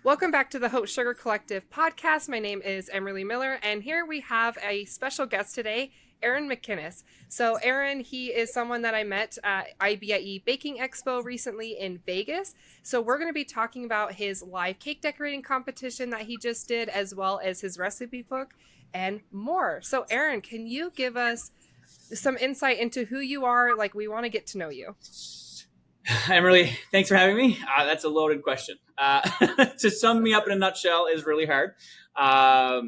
Welcome back to the Hope Sugar Collective podcast. My name is Emerlie Miller, and here we have a special guest today, Aaron McInnis. So, Aaron, he is someone that I met at IBIE Baking Expo recently in Vegas. So, we're going to be talking about his live cake decorating competition that he just did, as well as his recipe book and more. So, Aaron, can you give us some insight into who you are? Like, we want to get to know you. Emerlie, thanks for having me. That's a loaded question. To sum me up in a nutshell is really hard. I've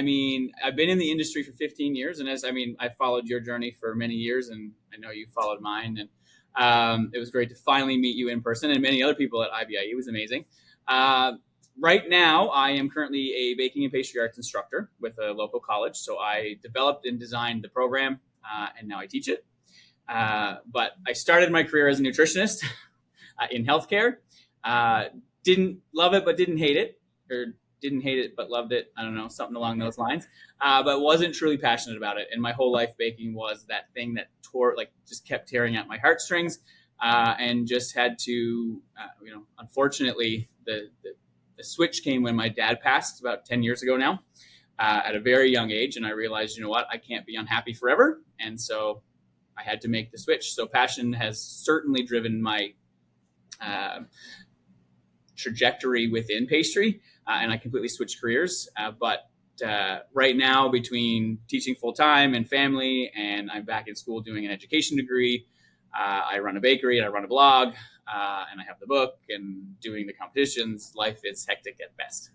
been in the industry for 15 years, and I've followed your journey for many years, and I know you followed mine. And it was great to finally meet you in person, and many other people at IBIE. It was amazing. Right now, I am currently a baking and pastry arts instructor with a local college. So I developed and designed the program, and now I teach it. But I started my career as a nutritionist in healthcare. Didn't love it, but didn't hate it, or didn't hate it, but loved it. I don't know, something along those lines. But wasn't truly passionate about it. And my whole life, baking was that thing that just kept tearing at my heartstrings, and just had to, unfortunately, the switch came when my dad passed about 10 years ago now, at a very young age. And I realized, you know what, I can't be unhappy forever. And so I had to make the switch. So passion has certainly driven my trajectory within pastry, and I completely switched careers. But right now, between teaching full time and family, and I'm back in school doing an education degree, I run a bakery and I run a blog, and I have the book and doing the competitions. Life is hectic at best.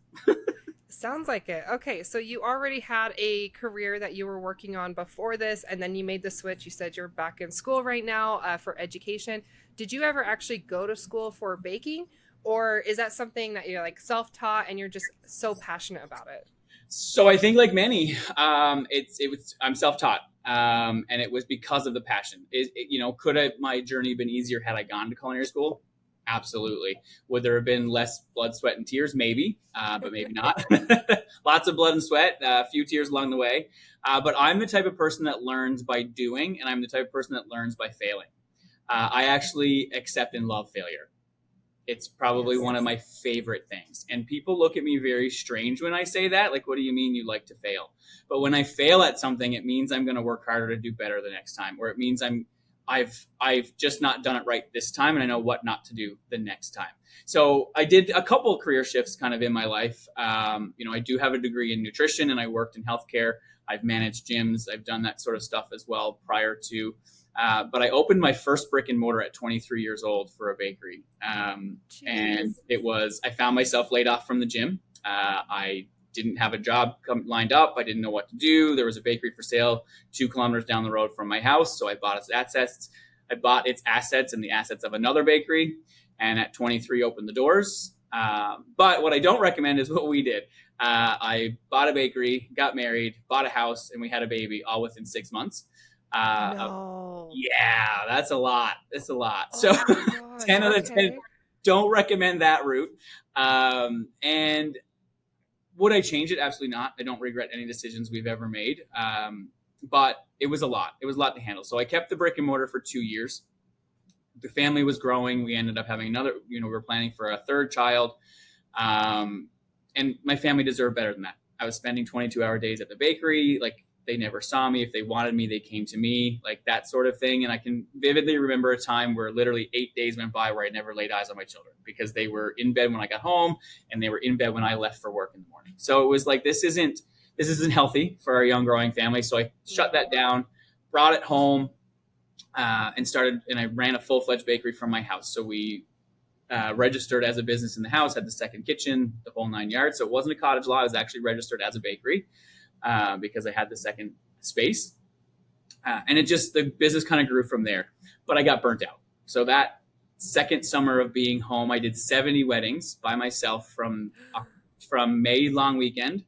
Sounds like it. Okay, so you already had a career that you were working on before this, and then you made the switch. You said you're back in school right now for education. Did you ever actually go to school for baking, or is that something that you're like self-taught and you're just so passionate about it? So I think, like many, I'm self-taught, and it was because of the passion. Could my journey been easier had I gone to culinary school? Absolutely. Would there have been less blood, sweat, and tears? Maybe, but maybe not. Lots of blood and sweat, a few tears along the way. But I'm the type of person that learns by doing, and I'm the type of person that learns by failing. I actually accept and love failure. It's probably one of my favorite things. And people look at me very strange when I say that. Like, what do you mean you like to fail? But when I fail at something, it means I'm going to work harder to do better the next time, or it means I've just not done it right this time, and I know what not to do the next time. So I did a couple of career shifts kind of in my life. I do have a degree in nutrition, and I worked in healthcare. I've managed gyms. I've done that sort of stuff as well prior to. But I opened my first brick and mortar at 23 years old for a bakery. And I found myself laid off from the gym. I didn't have a job lined up. I didn't know what to do. There was a bakery for sale 2 kilometers down the road from my house. So I bought its assets. I bought its assets and the assets of another bakery. And at 23, opened the doors. But what I don't recommend is what we did. I bought a bakery, got married, bought a house, and we had a baby all within 6 months. No. Yeah, that's a lot. It's a lot. Oh So my gosh. 10 out of 10, Okay. don't recommend that route. And would I change it? Absolutely not. I don't regret any decisions we've ever made. But it was a lot. It was a lot to handle. So I kept the brick and mortar for 2 years. The family was growing. We ended up having another, we were planning for a third child. And my family deserved better than that. I was spending 22-hour days at the bakery. Like, they never saw me. If they wanted me, they came to me, like that sort of thing. And I can vividly remember a time where literally 8 days went by where I never laid eyes on my children because they were in bed when I got home and they were in bed when I left for work in the morning. So it was like, this isn't healthy for our young growing family. So I shut that down, brought it home, and I ran a full-fledged bakery from my house. So we registered as a business in the house, had the second kitchen, the whole 9 yards. So it wasn't a cottage law. It was actually registered as a bakery. Because I had the second space, and the business kind of grew from there, but I got burnt out. So that second summer of being home, I did 70 weddings by myself from May long weekend.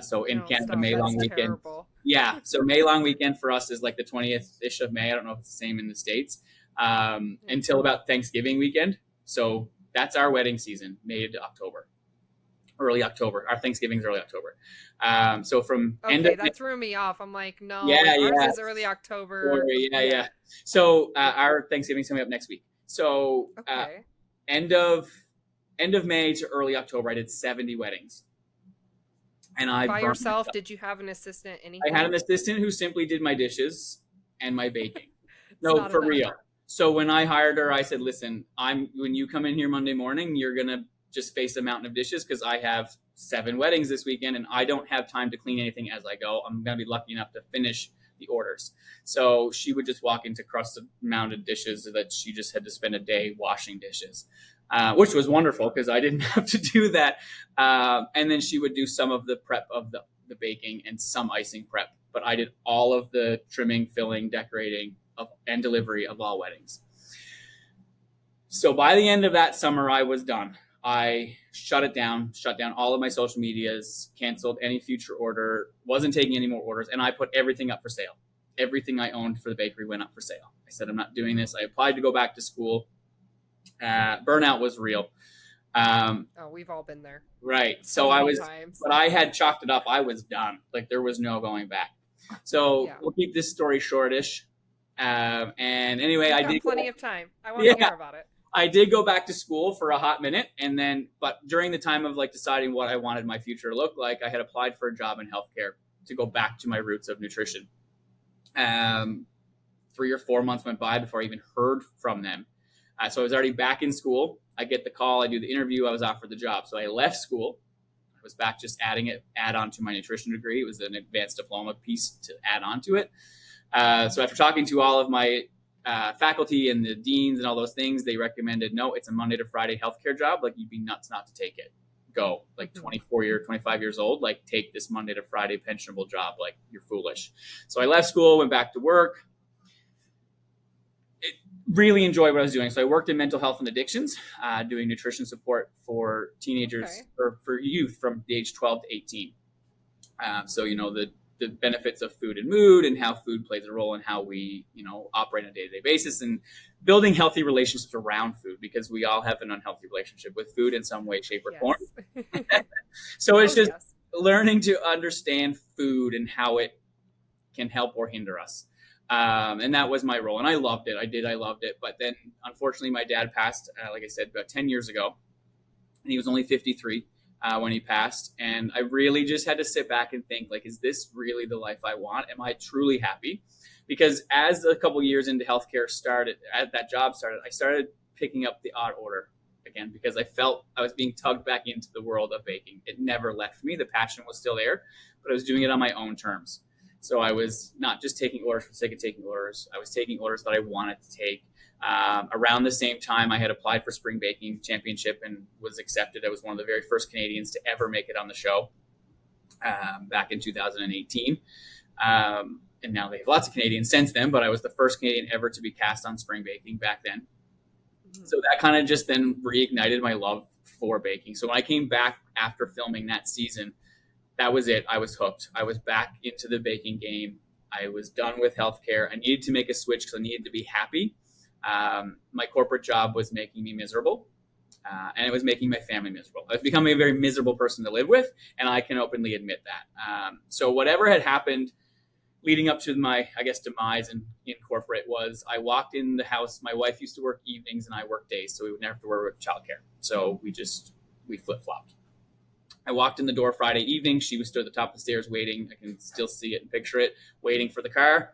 So in Canada, May long weekend. Terrible. Yeah. So May long weekend for us is like the 20th ish of May. I don't know if it's the same in the States, until about Thanksgiving weekend. So that's our wedding season, May to October. Early October. Our Thanksgiving's early October. So from that threw me off. I'm like, no, ours is early October. Yeah. So our Thanksgiving's coming up next week. So end of end of May to early October, I did 70 weddings. And I By burnt yourself? myself. Did you have an assistant? I had Anything? an assistant who simply did my dishes and my baking. It's No, not for enough. real. So when I hired her, I said, listen, when you come in here Monday morning, you're going to just face a mountain of dishes because I have 7 weddings this weekend and I don't have time to clean anything as I go. I'm going to be lucky enough to finish the orders. So she would just walk into crusted mounted dishes that she just had to spend a day washing dishes, which was wonderful because I didn't have to do that. And then she would do some of the prep of the baking and some icing prep. But I did all of the trimming, filling, decorating, and delivery of all weddings. So by the end of that summer, I was done. I shut down all of my social medias, canceled any future order, wasn't taking any more orders, and I put everything up for sale. Everything I owned for the bakery went up for sale. I said, I'm not doing this. I applied to go back to school. Burnout was real. We've all been there. Right. So I many was, times. but I had chalked it up. I was done. Like there was no going back. So we'll keep this story shortish. And anyway, I did plenty of time. I want to hear about it. I did go back to school for a hot minute, and then, but during the time of like deciding what I wanted my future to look like, I had applied for a job in healthcare to go back to my roots of nutrition. 3 or 4 months went by before I even heard from them. So I was already back in school. I get the call. I do the interview. I was offered the job. So I left school. I was back just add on to my nutrition degree. It was an advanced diploma piece to add on to it. So after talking to all of my faculty and the deans and all those things, they recommended, no, it's a Monday to Friday healthcare job. Like you'd be nuts not to take it. Go, like 25 years old, like take this Monday to Friday pensionable job. Like you're foolish. So I left school, went back to work. Really enjoyed what I was doing. So I worked in mental health and addictions, doing nutrition support for teenagers or for youth from the age 12 to 18. So, you know, the benefits of food and mood and how food plays a role in how we, you know, operate on a day-to-day basis and building healthy relationships around food because we all have an unhealthy relationship with food in some way, shape, or form. So it's learning to understand food and how it can help or hinder us. And that was my role. And I loved it. I loved it. But then, unfortunately, my dad passed, like I said, about 10 years ago. And he was only 53 when he passed. And I really just had to sit back and think, like, is this really the life I want? Am I truly happy? Because as a couple years into healthcare started, as that job started, I started picking up the odd order again because I felt I was being tugged back into the world of baking. It never left me. The passion was still there, but I was doing it on my own terms. So I was not just taking orders for the sake of taking orders. I was taking orders that I wanted to take. Around the same time, I had applied for Spring Baking Championship and was accepted. I was one of the very first Canadians to ever make it on the show back in 2018. And now they have lots of Canadians since then, but I was the first Canadian ever to be cast on Spring Baking back then. So that kind of just then reignited my love for baking. So when I came back after filming that season, that was it. I was hooked. I was back into the baking game. I was done with healthcare. I needed to make a switch because I needed to be happy. My corporate job was making me miserable, and it was making my family miserable. I was becoming a very miserable person to live with, and I can openly admit that. So whatever had happened leading up to my, I guess, demise in corporate was I walked in the house. My wife used to work evenings, and I worked days, so we would never have to worry with childcare. So we flip-flopped. I walked in the door Friday evening. She was stood at the top of the stairs waiting. I can still see it and picture it, waiting for the car.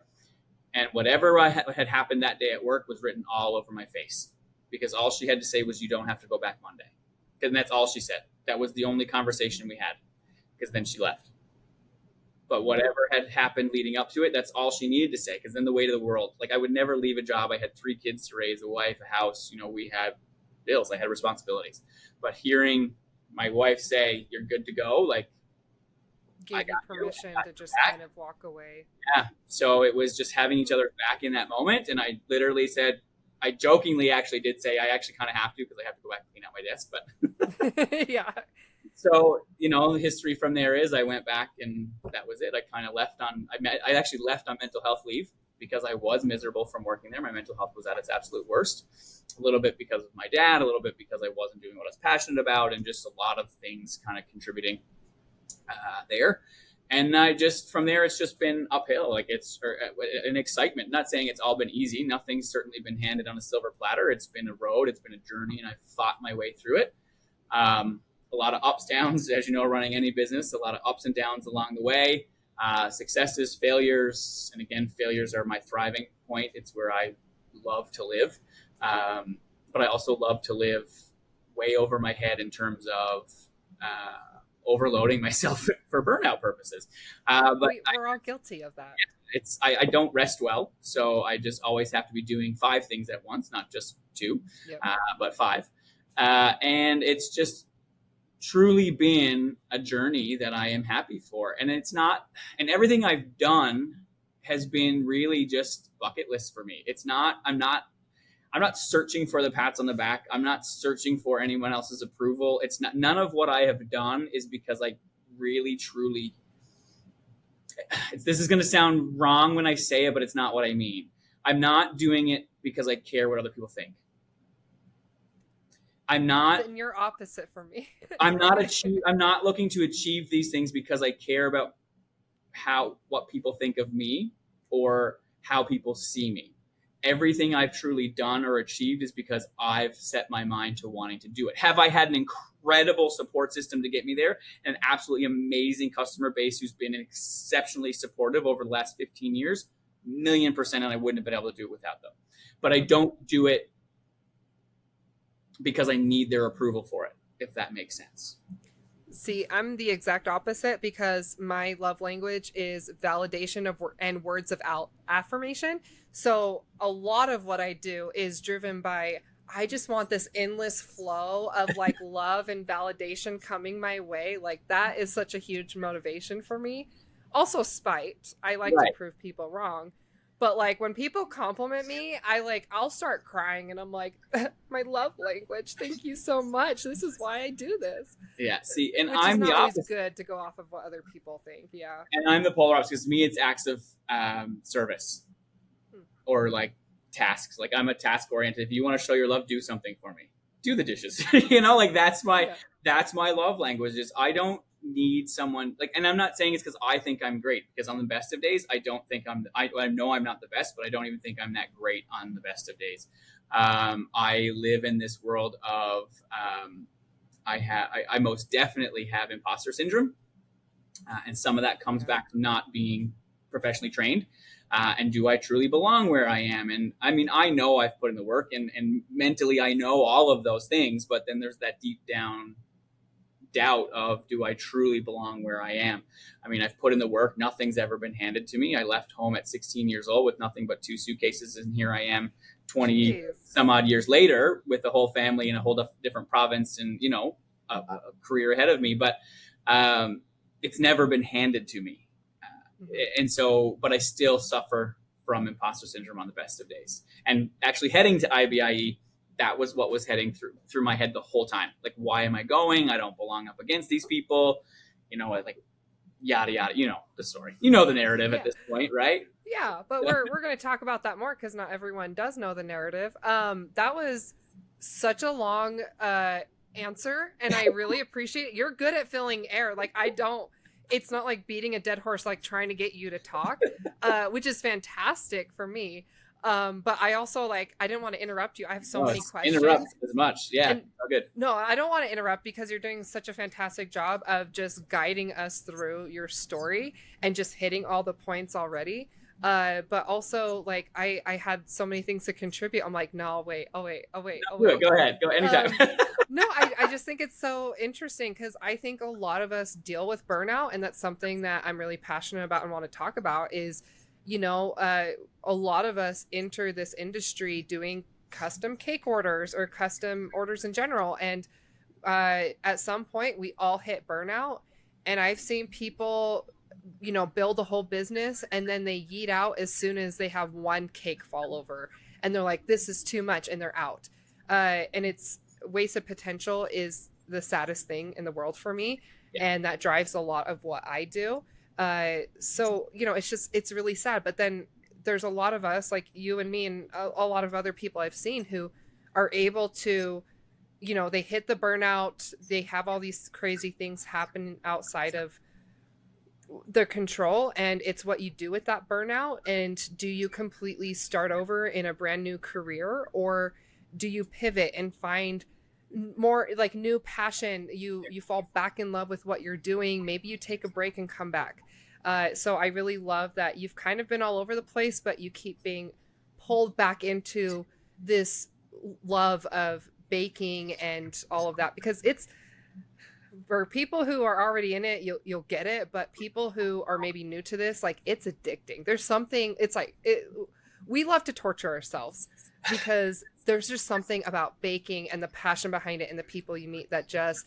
And whatever had happened that day at work was written all over my face because all she had to say was, you don't have to go back Monday. And that's all she said. That was the only conversation we had because then she left. But whatever had happened leading up to it, that's all she needed to say because then the weight of the world. Like I would never leave a job. I had 3 kids to raise, a wife, a house. You know, we had bills. I had responsibilities. But hearing my wife say, you're good to go, like gave you permission to just kind of walk away. Yeah. So it was just having each other back in that moment. And I literally said, I jokingly actually did say, I actually kind of have to because I have to go back and clean out my desk. But yeah. So, you know, the history from there is I went back and that was it. I kind of I actually left on mental health leave because I was miserable from working there. My mental health was at its absolute worst. A little bit because of my dad, a little bit because I wasn't doing what I was passionate about, and just a lot of things kind of contributing there. And I just, from there, it's just been uphill. Like it's an excitement. Not saying it's all been easy. Nothing's certainly been handed on a silver platter. It's been a road. It's been a journey, and I've fought my way through it. A lot of ups, downs, as you know, running any business, a lot of ups and downs along the way, successes, failures. And again, failures are my thriving point. It's where I love to live. But I also love to live way over my head in terms of overloading myself for burnout purposes. We're all guilty of that. I don't rest well, so I just always have to be doing 5 things at once, not just 2, Yep. but 5. And it's just truly been a journey that I am happy for. And it's not, and everything I've done has been really just bucket list for me. It's not, I'm not searching for the pats on the back. I'm not searching for anyone else's approval. It's not, none of what I have done is because I really, truly, this is going to sound wrong when I say it, but it's not what I mean. I'm not doing it because I care what other people think. I'm not. Then you're opposite for me. I'm not looking to achieve these things because I care about what people think of me or how people see me. Everything I've truly done or achieved is because I've set my mind to wanting to do it. Have I had an incredible support system to get me there? An absolutely amazing customer base who's been exceptionally supportive over the last 15 years? 1,000,000%, and I wouldn't have been able to do it without them. But I don't do it because I need their approval for it, if that makes sense. See, I'm the exact opposite because my love language is validation and words of affirmation. So a lot of what I do is driven by, I just want this endless flow of like love and validation coming my way. Like that is such a huge motivation for me. Also spite. I like to prove people wrong. But like when people compliment me, I'll start crying and I'm like, my love language. Thank you so much. This is why I do this. Yeah. See, and Which I'm is the not always opposite. good to go off of what other people think. Yeah. And I'm the polar opposite because me, it's acts of service or like tasks. Like I'm a task oriented. If you want to show your love, do something for me. Do the dishes. Like that's my love language. Is I don't need someone like, and I'm not saying it's because I think I'm great, because on the best of days I don't think I know I'm not the best, but I don't even think I'm that great on the best of days. I live in this world of I most definitely have imposter syndrome, and some of that comes back to not being professionally trained. And do I truly belong where I am? And I mean, I know I've put in the work, and mentally I know all of those things, but then there's that deep down doubt of, do I truly belong where I am? I mean, I've put in the work. Nothing's ever been handed to me. I left home at 16 years old with nothing but 2 suitcases, and here I am 20 some odd years later with a whole family in a whole different province, and a career ahead of me. But it's never been handed to me. And so, but I still suffer from imposter syndrome on the best of days. And actually heading to IBIE, that was what was heading through my head the whole time. Like, why am I going? I don't belong up against these people. Like yada, yada, the story, the narrative at this point, right? Yeah. But we're going to talk about that more, because not everyone does know the narrative. That was such a long answer, and I really appreciate it. You're good at filling air. Like it's not like beating a dead horse, like trying to get you to talk, which is fantastic for me. But I also I didn't want to interrupt you. I have so many questions. Interrupt as much. Yeah. Good. No, I don't want to interrupt, because you're doing such a fantastic job of just guiding us through your story and just hitting all the points already. But also I had so many things to contribute. I'm like, no, wait. Go ahead. Go anytime. No, I just think it's so interesting, because I think a lot of us deal with burnout, and that's something that I'm really passionate about and want to talk about is, a lot of us enter this industry doing custom cake orders or custom orders in general. And at some point we all hit burnout. And I've seen people, build a whole business and then they yeet out as soon as they have one cake fall over. And they're like, this is too much, and they're out. And it's wasted potential is the saddest thing in the world for me. Yeah. And that drives a lot of what I do. So, it's really sad. But then there's a lot of us like you and me and a lot of other people I've seen who are able to, they hit the burnout. They have all these crazy things happen outside of their control, and it's what you do with that burnout. And do you completely start over in a brand new career, or do you pivot and find more like new passion. You fall back in love with what you're doing. Maybe you take a break and come back. So I really love that you've kind of been all over the place, but you keep being pulled back into this love of baking and all of that, because it's for people who are already in it, you'll get it, but people who are maybe new to this, like, it's addicting. There's something, it's like we love to torture ourselves because there's just something about baking and the passion behind it and the people you meet that just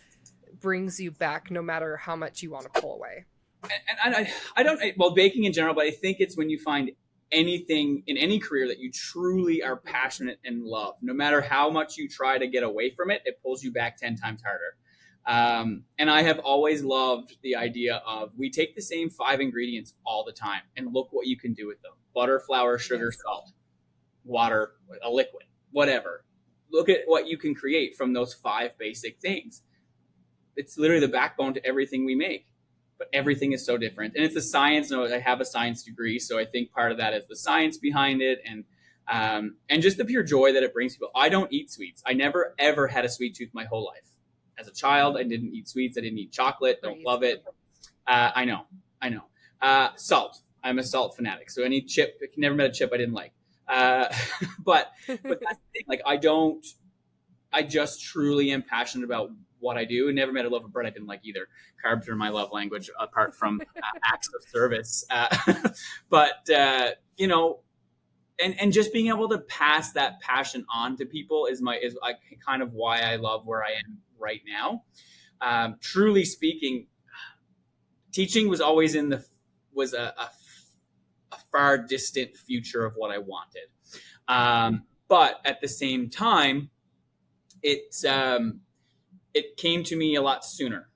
brings you back no matter how much you want to pull away. And I don't, well, baking in general, but I think it's when you find anything in any career that you truly are passionate and love. No matter how much you try to get away from it, it pulls you back 10 times harder. And I have always loved the idea of, we take the same 5 ingredients all the time and look what you can do with them: butter, flour, sugar, salt, water, a liquid, whatever. Look at what you can create from those 5 basic things. It's literally the backbone to everything we make, but everything is so different. And it's the science. No, I have a science degree, so I think part of that is the science behind it, and just the pure joy that it brings people. I don't eat sweets. I never ever had a sweet tooth my whole life. As a child, I didn't eat sweets. I didn't eat chocolate. Don't love it. I know. Salt. I'm a salt fanatic. So any chip, I never met a chip I didn't like. But that's the thing. Like, I just truly am passionate about what I do. And never met a loaf of bread I didn't like either. Carbs are my love language, apart from acts of service. But and just being able to pass that passion on to people is kind of why I love where I am right now. Truly speaking, teaching was always a far distant future of what I wanted. But at the same time, it came to me a lot sooner.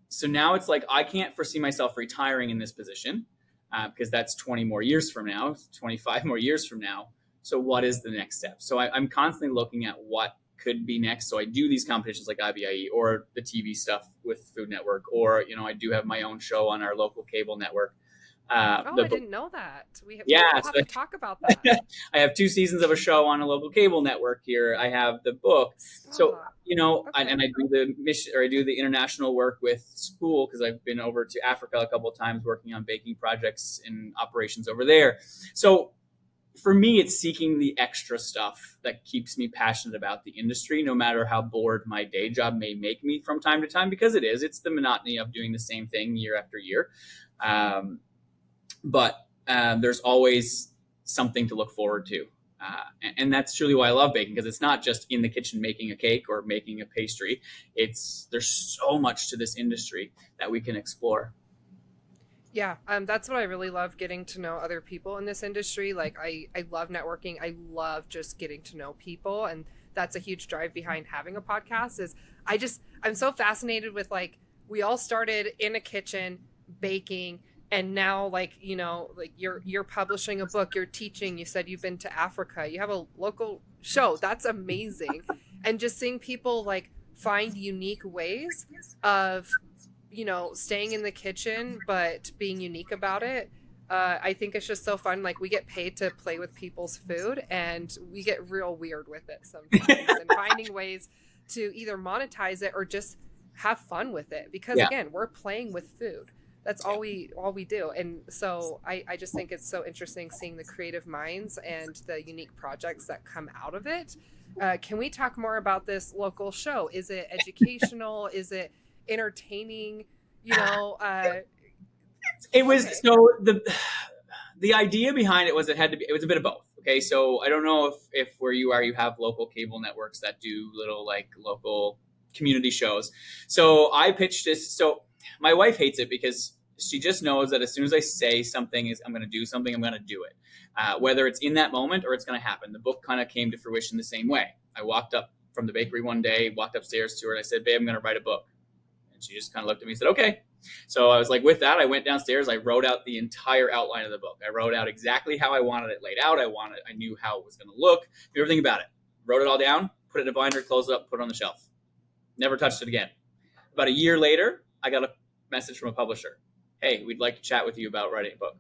So now it's like, I can't foresee myself retiring in this position, because that's 20 more years from now, 25 more years from now. So what is the next step? So I'm constantly looking at what could be next. So I do these competitions like IBIE, or the TV stuff with Food Network, or, I do have my own show on our local cable network. I didn't know that. We'll have So to talk about that. I have 2 seasons of a show on a local cable network here. I have the book. So, Okay. and I do the mission, or I do the international work with school, because I've been over to Africa a couple of times working on baking projects and operations over there. So for me, it's seeking the extra stuff that keeps me passionate about the industry, no matter how bored my day job may make me from time to time, because it's the monotony of doing the same thing year after year. But there's always something to look forward to. And that's truly why I love baking, because it's not just in the kitchen making a cake or making a pastry. There's so much to this industry that we can explore. Yeah, that's what I really love, getting to know other people in this industry. Like, I love networking. I love just getting to know people. And that's a huge drive behind having a podcast is I'm so fascinated with, like, we all started in a kitchen baking, and now, like, like you're publishing a book, you're teaching, you said you've been to Africa, you have a local show. That's amazing. And just seeing people, like, find unique ways of staying in the kitchen, but being unique about it. I think it's just so fun. Like, we get paid to play with people's food, and we get real weird with it sometimes, and finding ways to either monetize it or just have fun with it. Because again, we're playing with food. That's all we do. And so I just think it's so interesting seeing the creative minds and the unique projects that come out of it. Can we talk more about this local show? Is it educational? Is it entertaining? It was okay. So the idea behind it was it was a bit of both. Okay, so I don't know if where you are, you have local cable networks that do little, like, local community shows. So I pitched this. So my wife hates it because she just knows that as soon as I say something I'm going to do something, I'm going to do it, whether it's in that moment or it's going to happen. The book kind of came to fruition the same way. I walked up from the bakery one day, walked upstairs to her, and I said, "Babe, I'm going to write a book." And she just kind of looked at me and said, "Okay." So I was like, with that, I went downstairs. I wrote out the entire outline of the book. I wrote out exactly how I wanted it laid out. I knew how it was going to look, knew everything about it. Wrote it all down, put it in a binder, closed it up, put it on the shelf. Never touched it again. About a year later, I got a message from a publisher. "Hey, we'd like to chat with you about writing a book.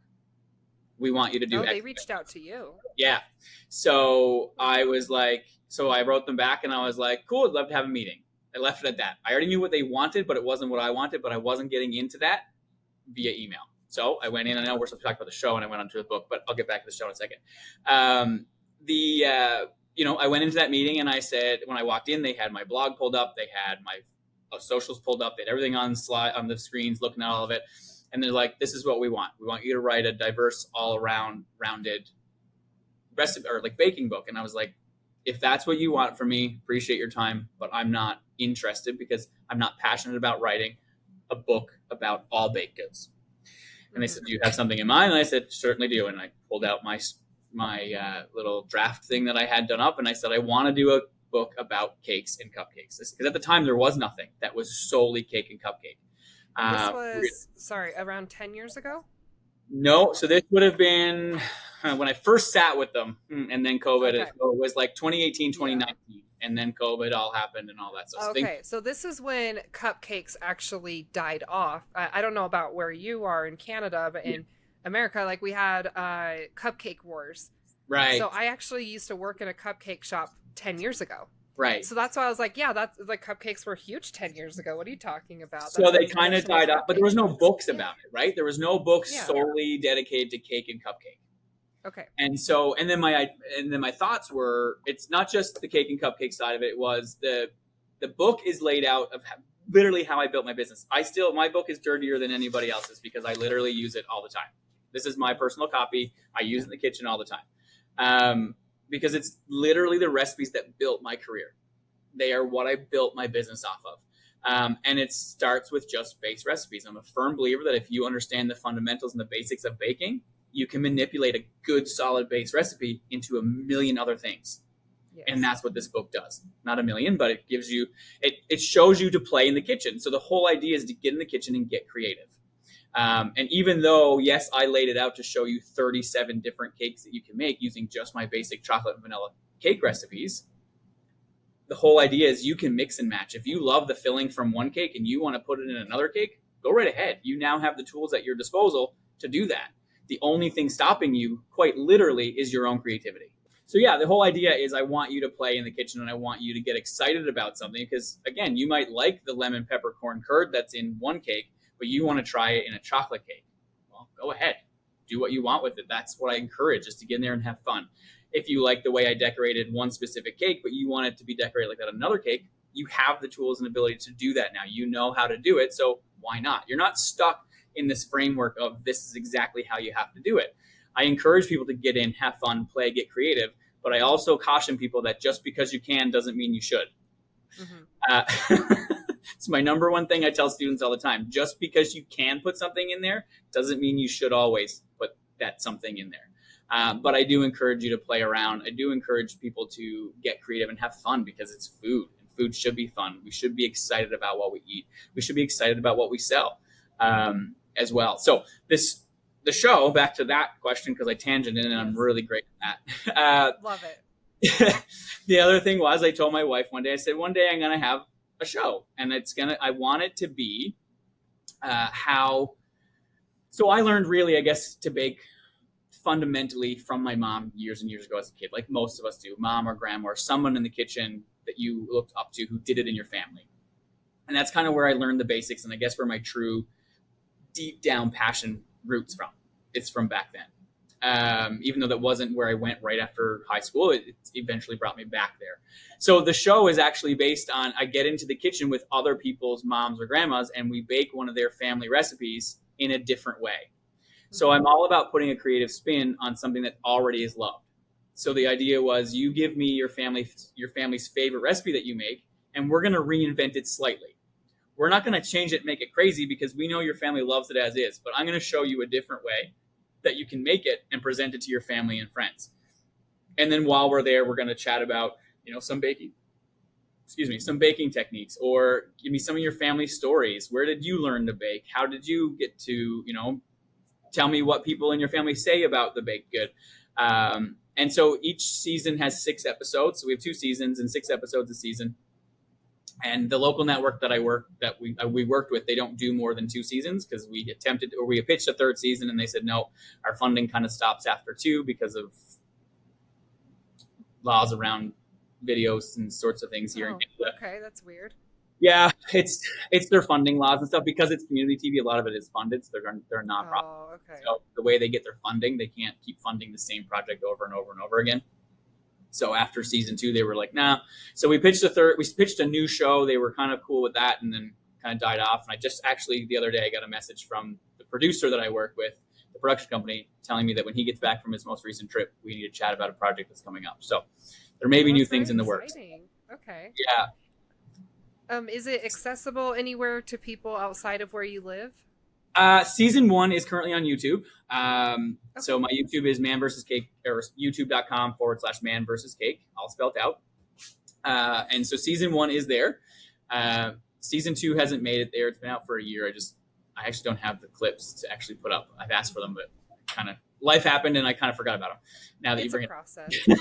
We want you to do X." They reached out to you. Yeah. So I was like, I wrote them back, and I was like, "Cool, I'd love to have a meeting." I left it at that. I already knew what they wanted, but it wasn't what I wanted, but I wasn't getting into that via email. So I went in, and I know we're supposed to talk about the show, and I went on to the book, but I'll get back to the show in a second. I went into that meeting, and I said, when I walked in, they had my blog pulled up, they had my socials pulled up, they had everything on the screens, looking at all of it. And they're like, this is what we want. We want you to write a diverse, all around rounded recipe or like baking book. And I was like, if that's what you want from me, appreciate your time, but I'm not interested because I'm not passionate about writing a book about all baked goods. And they said, do you have something in mind? And I said, certainly do. And I pulled out my little draft thing that I had done up. And I said, I want to do a book about cakes and cupcakes. Because at the time, there was nothing that was solely cake and cupcake. This was, around 10 years ago? No. So this would have been when I first sat with them, and then COVID. Okay. It was like 2018, 2019. Yeah. And then COVID all happened and all that stuff. Okay, so this is when cupcakes actually died off. I don't know about where you are in Canada, but in America, like we had cupcake wars. Right. So I actually used to work in a cupcake shop 10 years ago. Right. So that's why I was like, yeah, that's like cupcakes were huge 10 years ago. What are you talking about? So they kind of died up, but there was no books about it, right? There was no books solely dedicated to cake and cupcake. Okay. And then my thoughts were, it's not just the cake and cupcake side of it. It was the book is laid out of literally how I built my business. My book is dirtier than anybody else's because I literally use it all the time. This is my personal copy. I use it in the kitchen all the time. Because it's literally the recipes that built my career. They are what I built my business off of. And it starts with just base recipes. I'm a firm believer that if you understand the fundamentals and the basics of baking, you can manipulate a good, solid base recipe into a million other things. Yes. And that's what this book does. Not a million, but it gives you, it shows you to play in the kitchen. So the whole idea is to get in the kitchen and get creative. And even though, yes, I laid it out to show you 37 different cakes that you can make using just my basic chocolate and vanilla cake recipes, the whole idea is you can mix and match. If you love the filling from one cake and you want to put it in another cake, go right ahead. You now have the tools at your disposal to do that. The only thing stopping you, quite literally, is your own creativity. So yeah, the whole idea is I want you to play in the kitchen and I want you to get excited about something because, again, you might like the lemon peppercorn curd that's in one cake, but you want to try it in a chocolate cake. Well, go ahead. Do what you want with it. That's what I encourage, is to get in there and have fun. If you like the way I decorated one specific cake, but you want it to be decorated like that on another cake, you have the tools and ability to do that now. You know how to do it, so why not? You're not stuck in this framework of this is exactly how you have to do it. I encourage people to get in, have fun, play, get creative, but I also caution people that just because you can doesn't mean you should. Mm-hmm. It's my number one thing I tell students all the time. Just because you can put something in there doesn't mean you should always put that something in there. But I do encourage you to play around. I do encourage people to get creative and have fun because it's food. And food should be fun. We should be excited about what we eat. We should be excited about what we sell as well. So the show, back to that question, because I tangented and I'm really great at that. Love it. The other thing was I told my wife one day, I said, one day I'm going to have a show and I want it to be so I learned really, I guess, to bake fundamentally from my mom years and years ago as a kid, like most of us do, mom or grandma or someone in the kitchen that you looked up to who did it in your family. And that's kind of where I learned the basics. And I guess where my true deep down passion roots from. It's from back then. Even though that wasn't where I went right after high school, it eventually brought me back there. So the show is actually based on, I get into the kitchen with other people's moms or grandmas and we bake one of their family recipes in a different way. So I'm all about putting a creative spin on something that already is loved. So the idea was you give me your family's favorite recipe that you make, and we're going to reinvent it slightly. We're not going to change it, make it crazy because we know your family loves it as is, but I'm going to show you a different way that you can make it and present it to your family and friends. And then while we're there, we're going to chat about, some baking techniques, or give me some of your family stories. Where did you learn to bake? How did you get to, tell me what people in your family say about the baked good. And so each season has 6 episodes. So we have 2 seasons and 6 episodes a season. And the local network that we worked with, they don't do more than 2 seasons because we pitched a 3rd season and they said, no, our funding kind of stops after 2 because of laws around videos and sorts of things here in Canada. Okay, that's weird. Yeah, it's their funding laws and stuff because it's community TV. A lot of it is funded, so they're a nonprofit. Oh, okay. So the way they get their funding, they can't keep funding the same project over and over and over again. So after season 2, they were like, nah. So we pitched a new show. They were kind of cool with that, and then kind of died off. And I just actually the other day I got a message from the producer that I work with, the production company, telling me that when he gets back from his most recent trip, we need to chat about a project that's coming up. So there may be Well, new that's things very in the works. exciting. Okay. Yeah. Is it accessible anywhere to people outside of where you live? Season 1 is currently on YouTube. So Okay. my YouTube is man versus cake, or youtube.com/man versus cake, all spelled out. And so season 1 is there. Season 2 hasn't made it there. It's been out for a year. I actually don't have the clips to actually put up. I've asked for them, but kind of life happened and I kind of forgot about them. Now that It's you a bring process. Yeah.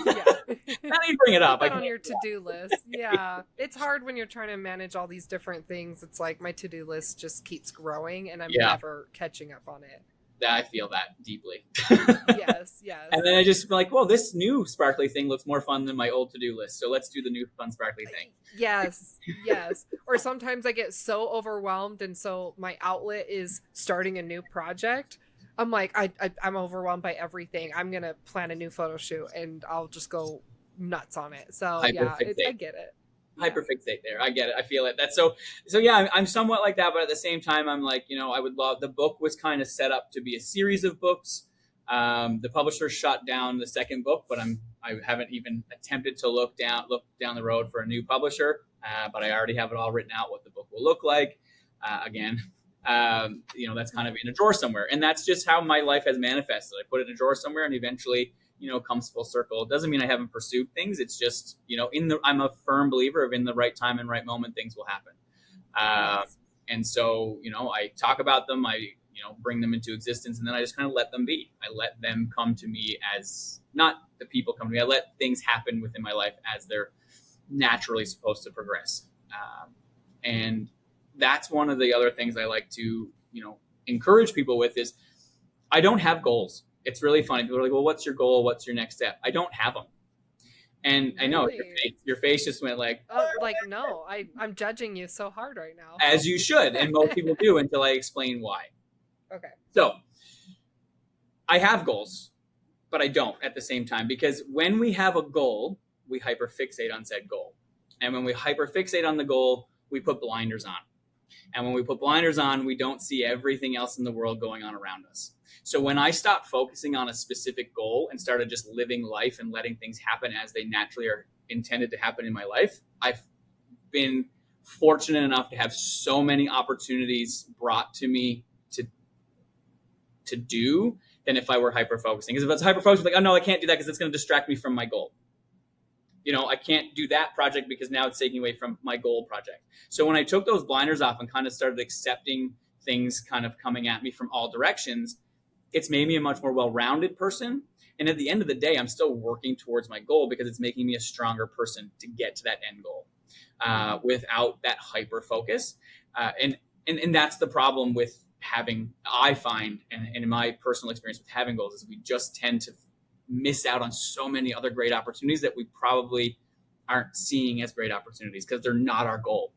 now that you bring it up, Put I that on can. your to-do list. Yeah. It's hard when you're trying to manage all these different things. It's like my to-do list just keeps growing and I'm Yeah, never catching up on it. I feel that deeply. Yes, yes. And then I just like, well, this new sparkly thing looks more fun than my old to-do list. So let's do the new fun sparkly thing. Yes, yes. Or sometimes I get so overwhelmed, and so my outlet is starting a new project. I'm like, I'm overwhelmed by everything. I'm gonna plan a new photo shoot, and I'll just go nuts on it. So yeah, I Hyperfixate. get it. Yeah. Hyperfixate there. I get it. I feel it. That's so yeah, I'm somewhat like that, but at the same time I'm like, I would love the book was kind of set up to be a series of books. The publisher shut down the second book, but I haven't even attempted to look down the road for a new publisher. But I already have it all written out what the book will look like. Again, that's kind of in a drawer somewhere, and that's just how my life has manifested. I put it in a drawer somewhere, and eventually, comes full circle. It doesn't mean I haven't pursued things. It's just, I'm a firm believer of in the right time and right moment, things will happen. Yes. And so, I talk about them, I, bring them into existence, and then I just kind of let them be. I let them come to me as not the people come to me. I let things happen within my life as they're naturally supposed to progress. And that's one of the other things I like to, encourage people with is I don't have goals. It's really funny. People are like, well, what's your goal? What's your next step? I don't have them. And I know Really? your face just went like, Oh, like no, I'm judging you so hard right now. as you should. And most people do until I explain why. Okay. So I have goals, but I don't at the same time, because when we have a goal, we hyperfixate on said goal. And when we hyperfixate on the goal, we put blinders on. And when we put blinders on, we don't see everything else in the world going on around us. So when I stopped focusing on a specific goal and started just living life and letting things happen as they naturally are intended to happen in my life, I've been fortunate enough to have so many opportunities brought to me to do than if I were hyper focusing. Because if it's hyper focusing, like, oh no, I can't do that because it's going to distract me from my goal. I can't do that project because now it's taking away from my goal project. So when I took those blinders off and kind of started accepting things kind of coming at me from all directions, it's made me a much more well-rounded person. And at the end of the day, I'm still working towards my goal because it's making me a stronger person to get to that end goal without that hyper focus. And that's the problem with having, I find, and in my personal experience with having goals, is we just tend to miss out on so many other great opportunities that we probably aren't seeing as great opportunities because they're not our goal.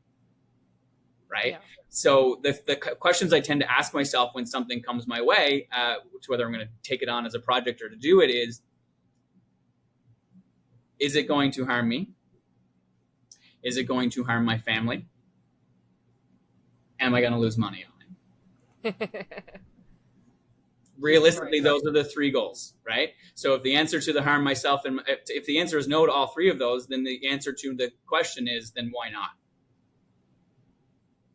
Right. Yeah. So the questions I tend to ask myself when something comes my way, to whether I'm going to take it on as a project or to do it is it going to harm me? Is it going to harm my family? Am I going to lose money on it? Realistically, Right. those are the 3 goals, right? So if the answer to the harm myself, and if the answer is no to all 3 of those, then the answer to the question is, then why not?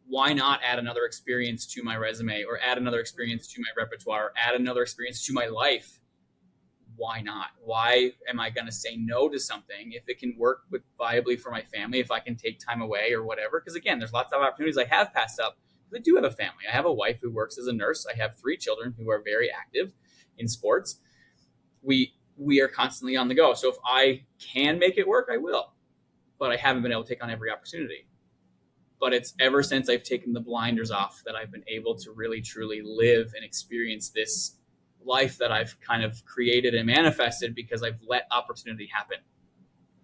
Why not add another experience to my resume, or add another experience to my repertoire, or add another experience to my life? Why not? Why am I going to say no to something if it can work viably for my family, if I can take time away or whatever? Because again, there's lots of opportunities I have passed up. I do have a family. I have a wife who works as a nurse. I have 3 children who are very active in sports. We are constantly on the go. So if I can make it work, I will. But I haven't been able to take on every opportunity. But it's ever since I've taken the blinders off that I've been able to really, truly live and experience this life that I've kind of created and manifested because I've let opportunity happen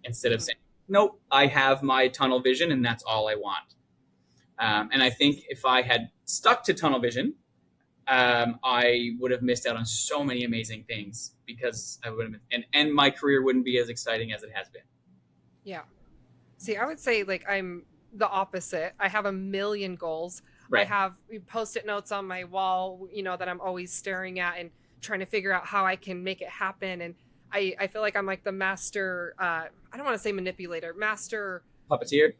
instead of saying, nope, I have my tunnel vision and that's all I want. And I think if I had stuck to tunnel vision, I would have missed out on so many amazing things because I would have been, and my career wouldn't be as exciting as it has been. Yeah. See, I would say like I'm the opposite. I have a million goals. I Right. have post-it notes on my wall, that I'm always staring at and trying to figure out how I can make it happen. And I feel like I'm like the master, I don't want to say manipulator, master Puppeteer.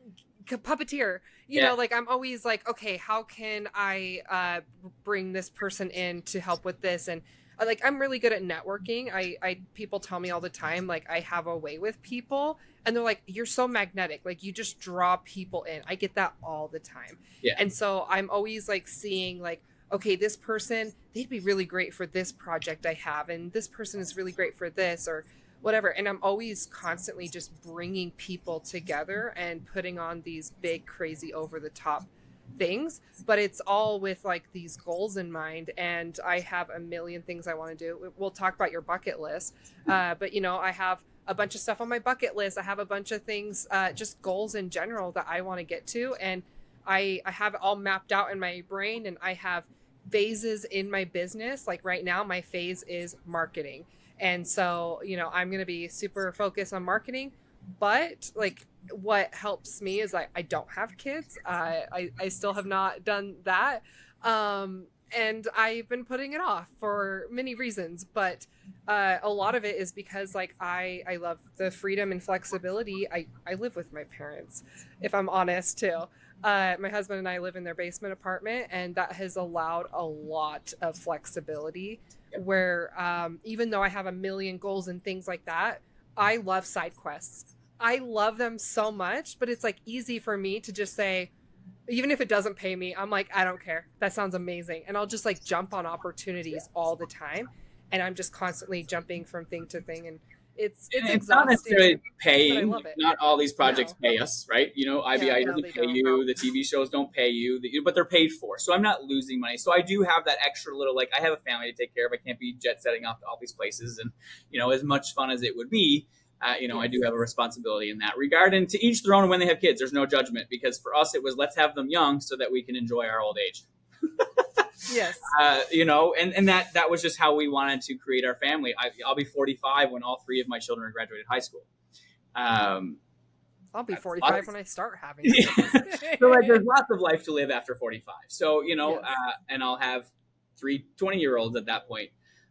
puppeteer. Yeah. Like I'm always like, okay, how can I bring this person in to help with this? And like I'm really good at networking. I people tell me all the time like I have a way with people, and they're like, you're so magnetic, like you just draw people in. I get that all the time. Yeah. And so I'm always like seeing like, okay, this person, they'd be really great for this project I have, and this person is really great for this, or whatever. And I'm always constantly just bringing people together and putting on these big, crazy, over the top things. But it's all with like these goals in mind. And I have a million things I want to do. We'll talk about your bucket list. But, I have a bunch of stuff on my bucket list. I have a bunch of things, just goals in general that I want to get to. And I have it all mapped out in my brain, and I have phases in my business. Like right now, my phase is marketing. And so, I'm going to be super focused on marketing. But like what helps me is I don't have kids. I still have not done that. And I've been putting it off for many reasons. But a lot of it is because like I love the freedom and flexibility. I live with my parents, if I'm honest too. My husband and I live in their basement apartment, and that has allowed a lot of flexibility where even though I have a million goals and things like that, I love side quests. I love them so much, but it's like easy for me to just say, even if it doesn't pay me, I'm like, I don't care. That sounds amazing. And I'll just like jump on opportunities all the time. And I'm just constantly jumping from thing to thing. And it's It's not exhausting, necessarily but I paying. love it. Not all these projects No. pay us, right? Yeah, IBI no, doesn't they pay don't. you. The TV shows don't pay you, but they're paid for. So I'm not losing money. So I do have that extra little, like I have a family to take care of. I can't be jet setting off to all these places. And, as much fun as it would be, I do Yes. have a responsibility in that regard. And to each their own when they have kids, there's no judgment, because for us, it was let's have them young so that we can enjoy our old age. Yes. And that was just how we wanted to create our family. I'll be 45 when all three of my children graduated high school. I'll be 45 when I start having Yeah. kids. So like there's lots of life to live after 45. So, Yes. and I'll have 20-year-olds at that point.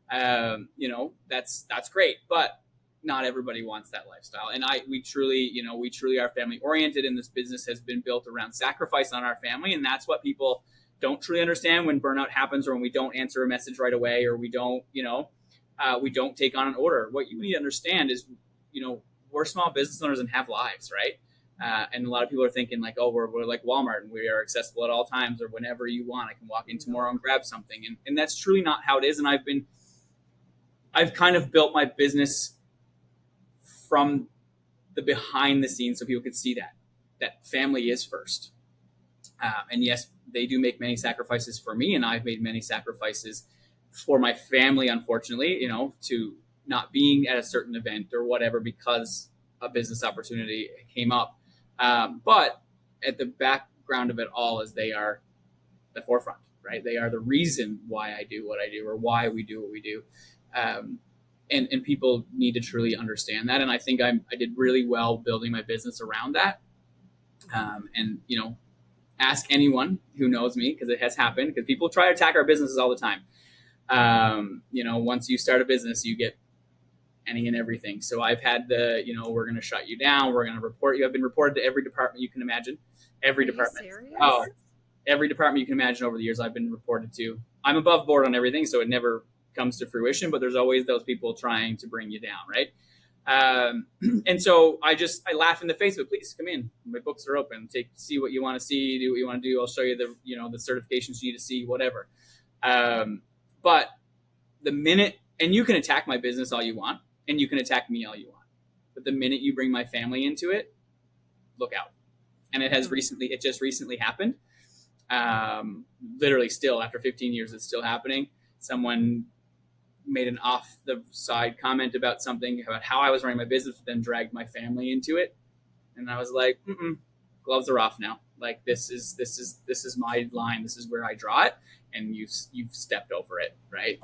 That's great, but not everybody wants that lifestyle. And we truly are family oriented, and this business has been built around sacrifice on our family. And that's what people don't truly understand when burnout happens, or when we don't answer a message right away, or we don't take on an order. What you need to understand is, we're small business owners and have lives, right? And a lot of people are thinking like, oh, we're like Walmart and we are accessible at all times, or whenever you want, I can walk in tomorrow and grab something. And that's truly not how it is. And I've kind of built my business from the behind the scenes so people could see that family is first. And yes, they do make many sacrifices for me, and I've made many sacrifices for my family, unfortunately, to not being at a certain event or whatever because a business opportunity came up. But at the background of it all is they are the forefront, right? They are the reason why I do what I do, or why we do what we do. And people need to truly understand that. And I think I did really well building my business around that. And ask anyone who knows me, because it has happened, because people try to attack our businesses all the time. Once you start a business, you get any and everything. So I've had we're going to shut you down. We're going to report you. I've been reported to every department you can imagine. Every department. Serious? Oh, every department you can imagine over the years I've been reported to. I'm above board on everything, so it never comes to fruition, but there's always those people trying to bring you down, right? And so I laugh in the face, but please come in. My books are open. See what you want to see, do what you want to do. I'll show you the certifications you need to see, whatever. But the minute, and you can attack my business all you want, and you can attack me all you want, but the minute you bring my family into it, look out. And it just recently happened. Literally still after 15 years, it's still happening. Someone made an off the side comment about something about how I was running my business, then dragged my family into it. And I was like, gloves are off now. Like this is my line. This is where I draw it, and you've stepped over it, right?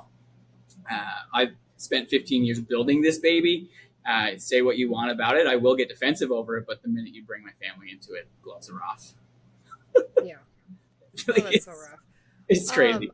I've spent 15 years building this baby. Say what you want about it. I will get defensive over it, but the minute you bring my family into it, gloves are off. Yeah. Oh, Like, that's so rough. it's crazy.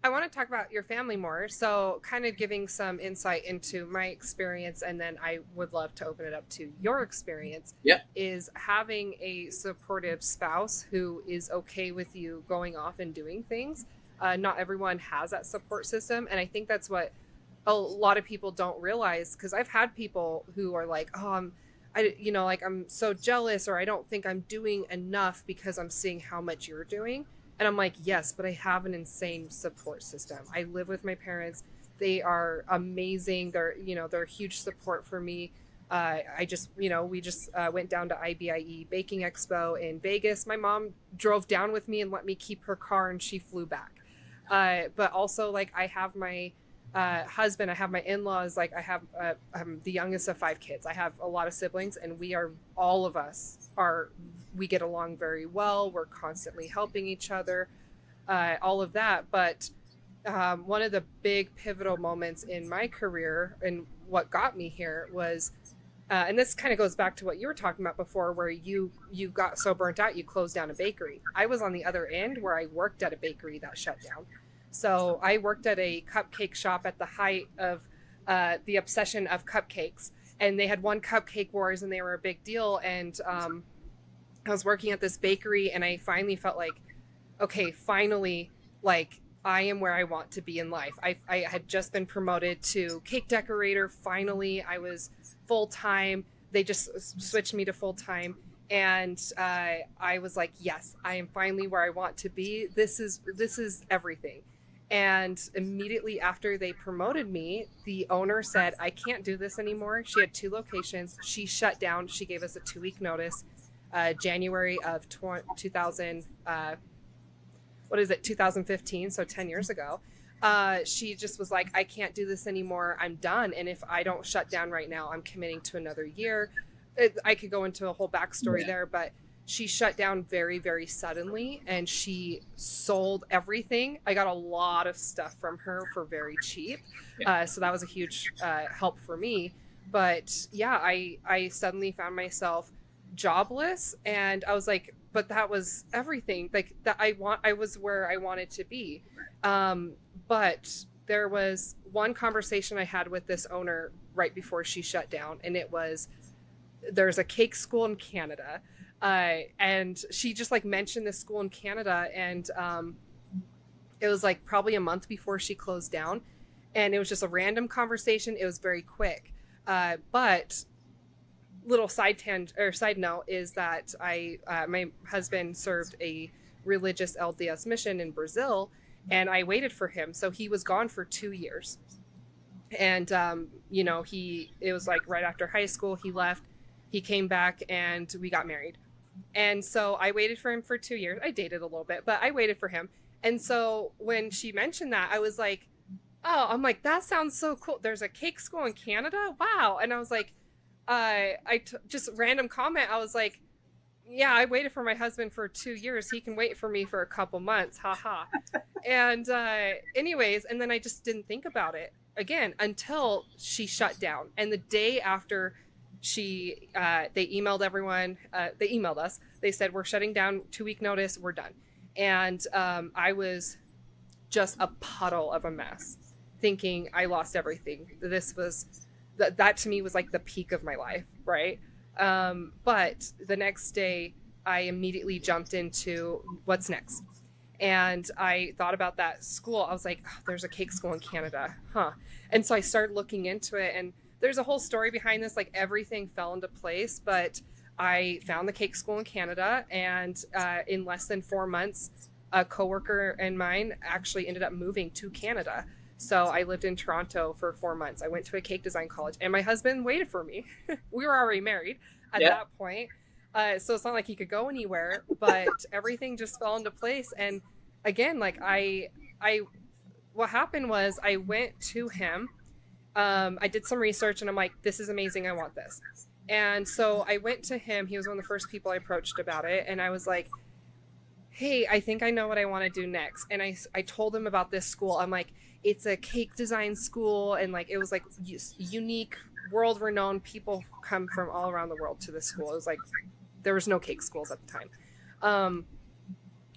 I want to talk about your family more. So, kind of giving some insight into my experience, and then I would love to open it up to your experience. Yeah. Is having a supportive spouse who is okay with you going off and doing things. Not everyone has that support system. And I think that's what a lot of people don't realize, because I've had people who are like, oh, like I'm so jealous, or I don't think I'm doing enough because I'm seeing how much you're doing. And I'm like, yes, but I have an insane support system. I live with my parents. They are amazing. They're a huge support for me. We just went down to IBIE Baking Expo in Vegas. My mom drove down with me and let me keep her car, and she flew back. But also, like, I have my husband, I have my in-laws, like I'm the youngest of 5 kids. I have a lot of siblings, and all of us we get along very well. We're constantly helping each other, all of that. But one of the big pivotal moments in my career and what got me here was, and this kind of goes back to what you were talking about before, where you got so burnt out, you closed down a bakery. I was on the other end, where I worked at a bakery that shut down. So I worked at a cupcake shop at the height of the obsession of cupcakes. And they had won Cupcake Wars, and they were a big deal. And I was working at this bakery, and I finally felt like, okay, finally, like, I am where I want to be in life. I had just been promoted to cake decorator. Finally, I was full-time. They just switched me to full-time. And I was like, yes, I am finally where I want to be. This is everything. And immediately after they promoted me, the owner said, I can't do this anymore. She had 2 locations. She shut down. She gave us a 2-week notice. January of 2000, 2015, so 10 years ago. She just was like, I can't do this anymore. I'm done. And if I don't shut down right now, I'm committing to another year. I could go into a whole backstory there, but she shut down very, very suddenly, and she sold everything. I got a lot of stuff from her for very cheap. So that was a huge help for me. But yeah, I suddenly found myself jobless, and I was like, but that was everything. Like, that I was where I wanted to be. But there was one conversation I had with this owner right before she shut down, and it was, there's a cake school in Canada. And she just like mentioned this school in Canada, and it was like probably a month before she closed down, and it was just a random conversation. It was very quick. But little side note is that my husband served a religious LDS mission in Brazil, and I waited for him. So he was gone for 2 years. And, it was like right after high school, he left, he came back, and we got married. And so I waited for him for 2 years. I dated a little bit, but I waited for him. And so when she mentioned that, I was like, oh, I'm like, that sounds so cool. There's a cake school in Canada. Wow. And I was like, just random comment. I was like, yeah, I waited for my husband for 2 years. He can wait for me for a couple months. Ha. And anyways, and then I just didn't think about it again until she shut down. And the day after they emailed everyone, they emailed us. They said, we're shutting down, 2-week notice, we're done. And I was just a puddle of a mess, thinking I lost everything. That to me was like the peak of my life, right? But the next day, I immediately jumped into what's next. And I thought about that school. I was like, oh, there's a cake school in Canada, huh? And so I started looking into it, and there's a whole story behind this. Like, everything fell into place, but I found the cake school in Canada, and in less than 4 months, a coworker and mine actually ended up moving to Canada. So I lived in Toronto for 4 months. I went to a cake design college, and my husband waited for me. We were already married at that point. So it's not like he could go anywhere, but everything just fell into place. And again, like what happened was I went to him. I did some research, and I'm like, this is amazing. I want this. And so I went to him. He was one of the first people I approached about it. And I was like, hey, I think I know what I want to do next. And I told him about this school. I'm like, it's a cake design school. And like, it was like unique, world renowned people come from all around the world to this school. It was like, there was no cake schools at the time. Um,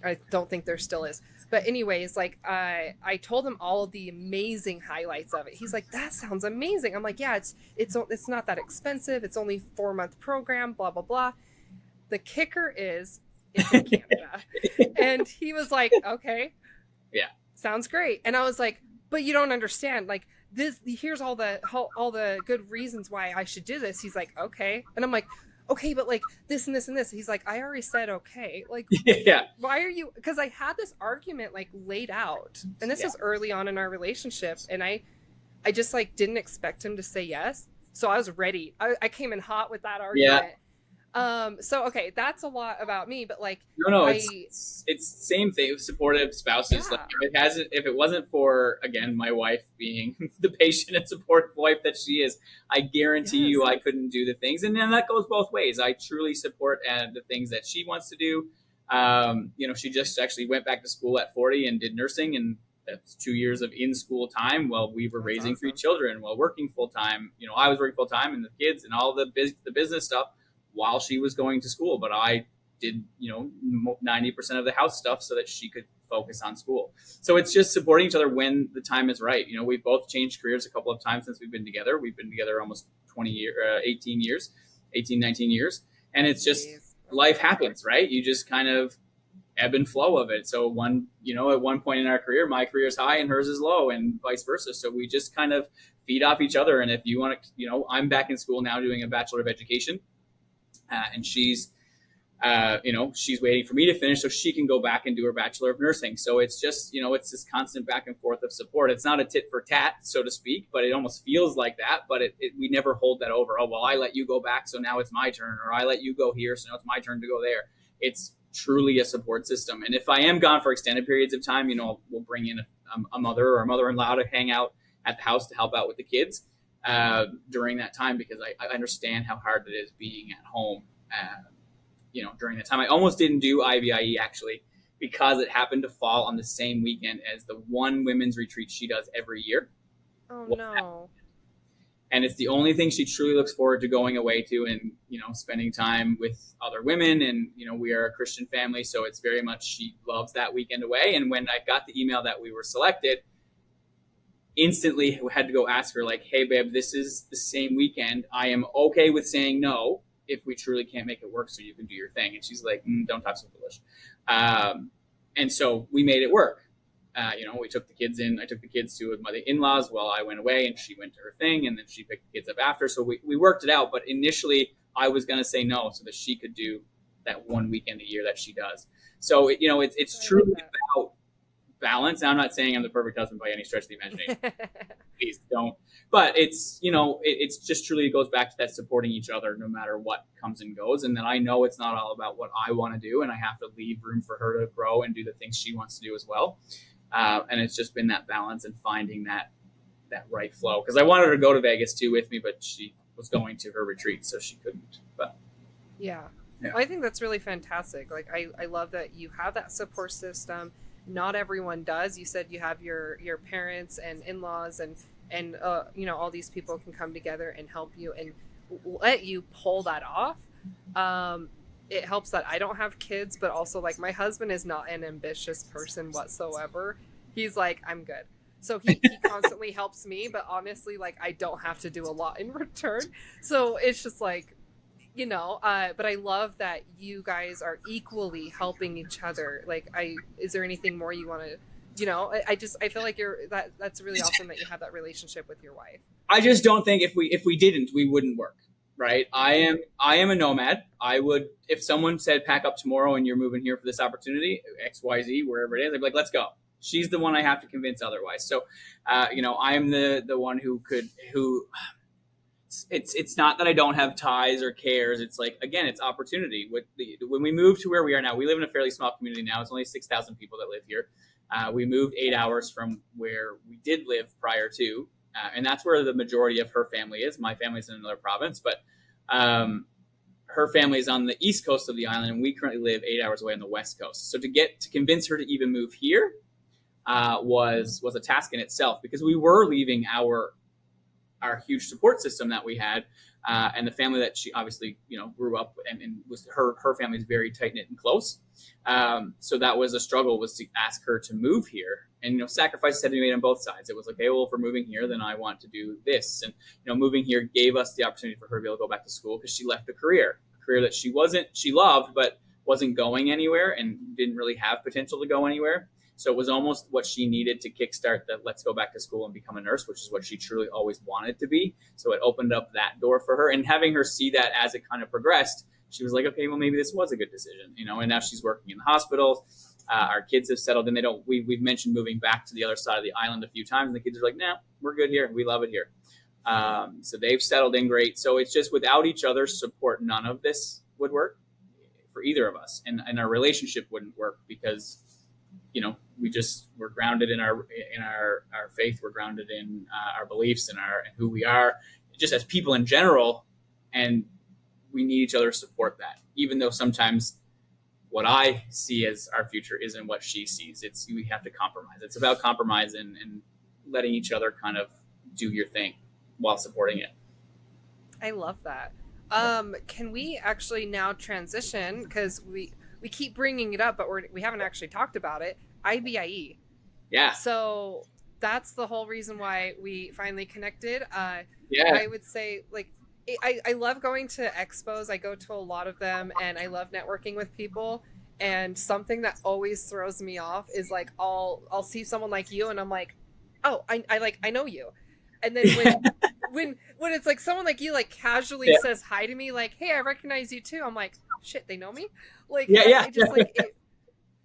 I don't think there still is. But anyways, like I told him all of the amazing highlights of it. He's like, "That sounds amazing." I'm like, "Yeah, it's not that expensive. It's only 4-month program. Blah blah blah." The kicker is it's in Canada, and he was like, "Okay, Yeah. sounds great." And I was like, "But you don't understand. Like this. Here's all the good reasons why I should do this." He's like, "Okay," and I'm like, okay, but like this and this and this. He's like, I already said okay. Like, Yeah. why are you? Because I had this argument like laid out, and this Yeah. was early on in our relationship, and I just like didn't expect him to say yes, so I was ready. I came in hot with that Yeah. argument. So okay, that's a lot about me, but like No, I it's same thing with supportive spouses. Like yeah if it wasn't for, again, my wife being the patient and supportive wife that she is, I guarantee you yes I couldn't do the things. And then that goes both ways. I truly support the things that she wants to do. She just actually went back to school at 40 and did nursing, and that's 2 years of in school time while we were that's raising 3 awesome. children while working full time. I was working full time and the kids and all the business stuff while she was going to school, but I did 90% of the house stuff so that she could focus on school. So it's just supporting each other when the time is right. We've both changed careers a couple of times since we've been together. We've been together almost 18 years, 18, 19 years. And it's just Jeez. life Okay. happens, right? You just kind of ebb and flow of it. So at one point in our career, my career is high and hers is low, and vice versa. So we just kind of feed off each other. And if you want to, I'm back in school now doing a Bachelor of Education, and she's waiting for me to finish so she can go back and do her Bachelor of Nursing. So it's just, it's this constant back and forth of support. It's not a tit for tat, so to speak, but it almost feels like that. But we never hold that over. Oh, well, I let you go back, so now it's my turn, or I let you go here, so now it's my turn to go there. It's truly a support system. And if I am gone for extended periods of time, we'll bring in a mother or a mother-in-law to hang out at the house to help out with the kids during that time, because I understand how hard it is being at home during that time. I almost didn't do IBIE actually because it happened to fall on the same weekend as the one women's retreat she does every year. Oh no. And it's the only thing she truly looks forward to going away to, and spending time with other women. And we are a Christian family, so it's very much, she loves that weekend away. And when I got the email that we were selected, instantly had to go ask her, like, hey babe, this is the same weekend. I am okay with saying no if we truly can't make it work, so you can do your thing. And she's like, don't talk so foolish. And so we made it work. We took the kids in. I took the kids to my in-laws while I went away, and she went to her thing, and then she picked the kids up after. So we worked it out. But initially, I was going to say no so that she could do that one weekend a year that she does. So it's I love truly that. about balance. And I'm not saying I'm the perfect husband by any stretch of the imagination. Please don't. But it's just truly, it goes back to that supporting each other no matter what comes and goes. And then I know it's not all about what I want to do, and I have to leave room for her to grow and do the things she wants to do as well. And it's just been that balance and finding that right flow. Because I wanted her to go to Vegas too with me, but she was going to her retreat, so she couldn't. But Yeah. yeah, Well, I think that's really fantastic. Like I love that you have that support system. Not everyone does. You said you have your parents and in-laws and all these people can come together and help you and let you pull that off. It helps that I don't have kids, but also like my husband is not an ambitious person whatsoever. He's like, I'm good. So he constantly helps me, but honestly, like I don't have to do a lot in return. So it's just like, but I love that you guys are equally helping each other. Like is there anything more you want to, I feel like that's really awesome that you have that relationship with your wife. I just don't think if we didn't, we wouldn't work. Right. Mm-hmm. I am a nomad. I would, if someone said pack up tomorrow and you're moving here for this opportunity, XYZ, wherever it is, I'd be like, let's go. She's the one I have to convince otherwise. So, I'm the one who it's not that I don't have ties or cares. It's like, again, it's opportunity. When we moved to where we are now, we live in a fairly small community now. It's only 6,000 people that live here. We moved 8 hours from where we did live prior to, and that's where the majority of her family is. My family's in another province, but Her family is on the east coast of the island, and we currently live 8 hours away on the west coast. So to convince her to even move here was a task in itself, because we were leaving our huge support system that we had, and the family that she obviously grew up and was her family is very tight knit and close. So that was a struggle, was to ask her to move here, and sacrifices had to be made on both sides. It was like, hey, well, if we're moving here, then I want to do this, and moving here gave us the opportunity for her to be able to go back to school, because she left a career that she loved but wasn't going anywhere and didn't really have potential to go anywhere. So it was almost what she needed to kickstart that let's go back to school and become a nurse, which is what she truly always wanted to be. So it opened up that door for her. And having her see that as it kind of progressed, she was like, okay, well, maybe this was a good decision, and now she's working in the hospital. Our kids have settled in. We've mentioned moving back to the other side of the island a few times, and the kids are like, nah, we're good here. We love it here. So they've settled in great. So it's just, without each other's support, none of this would work for either of us. And our relationship wouldn't work, because we're grounded in our faith. We're grounded in our beliefs and who we are, just as people in general. And we need each other to support that, even though sometimes what I see as our future isn't what she sees. We have to compromise. It's about compromise and letting each other kind of do your thing while supporting it. I love that. Can we actually now transition, because we keep bringing it up, but we haven't actually talked about it. IBIE. Yeah. So that's the whole reason why we finally connected. Yeah. I would say, like, I love going to expos. I go to a lot of them, and I love networking with people. And something that always throws me off is, like, I'll see someone like you, and I'm like, oh, I know you. And then when it's like someone like you, like, casually says hi to me, like, hey, I recognize you too. I'm like, shit, they know me? Like, I just, like,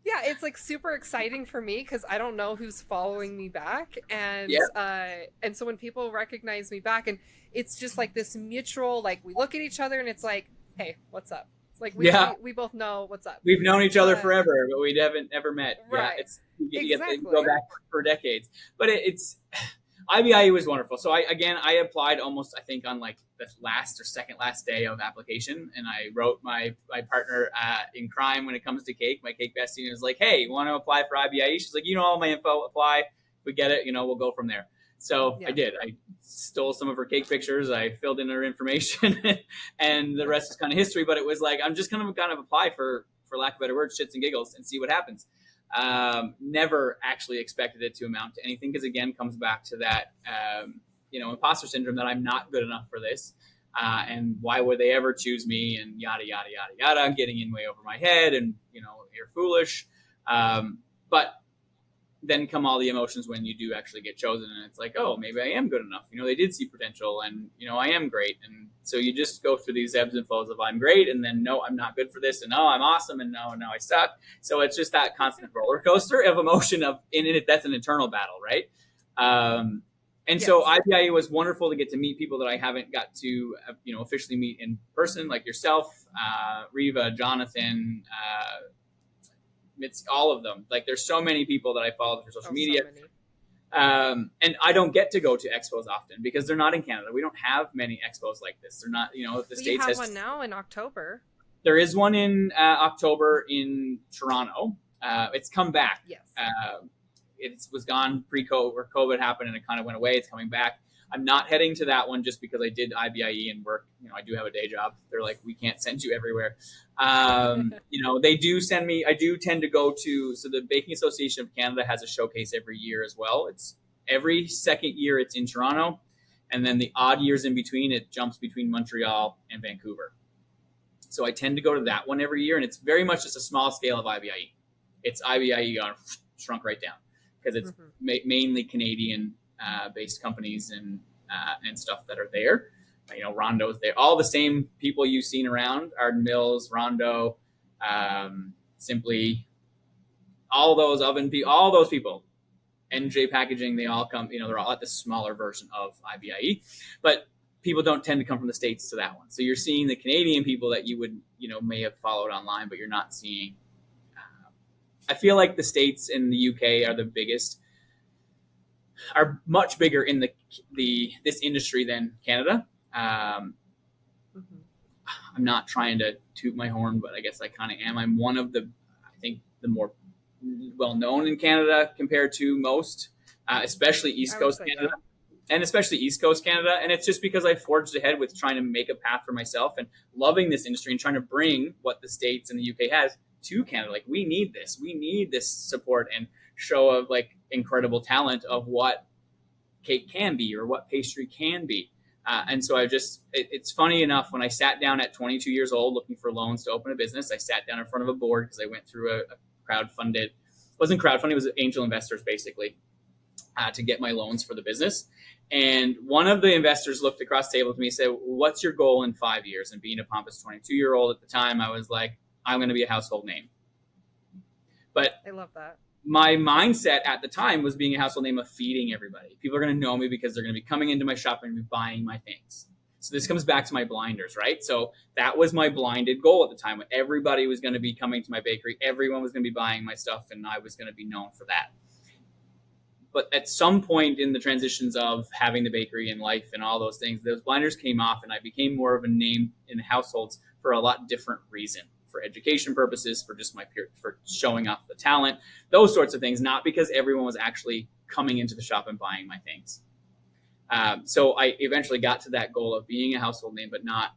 it's like super exciting for me, because I don't know who's following me back. And and so when people recognize me back, and it's just like this mutual, like, we look at each other and it's like, hey, what's up? Like, we both know what's up. We've known each other forever, but we haven't ever met. Right. Yeah, you go back for decades. But it's IBIE was wonderful. So I applied almost, I think, on like the last or second last day of application, and I wrote my partner in crime when it comes to cake, my cake bestie, and was like, hey, you want to apply for IBIE? She's like, all my info, apply. If we get it, we'll go from there. So I did. I stole some of her cake pictures. I filled in her information, and the rest is kind of history. But it was like, I'm just going to kind of apply for lack of better words, shits and giggles, and see what happens. Never actually expected it to amount to anything, because again, comes back to that, imposter syndrome, that I'm not good enough for this. And why would they ever choose me, and yada, yada, yada, yada. I'm getting in way over my head, and, you're foolish. But then come all the emotions when you do actually get chosen, and it's like, oh, maybe I am good enough. They did see potential, and, I am great. And so you just go through these ebbs and flows of I'm great, and then no, I'm not good for this, and no, I'm awesome, and no, I suck. So it's just that constant roller coaster of emotion that's an internal battle, right? So IBIE was wonderful to get to meet people that I haven't got to, officially meet in person, like yourself, Reva, Jonathan, it's all of them. Like, there's so many people that I follow through social media. And I don't get to go to expos often, because they're not in Canada. We don't have many expos like this. They're not, the States has one now in October. There is one in October in Toronto. It's come back. Yes. It was gone pre-COVID, or COVID happened and it kind of went away. It's coming back. I'm not heading to that one just because I did IBIE and work. I do have a day job. They're like, we can't send you everywhere. They do send me. I do tend to go to. So the Baking Association of Canada has a showcase every year as well. It's every second year. It's in Toronto, and then the odd years in between, it jumps between Montreal and Vancouver. So I tend to go to that one every year, and it's very much just a small scale of IBIE. It's IBIE shrunk right down, because it's mainly Canadian based companies and stuff that are there. Rondo's there. All the same people you've seen around: Arden Mills, Rondo, Simply, all those all those people. NJ Packaging, they all come. They're all at the smaller version of IBIE, but people don't tend to come from the States to that one. So you're seeing the Canadian people that you would may have followed online, but you're not seeing. I feel like the States and the UK are much bigger in this industry than Canada. I'm not trying to toot my horn, but I guess I kind of am. I'm one of the, I think, the more well known in Canada compared to most, especially East I would Coast say, Canada. yeah. And especially East Coast Canada. And it's just because I forged ahead with trying to make a path for myself and loving this industry and trying to bring what the States and the UK has to Canada. Like, we need this. We need this support and show of like incredible talent of what cake can be or what pastry can be. And so it's funny enough, when I sat down at 22 years old looking for loans to open a business, I sat down in front of a board because I went through a crowdfunded, it wasn't crowdfunding, it was angel investors basically, to get my loans for the business. And one of the investors looked across the table to me and said, what's your goal in 5 years? And being a pompous 22-year-old at the time, I was like, I'm going to be a household name. But I love that. My mindset at the time was being a household name of feeding everybody. People are going to know me because they're going to be coming into my shop and be buying my things. So this comes back to my blinders, right? So that was my blinded goal at the time, when everybody was going to be coming to my bakery. Everyone was going to be buying my stuff, and I was going to be known for that. But at some point in the transitions of having the bakery and life and all those things, those blinders came off, and I became more of a name in households for a lot different reason. For education purposes, for just for showing off the talent, those sorts of things, not because everyone was actually coming into the shop and buying my things. So I eventually got to that goal of being a household name, but not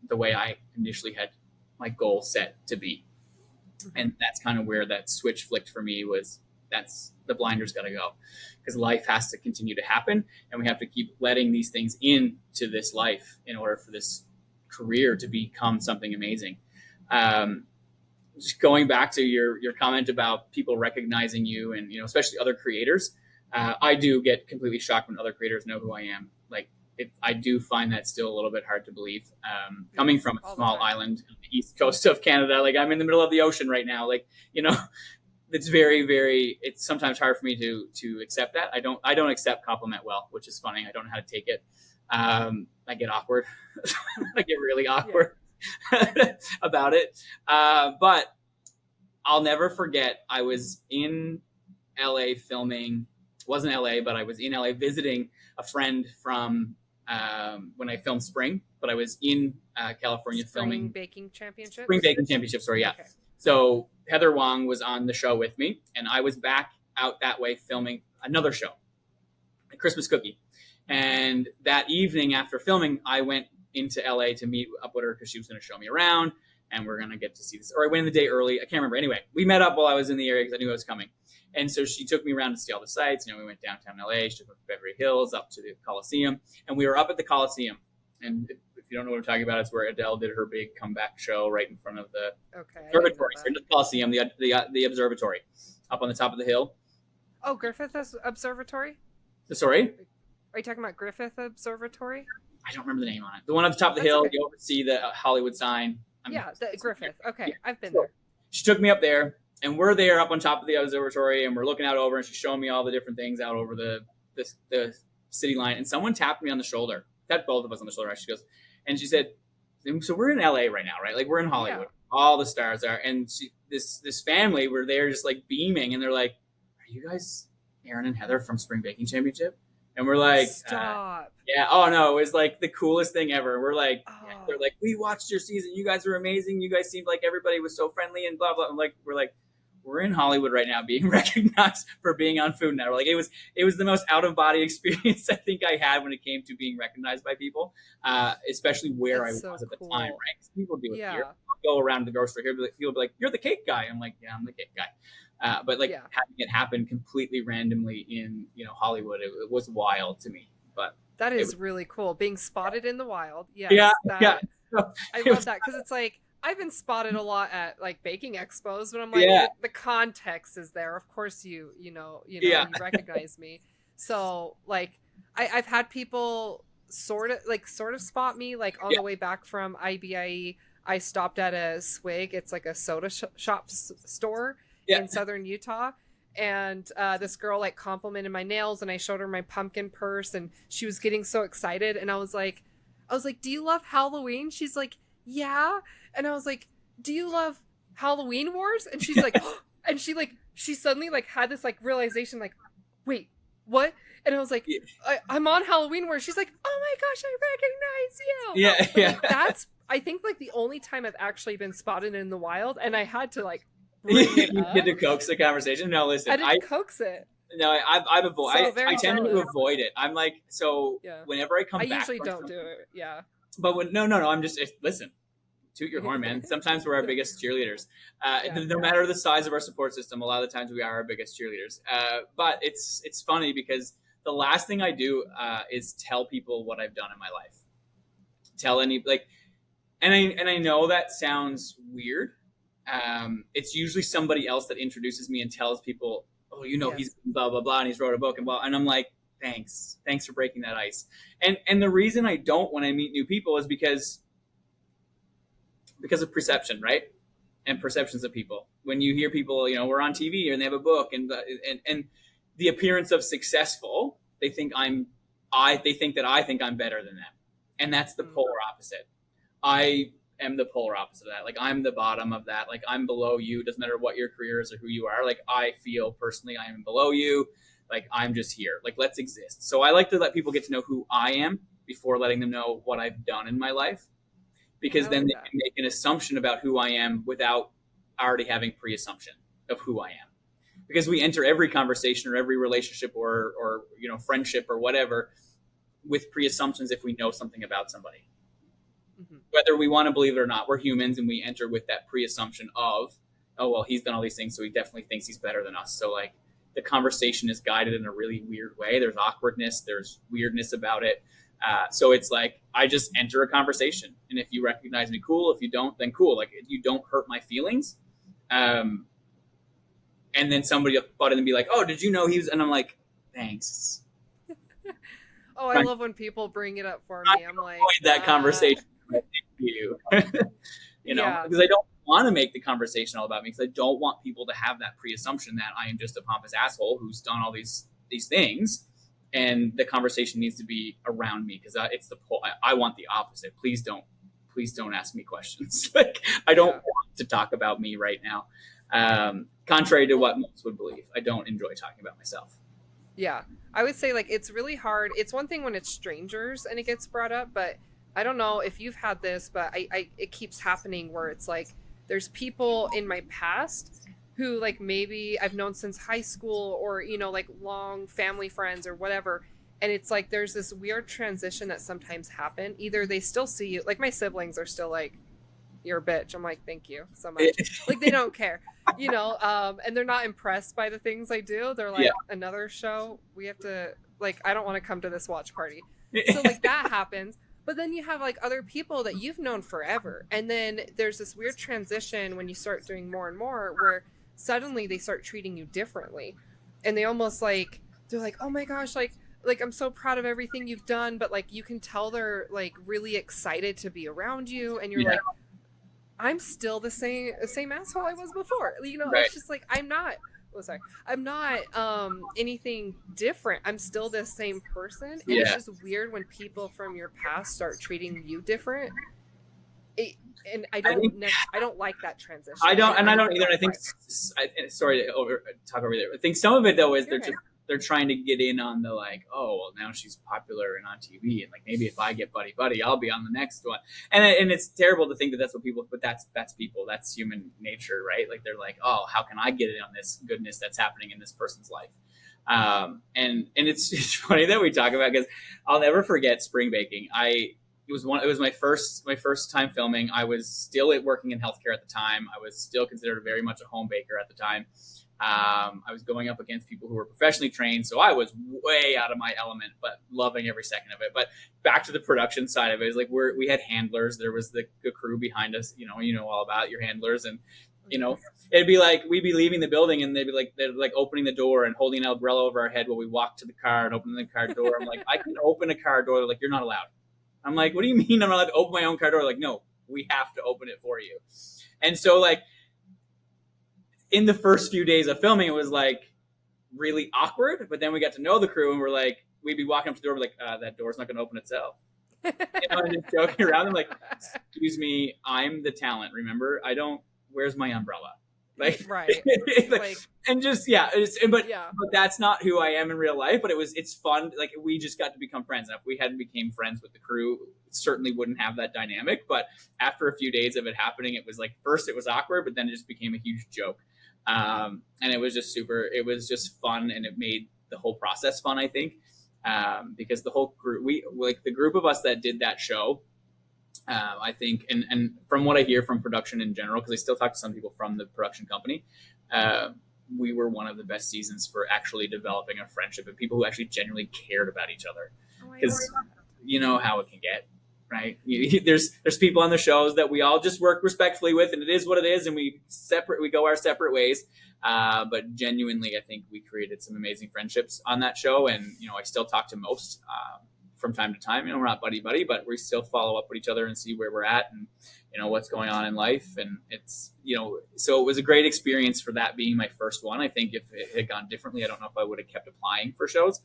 the way I initially had my goal set to be. And that's kind of where that switch flicked for me, was that's the blinders got to go, because life has to continue to happen, and we have to keep letting these things into this life in order for this career to become something amazing. Just going back to your comment about people recognizing you, and especially other creators, I do get completely shocked when other creators know who I am. Like, I do find that still a little bit hard to believe. Coming from a small island on the east coast of Canada, like I'm in the middle of the ocean right now. Like, it's very, very. It's sometimes hard for me to accept that. I don't accept compliment well, which is funny. I don't know how to take it. I get awkward. I get really awkward. Yeah. about it. But I'll never forget, I was in LA filming. It wasn't LA, but I was in LA visiting a friend from when I filmed Spring, but I was in California filming Baking Championship. Spring Baking Championship, sorry, yeah. Okay. So Heather Wong was on the show with me, and I was back out that way filming another show, a Christmas Cookie. And that evening after filming, I went into LA to meet up with her because she was going to show me around, and we're going to get to see this. Or I went in the day early. I can't remember. Anyway, we met up while I was in the area because I knew I was coming. And so she took me around to see all the sites. We went downtown LA, she took me to Beverly Hills, up to the Coliseum. And we were up at the Coliseum. And if you don't know what I'm talking about, it's where Adele did her big comeback show right in front of the observatory. So the Coliseum, the observatory, up on the top of the hill. Oh, Griffith Observatory? Sorry? Are you talking about Griffith Observatory? I don't remember the name on it. The one on the top of the hill, you oversee the Hollywood sign. The Griffith. Okay, yeah. I've been there. She took me up there, and we're there up on top of the observatory, and we're looking out over, and she's showing me all the different things out over the city line. And someone tapped me on the shoulder. Tapped both of us on the shoulder. She goes, and she said, "So we're in LA right now, right? Like, we're in Hollywood. Yeah. All the stars are." And this family were there, just like beaming, and they're like, "Are you guys Aaron and Heather from Spring Baking Championship?" And we're like, stop. Yeah. Oh no, it was like the coolest thing ever. We're like, They're like, we watched your season. You guys were amazing. You guys seemed like everybody was so friendly and blah blah. We're in Hollywood right now, being recognized for being on Food Network. Like, it was the most out of body experience I think I had when it came to being recognized by people, especially where That's I was so at the cool. time. Right? Because people do it here. I'll go around the grocery here, people be like, "You're the cake guy." I'm like, "Yeah, I'm the cake guy." But having it happen completely randomly in Hollywood, it was wild to me. But that is really cool, being spotted in the wild. Yes, yeah. I love that, because it's like, I've been spotted a lot at like baking expos, but I'm like, the context is there. Of course, you recognize me. So like, I've had people sort of spot me, like on the way back from IBIE. I stopped at a Swig. It's like a soda shop store in southern Utah. And this girl like complimented my nails, and I showed her my pumpkin purse, and she was getting so excited. And I was like, "Do you love Halloween?" She's like, "Yeah." And I was like, "Do you love Halloween Wars?" And she's like, and she suddenly like had this like realization, like, "Wait, what?" And I was like, I'm on Halloween Wars. She's like, "Oh my gosh, I recognize you." Yeah. Like, I think like the only time I've actually been spotted in the wild, and I had to like bring it You did up. to coax the conversation. No, listen, I didn't coax it. no, So I very tend to jealous. avoid it. I'm like, so Yeah. whenever I I come back usually from don't do something, it. Yeah. but no, I'm just listen. Toot your horn, man. Sometimes we're our biggest cheerleaders. Yeah. No matter the size of our support system, a lot of the times we are our biggest cheerleaders. But it's funny because the last thing I do is tell people what I've done in my life. Tell any like, and I know that sounds weird. It's usually somebody else that introduces me and tells people, oh, you know, he's Yes. blah blah blah, and he's wrote a book and blah, and I'm like, thanks for breaking that ice. And the reason I don't when I meet new people is because of perception, right? And perceptions of people. When you hear people, you know, we're on TV and they have a book and the appearance of successful, they think they think that I think I'm better than them, and that's the Mm. polar opposite. I am the polar opposite of that. Like I'm the bottom of that. Like I'm below you. Doesn't matter what your career is or who you are. Like I feel personally I am below you. Like I'm just here. Like let's exist. So I like to let people get to know who I am before letting them know what I've done in my life, because I then like they that. can make an assumption about who I am without already having pre-assumption of who I am. Because we enter every conversation or every relationship or you know friendship or whatever with pre-assumptions if we know something about somebody. Hmm. Whether we want to believe it or not, we're humans and we enter with that pre-assumption of, oh well, he's done all these things, so he definitely thinks he's better than us. So like the conversation is guided in a really weird way. There's awkwardness, there's weirdness about it. So it's like I just enter a conversation, and if you recognize me, cool. If you don't, then cool. Like you don't hurt my feelings. Um, and then somebody will butt in and be like, "Oh, did you know he was?" And I'm like, "Thanks." Oh, I Trying love when people bring it up for to me. I'm like, avoid that conversation. Thank you. You know, yeah. because I don't want to make the conversation all about me, because I don't want people to have that pre-assumption that I am just a pompous asshole who's done all these things, and the conversation needs to be around me, because it's I want the opposite. Please don't ask me questions. Like I don't Yeah. want to talk about me right now. Contrary to Well, what most would believe, I don't enjoy talking about myself. yeah. I would say like it's really hard. It's one thing when it's strangers and it gets brought up, but I don't know if you've had this, but I it keeps happening where it's like there's people in my past who like maybe I've known since high school or like long family friends or whatever. And it's like there's this weird transition that sometimes happen. Either they still see you, like my siblings are still like, you're a bitch. I'm like, thank you so much. Like they don't care, and they're not impressed by the things I do. They're Yeah. like, another show, we have to, like, I don't want to come to this watch party. So like that happens. But then you have like other people that you've known forever. And then there's this weird transition when you start doing more and more where suddenly they start treating you differently. And they almost like they're like, "Oh my gosh, like I'm so proud of everything you've done," but like you can tell they're like really excited to be around you and you're Yeah. like, I'm still the same asshole I was before. Right. It's just like I'm not. Oh, sorry. I'm not anything different. I'm still the same person, and it's Yeah. just weird when people from your past start treating you different. It, and I I don't think I don't like that transition. I don't, and I I don't don't either. I think, quite. sorry to talk over there. I think some of it though is You're okay. they're trying to get in on the like, oh well, now she's popular and on TV, and like maybe if I get buddy, I'll be on the next one. And it's terrible to think that that's what people, but that's people, that's human nature, right? Like they're like, oh, how can I get in on this goodness that's happening in this person's life? And it's funny that we talk about, because I'll never forget spring baking. It was my first time filming. I was still working in healthcare at the time. I was still considered very much a home baker at the time. I was going up against people who were professionally trained, so I was way out of my element, but loving every second of it. But back to the production side of it, is like we had handlers. There was the crew behind us. You know all about your handlers, and Mhm. it'd be like we'd be leaving the building, and they'd like opening the door and holding an umbrella over our head while we walked to the car and opening the car door. I'm like, I can open a car door. They're like, you're not allowed. I'm like, what do you mean I'm not allowed to open my own car door? Like, no, we have to open it for you. And so like in the first few days of filming, it was like really awkward. But then we got to know the crew, and we're like, we'd be walking up to the door, we're like, that door's not going to open itself. And just joking around. I'm like, excuse me, I'm the talent. Remember, I don't. Where's my umbrella? like, Right. Like, and just, yeah, but yeah. that's not who I am in real life. But it's fun. Like, we just got to become friends. And if we hadn't became friends with the crew, certainly wouldn't have that dynamic. But after a few days of it happening, it was like, first it was awkward, but then it just became a huge joke. And it was just fun, and it made the whole process fun, I think. Because the whole group, the group of us that did that show, I think, and from what I hear from production in general, because I still talk to some people from the production company, we were one of the best seasons for actually developing a friendship and people who actually genuinely cared about each other. Because you know how it can get, right? There's people on the shows that we all just work respectfully with, and it is what it is, and we go our separate ways. But genuinely, I think we created some amazing friendships on that show, and I still talk to most from time to time. We're not buddy, but we still follow up with each other and see where we're at and what's going on in life. And it's so it was a great experience for that being my first one. I think if it had gone differently, I don't know if I would have kept applying for shows,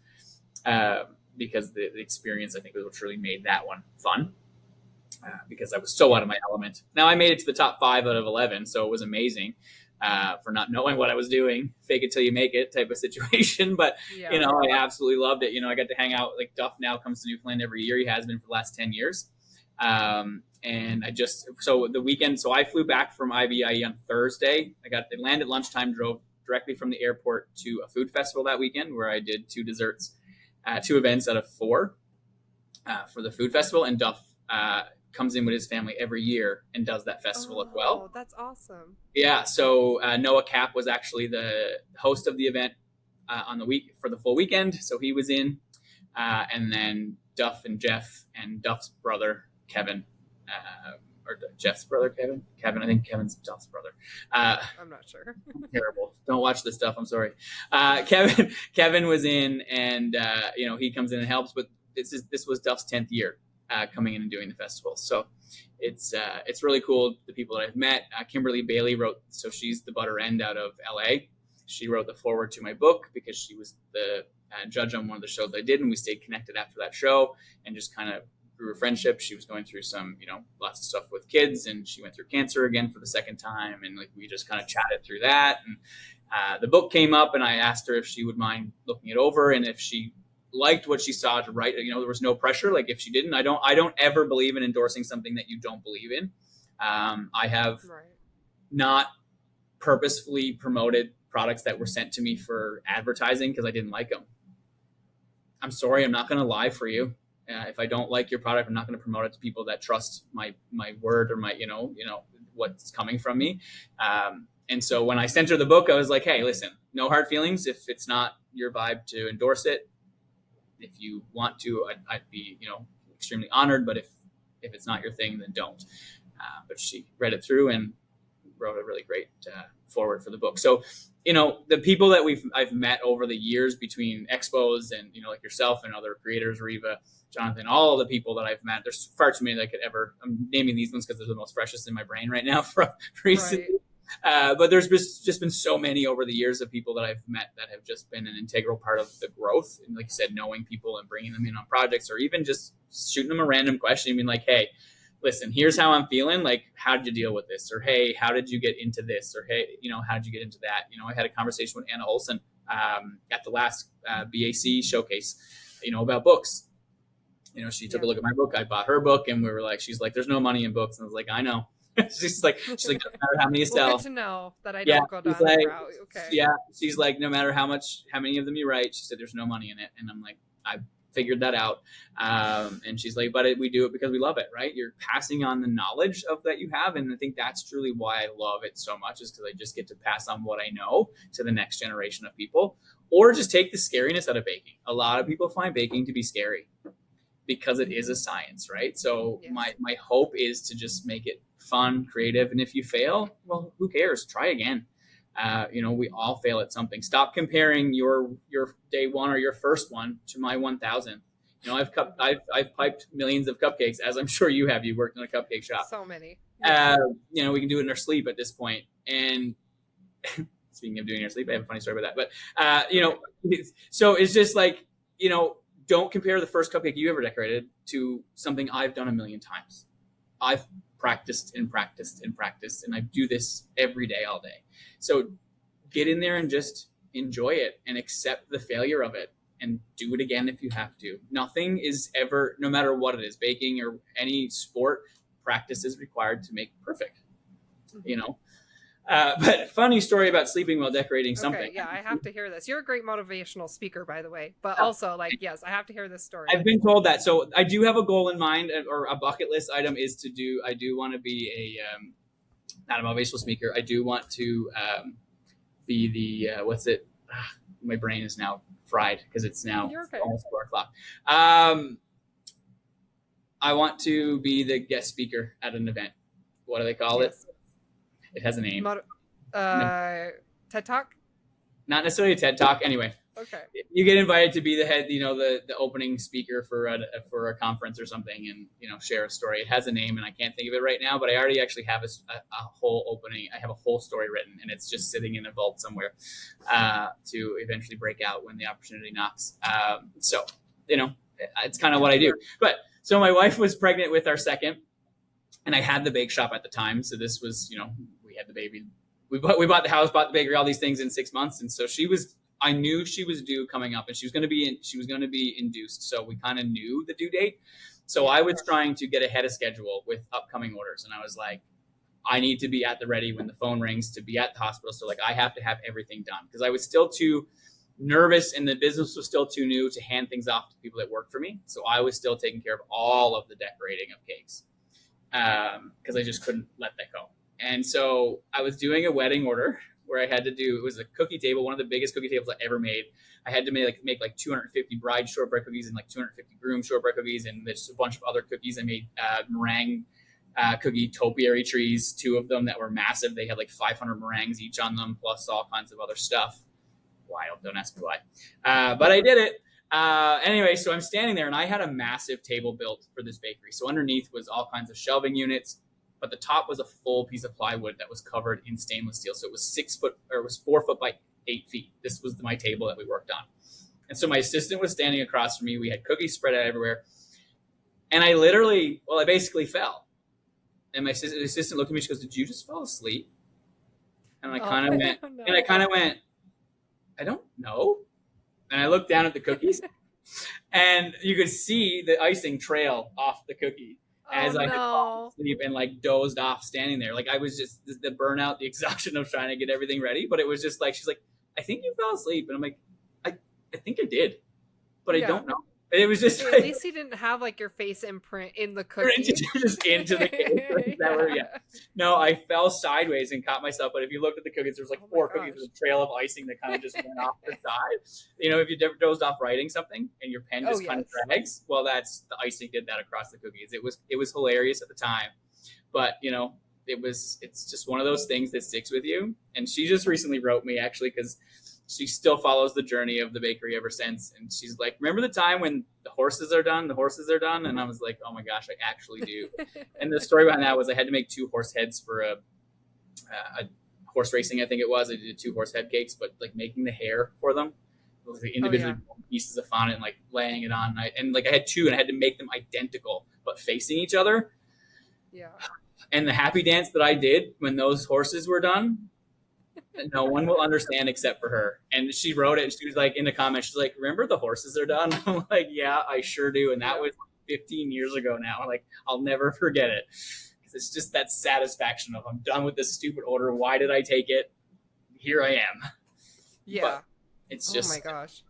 because the experience, I think, was what truly made that one fun. Because I was so out of my element. Now I made it to the top 5 out of 11, so it was amazing. For not knowing what I was doing, fake it till you make it type of situation. But, Yeah. I absolutely loved it. I got to hang out, like, Duff now comes to Newfoundland every year. He has been for the last 10 years. And so the weekend, so I flew back from IBIE on Thursday. I landed lunchtime, drove directly from the airport to a food festival that weekend where I did 2 desserts, 2 events out of 4 for the food festival. And Duff comes in with his family every year and does that festival as well. Oh, that's awesome. Yeah. So Noah Cap was actually the host of the event on the week for the full weekend. So he was in, and then Duff and Jeff and Duff's brother, Kevin, or Jeff's brother, Kevin, I think Kevin's Duff's brother. I'm not sure. Terrible. Don't watch this stuff. I'm sorry. Kevin was in, and he comes in and helps, but this was Duff's 10th year. Coming in and doing the festival. So it's really cool. The people that I've met, Kimberly Bailey wrote, so she's the butter end out of LA. She wrote the foreword to my book because she was the judge on one of the shows I did, and we stayed connected after that show and just kind of grew a friendship. She was going through some, lots of stuff with kids, and she went through cancer again for the second time. And we just kind of chatted through that. And the book came up, and I asked her if she would mind looking it over, and if she liked what she saw to write. There was no pressure. Like, if she didn't, I don't ever believe in endorsing something that you don't believe in. I have not purposefully promoted products that were sent to me for advertising because I didn't like them. I'm sorry, I'm not going to lie for you. If I don't like your product, I'm not going to promote it to people that trust my word or my what's coming from me. And so when I sent her the book, I was like, hey, listen, no hard feelings. If it's not your vibe to endorse it, if you want to, I'd be, extremely honored. But if it's not your thing, then don't. But she read it through and wrote a really great forward for the book. So, the people that I've met over the years between expos and, like yourself and other creators, Riva, Jonathan, all the people that I've met, there's far too many that I could ever, I'm naming these ones because they're the most freshest in my brain right now from recently. Right. But there's just been so many over the years of people that I've met that have just been an integral part of the growth. And like you said, knowing people and bringing them in on projects, or even just shooting them a random question, being like, hey, listen, here's how I'm feeling. Like, how did you deal with this? Or, hey, how did you get into this? Or, hey, how did you get into that? I had a conversation with Anna Olson at the last BAC showcase, about books. She took a look at my book. I bought her book, and we were like, she's like, there's no money in books. And I was like, I know. she's like, doesn't matter how many you sell. Good to know that I don't go down that route. Okay. Yeah. She's like, no matter how many of them you write, she said, there's no money in it. And I'm like, I figured that out. And she's like, but we do it because we love it, right? You're passing on the knowledge of that you have. And I think that's truly why I love it so much, is because I just get to pass on what I know to the next generation of people, or just take the scariness out of baking. A lot of people find baking to be scary because it is a science, right? So yes. My hope is to just make it fun, creative. And if you fail, well, who cares? Try again. We all fail at something. Stop comparing your day one or your first one to my 1,000. I've piped millions of cupcakes, as I'm sure you have. You worked in a cupcake shop. So many. We can do it in our sleep at this point. And speaking of doing it in our sleep, I have a funny story about that. But so it's just like, don't compare the first cupcake you ever decorated to something I've done a million times. I've practiced and practiced and practiced. And I do this every day, all day. So get in there and just enjoy it and accept the failure of it and do it again if you have to. Nothing is ever, no matter what it is, baking or any sport, practice is required to make perfect, you know? But funny story about sleeping while decorating something. Okay, yeah, I have to hear this. You're a great motivational speaker, by the way, but also, like, yes, I have to hear this story. I've been told that. So I do have a goal in mind, or a bucket list item is I do want to be not a motivational speaker. I do want to be the, my brain is now fried because it's now almost 4:00. I want to be the guest speaker at an event. What do they call it? It has a name. TED Talk? Not necessarily a TED Talk. Anyway, okay. You get invited to be the head, the opening speaker for a conference or something, and share a story. It has a name, and I can't think of it right now. But I already actually have a whole opening. I have a whole story written, and it's just sitting in a vault somewhere to eventually break out when the opportunity knocks. So it's kind of what I do. But so my wife was pregnant with our second, and I had the bake shop at the time. So this was, we had the baby. We bought the house, bought the bakery, all these things in 6 months. And so I knew she was due coming up, and she was going to be induced. So we kind of knew the due date. So I was trying to get ahead of schedule with upcoming orders. And I was like, I need to be at the ready when the phone rings to be at the hospital. So I have to have everything done, because I was still too nervous and the business was still too new to hand things off to people that worked for me. So I was still taking care of all of the decorating of cakes, because I just couldn't let that go. And so I was doing a wedding order where I had to it was a cookie table, one of the biggest cookie tables I ever made. I had to make 250 bride shortbread cookies and 250 groom shortbread cookies, and there's a bunch of other cookies. I made meringue cookie topiary trees, 2 of them that were massive. They had 500 meringues each on them, plus all kinds of other stuff. Wild, don't ask me why. But I did it. Anyway, so I'm standing there, and I had a massive table built for this bakery. So underneath was all kinds of shelving units, but the top was a full piece of plywood that was covered in stainless steel. So it was 4 foot by 8 feet. This was my table that we worked on. And so my assistant was standing across from me. We had cookies spread out everywhere. And I basically fell. And my assistant looked at me, she goes, "Did you just fall asleep?" And I kind of went, "I don't know." And I looked down at the cookies, and you could see the icing trail off the cookie as I had fallen asleep and dozed off standing there. I was just the burnout, the exhaustion of trying to get everything ready. But it was just she's like, "I think you fell asleep." And I'm like, I think I did, but I don't know. And it was just at least he didn't have your face imprint in the cookie. Just into the cake. No, I fell sideways and caught myself. But if you looked at the cookies, there was 4 cookies with a trail of icing that kind of just went off the side. If you ever dozed off writing something and your pen just kind of drags, well, that's the icing did that across the cookies. It was hilarious at the time, but it's just one of those things that sticks with you. And she just recently wrote me, actually, because she still follows the journey of the bakery ever since. And she's like, "Remember the time when the horses are done? The horses are done." And I was like, "Oh my gosh, I actually do." And the story behind that was I had to make 2 horse heads for a horse racing, I think it was. I did 2 horse head cakes, but making the hair for them, the individual pieces of fondant, and laying it on. I had 2, and I had to make them identical, but facing each other. Yeah. And the happy dance that I did when those horses were done, no one will understand except for her. And she wrote it, and she was in the comments, she's like, "Remember the horses are done?" I'm like, "Yeah, I sure do." And that was 15 years ago now. I'll never forget it. Because it's just that satisfaction of, I'm done with this stupid order. Why did I take it? Here I am. Yeah. But it's just, oh my gosh.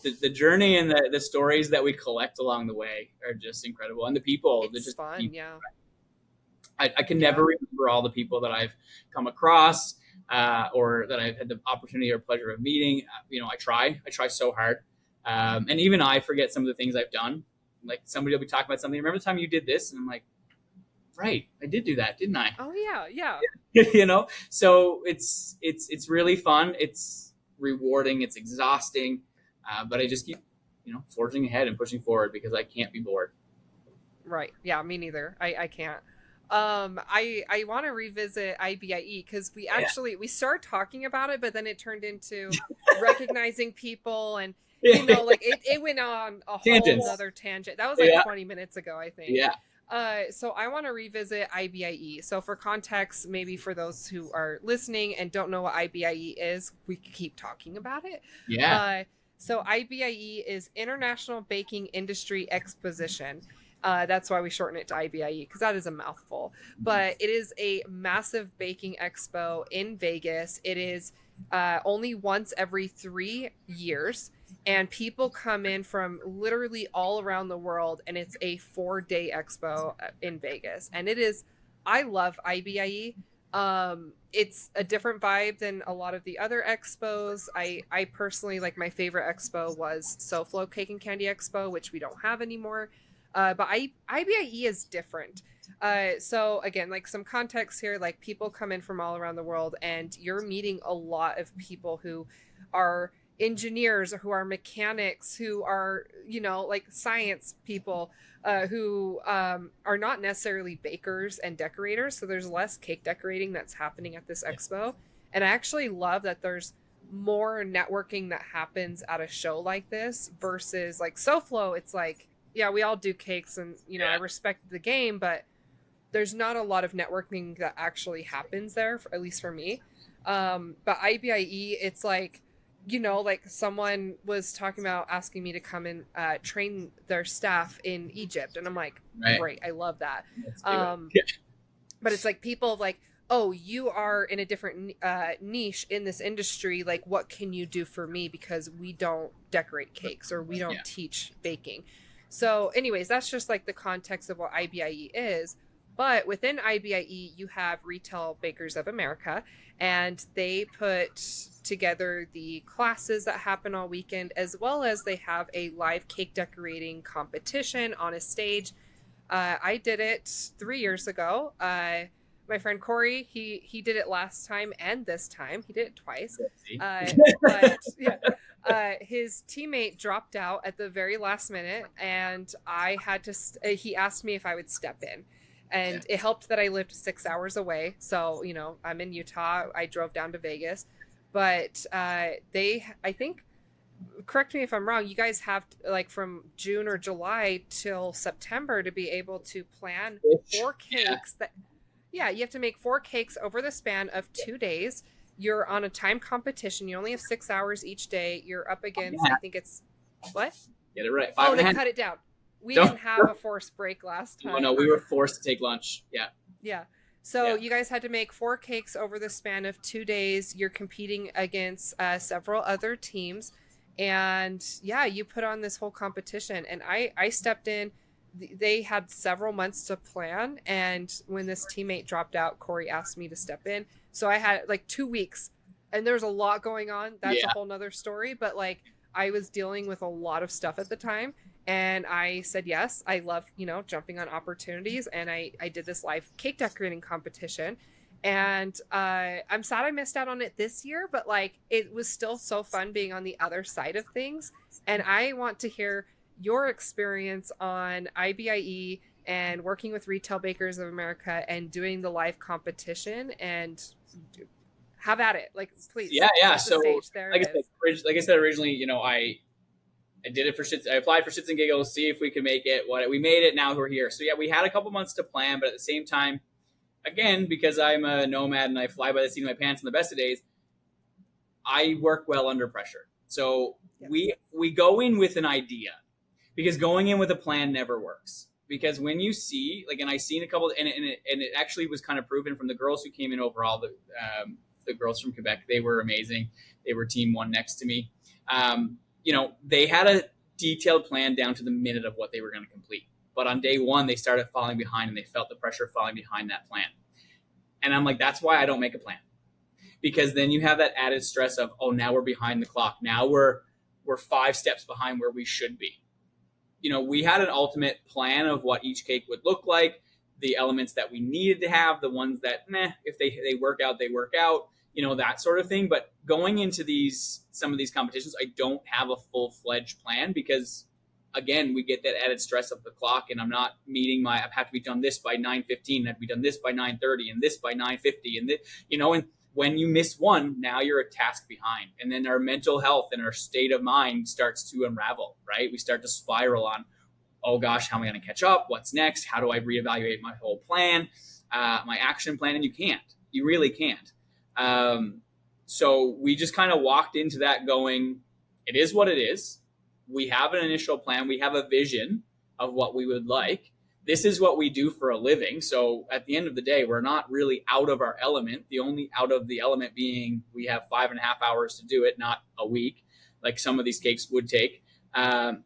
The journey and the stories that we collect along the way are just incredible. And the people. It's just fun, yeah. I can never remember all the people that I've come across, or that I've had the opportunity or pleasure of meeting. I try so hard. And even I forget some of the things I've done. Somebody will be talking about something. "Remember the time you did this?" And I'm like, "Right, I did do that, didn't I?" Oh yeah. So it's really fun. It's rewarding. It's exhausting. But I just keep, forging ahead and pushing forward, because I can't be bored. Right. Yeah, me neither. I can't. I want to revisit IBIE, because we started talking about it, but then it turned into recognizing people, and it went on a whole other tangent. That was 20 minutes ago, I think. Yeah. So I want to revisit IBIE. So for context, maybe for those who are listening and don't know what IBIE is, we could keep talking about it. Yeah. Uh, so IBIE is International Baking Industry Exposition. That's why we shorten it to IBIE because that is a mouthful. But it is a massive baking expo in Vegas. It is only once every 3 years, and people come in from literally all around the world, and it's a 4-day expo in Vegas, and it is, I love IBIE. It's a different vibe than a lot of the other expos. I personally, like, my favorite expo was SoFlo Cake and Candy Expo, which we don't have anymore. But IBIE is different. So again, like, some context here, like, people come in from all around the world, and you're meeting a lot of people who are engineers, who are mechanics, who are, like, science people, who are not necessarily bakers and decorators. So there's less cake decorating that's happening at this expo. And I actually love that there's more networking that happens at a show like this versus like SoFlo. It's like, yeah, we all do cakes, and I respect the game, but there's not a lot of networking that actually happens there, at least for me. But IBIE, it's like, like, someone was talking about asking me to come and train their staff in Egypt, and I'm like, Right. great, I love that. Let's do it. But it's like, people like, oh, you are in a different niche in this industry, like, what can you do for me, because we don't decorate cakes, or we don't teach baking. So anyways, that's just like the context of what IBIE is. But within IBIE, you have Retail Bakers of America, and they put together the classes that happen all weekend, as well as they have a live cake decorating competition on a stage. I did it 3 years ago. My friend Corey, he did it last time and this time. He did it twice. But yeah, his teammate dropped out at the very last minute, and I had to. He asked me if I would step in, and it helped that I lived 6 hours away. So I'm in Utah. I drove down to Vegas, but I think, correct me if I'm wrong, you guys have like from June or July till September to be able to plan 4 cakes you have to make 4 cakes over the span of 2 days. You're on a time competition. You only have 6 hours each day. You're up against, I think it's, what? Get it right. Oh, they cut it down. We didn't have a forced break last time. No, we were forced to take lunch. Yeah. So you guys had to make 4 cakes over the span of 2 days. You're competing against several other teams. And you put on this whole competition. And I stepped in. They had several months to plan, and when this teammate dropped out, Corey asked me to step in. So I had like 2 weeks, and there's a lot going on. That's a whole nother story, but like, I was dealing with a lot of stuff at the time, and I said yes. I love jumping on opportunities, and I did this live cake decorating competition, and I'm sad I missed out on it this year, but like, it was still so fun being on the other side of things. And I want to hear your experience on IBIE and working with Retail Bakers of America and doing the live competition, and have at it. Like, please. Yeah. So there like I said originally, I did it for shits. I applied for shits and giggles, see if we could make it. We made it. Now we're here. So we had a couple months to plan, but at the same time, again, because I'm a nomad and I fly by the seat of my pants on the best of days, I work well under pressure. So we go in with an idea. Because going in with a plan never works. Because when you see, like, and I seen a couple, and it actually was kind of proven from the girls who came in overall. The girls from Quebec, they were amazing. They were team one next to me. They had a detailed plan down to the minute of what they were going to complete. But on day one, they started falling behind, and they felt the pressure of falling behind that plan. And I'm like, that's why I don't make a plan. Because then you have that added stress of, oh, now we're behind the clock. Now we're 5 steps behind where we should be. We had an ultimate plan of what each cake would look like, the elements that we needed to have, the ones that, if they work out, they work out, that sort of thing. But going into some of these competitions, I don't have a full-fledged plan because, again, we get that added stress of the clock, and I'm not meeting I have to be done this by 9:15, I have to be done this by 9:30, and this by 9:50, and this, and when you miss one, now you're a task behind. And then our mental health and our state of mind starts to unravel, right? We start to spiral on, oh gosh, how am I going to catch up? What's next? How do I reevaluate my whole plan, my action plan? And you really can't. So we just kind of walked into that going, it is what it is. We have an initial plan. We have a vision of what we would like. This is what we do for a living. So at the end of the day, we're not really out of our element. The only out of the element being we have 5.5 hours to do it, not a week, like some of these cakes would take. And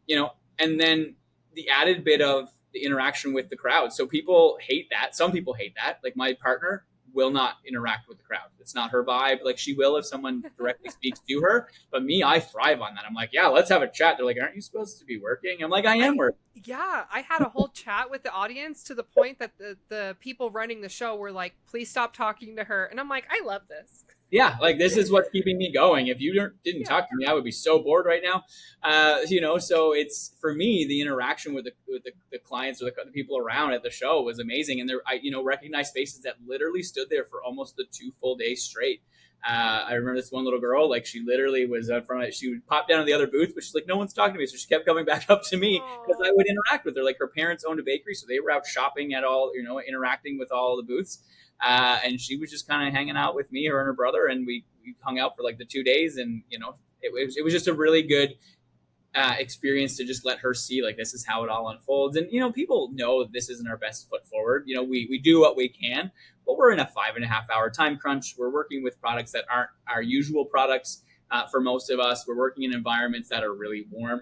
then the added bit of the interaction with the crowd. So people hate that. Some people hate that. Like my partner will not interact with the crowd. It's not her vibe. Like she will if someone directly speaks to her. But me, I thrive on that. I'm like, yeah, let's have a chat. They're like, aren't you supposed to be working? I'm like, I am working. Yeah, I had a whole chat with the audience to the point that the people running the show were like, please stop talking to her. And I'm like, I love this. Yeah, like this is what's keeping me going. If you didn't talk to me, I would be so bored right now. So it's for me, the interaction with the clients or the people around at the show was amazing, and I recognized faces that literally stood there for almost the 2 full days straight. I remember this one little girl, like she literally was from it. She would pop down to the other booth, but she's like, no one's talking to me, so she kept coming back up to me because I would interact with her. Like her parents owned a bakery, so they were out shopping at all, interacting with all the booths. And she was just kind of hanging out with me, her and her brother, and we hung out for like the 2 days, and it was just a really good experience to just let her see like this is how it all unfolds. And people know this isn't our best foot forward. We do what we can, but we're in a 5.5 hour time crunch. We're working with products that aren't our usual products. For most of us, we're working in environments that are really warm.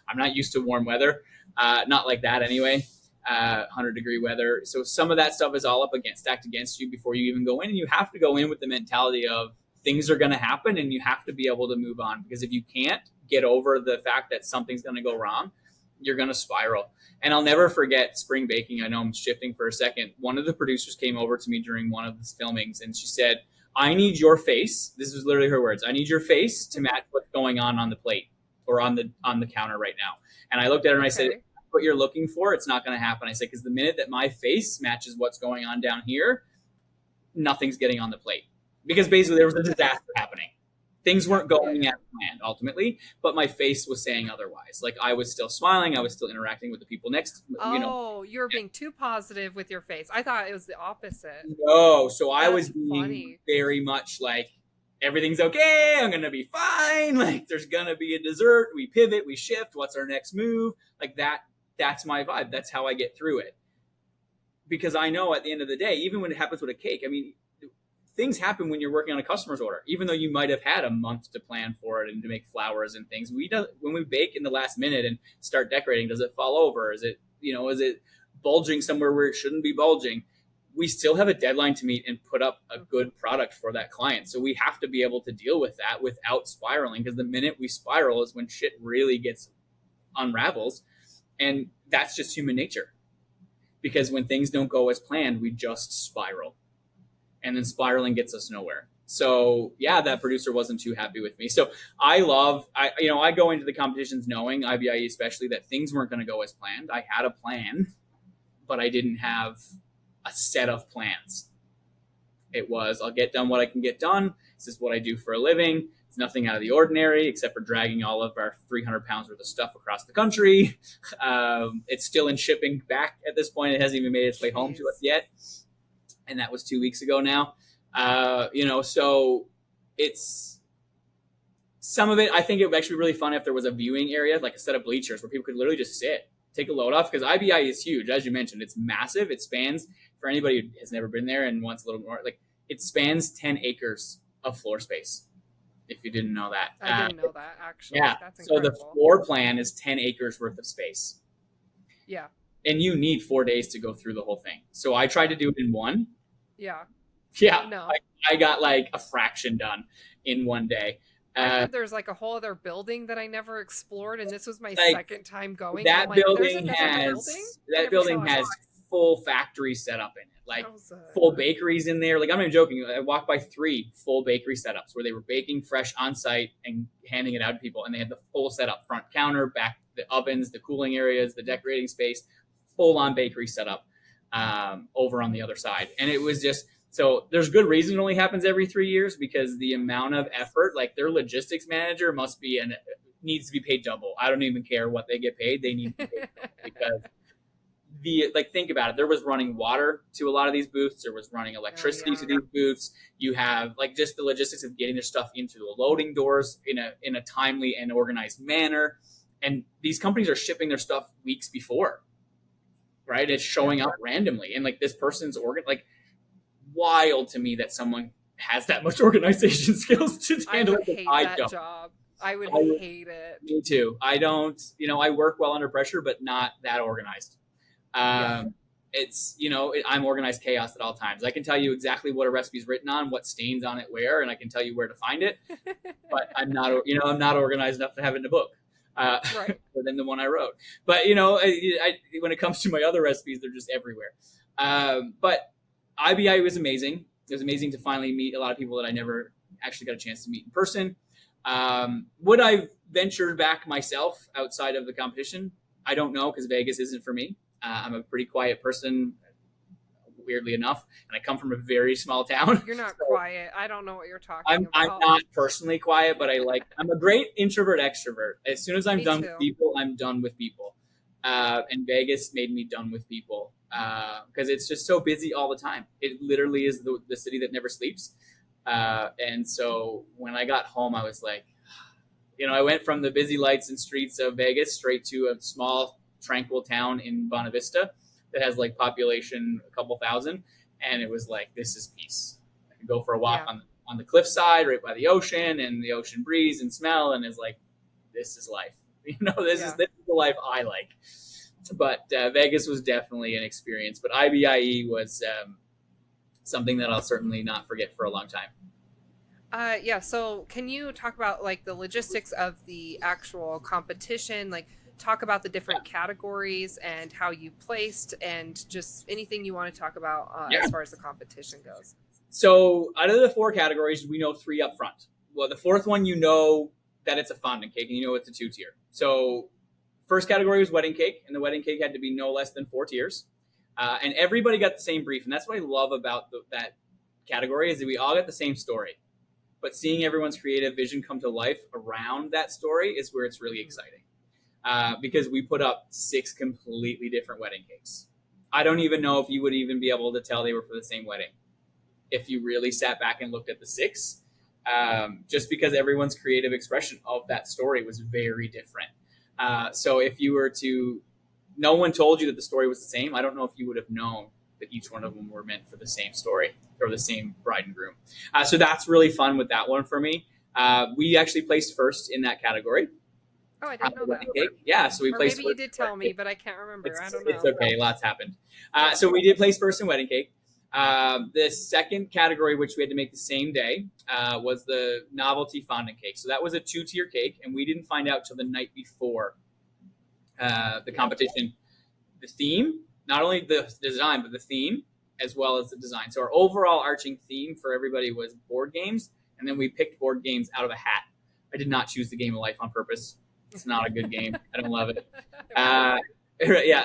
I'm not used to warm weather, not like that anyway. 100-degree weather. So some of that stuff is all stacked against you before you even go in, and you have to go in with the mentality of things are going to happen and you have to be able to move on, because if you can't get over the fact that something's going to go wrong, you're going to spiral. And I'll never forget spring baking. I know I'm shifting for a second. One of the producers came over to me during one of the filmings and she said, I need your face. This was literally her words. I need your face to match what's going on the plate or on the counter right now. And I looked at her and I said, what you're looking for, it's not going to happen. I said, because the minute that my face matches what's going on down here, nothing's getting on the plate. Because basically there was a disaster happening. Things weren't going as planned ultimately, but my face was saying otherwise. Like I was still smiling, I was still interacting with the people next. You were being too positive with your face. I thought it was the opposite. No, so I was being very much like, everything's okay, I'm gonna be fine. Like there's gonna be a dessert. We pivot, we shift. What's our next move? Like that. That's my vibe. That's how I get through it. Because I know at the end of the day, even when it happens with a cake, I mean, things happen when you're working on a customer's order. Even though you might have had a month to plan for it and to make flowers and things, when we bake in the last minute and start decorating, does it fall over? Is it bulging somewhere where it shouldn't be bulging? We still have a deadline to meet and put up a good product for that client. So we have to be able to deal with that without spiraling, because the minute we spiral is when shit really unravels. And that's just human nature, because when things don't go as planned, we just spiral, and then spiraling gets us nowhere. So yeah, that producer wasn't too happy with me. So I go into the competitions knowing, IBIE especially, that things weren't going to go as planned. I had a plan, but I didn't have a set of plans. It was, I'll get done what I can get done. This is what I do for a living. It's nothing out of the ordinary except for dragging all of our 300 pounds worth of stuff across the country. It's still in shipping back at this point. It hasn't even made its way home to us yet. And that was 2 weeks ago now. So it's some of it. I think it would actually be really fun if there was a viewing area, like a set of bleachers where people could literally just sit, take a load off, because IBI is huge. As you mentioned, it's massive. It spans, for anybody who has never been there and wants a little more, like it spans 10 acres of floor space. If you didn't know that. I didn't know that, actually. Yeah. That's incredible. So the floor plan is 10 acres worth of space. Yeah. And you need 4 days to go through the whole thing. So I tried to do it in one. Yeah. Yeah. No. I got like a fraction done in one day. I heard there's like a whole other building that I never explored, and this was my second time going. That building has full factory setup in it. Like full bakeries in there. Like I'm not even joking. I walked by 3 full bakery setups where they were baking fresh on site and handing it out to people. And they had the full setup, front counter, back, the ovens, the cooling areas, the decorating space, full on bakery setup over on the other side. And it was just, so there's good reason it only happens every 3 years, because the amount of effort, like their logistics manager needs to be paid double. I don't even care what they get paid. They need to be paid because think about it. There was running water to a lot of these booths. There was running electricity to these booths. You have just the logistics of getting their stuff in through the loading doors in a timely and organized manner. And these companies are shipping their stuff weeks before, right? It's showing up randomly. And this person's wild to me that someone has that much organization skills to handle it. I hate that job. I would hate it. Me too. I don't, I work well under pressure, but not that organized. It's, I'm organized chaos at all times. I can tell you exactly what a recipe is written on, what stains on it where, and I can tell you where to find it, but I'm not organized enough to have it in a book, right. than the one I wrote. But, when it comes to my other recipes, they're just everywhere. But IBI was amazing. It was amazing to finally meet a lot of people that I never actually got a chance to meet in person. Would I venture back myself outside of the competition? I don't know, because Vegas isn't for me. I'm a pretty quiet person, weirdly enough, and I come from a very small town. You're not quiet. I don't know what you're talking about. I'm not personally quiet, but I'm a great introvert extrovert. As soon as I'm done with people, I'm done with people. And Vegas made me done with people because it's just so busy all the time. It literally is the city that never sleeps. And so when I got home, I was like, I went from the busy lights and streets of Vegas straight to a small, tranquil town in Bonavista Vista that has population a couple thousand, and it was this is peace. I could go for a walk on the cliffside right by the ocean, and the ocean breeze and smell, and is this is life. This is the life I like. But Vegas was definitely an experience. But IBIE was something that I'll certainly not forget for a long time. So can you talk about the logistics of the actual competition? Talk about the different categories and how you placed, and just anything you want to talk about as far as the competition goes. So out of the 4 categories, we know 3 up front. Well, the 4th one, that it's a fondant cake, and it's a 2-tier. So first category was wedding cake, and the wedding cake had to be no less than 4 tiers. And everybody got the same brief. And that's what I love about that category, is that we all got the same story. But seeing everyone's creative vision come to life around that story is where it's really exciting. Because we put up 6 completely different wedding cakes. I don't even know if you would even be able to tell they were for the same wedding if you really sat back and looked at the 6, just because everyone's creative expression of that story was very different. So if you were no one told you that the story was the same, I don't know if you would have known that each one of them were meant for the same story or the same bride and groom. So that's really fun with that one for me. We actually placed first in that category. Oh, I didn't know that. Cake. Yeah, so we placed. Maybe you did tell me, but I can't remember. I don't know. It's okay. Lots happened. So we did place first in wedding cake. The second category, which we had to make the same day, was the novelty fondant cake. So that was a 2-tier cake, and we didn't find out till the night before the competition. The theme, not only the design, but the theme, as well as the design. So our overall arching theme for everybody was board games, and then we picked board games out of a hat. I did not choose the Game of Life on purpose. It's not a good game. I don't love it.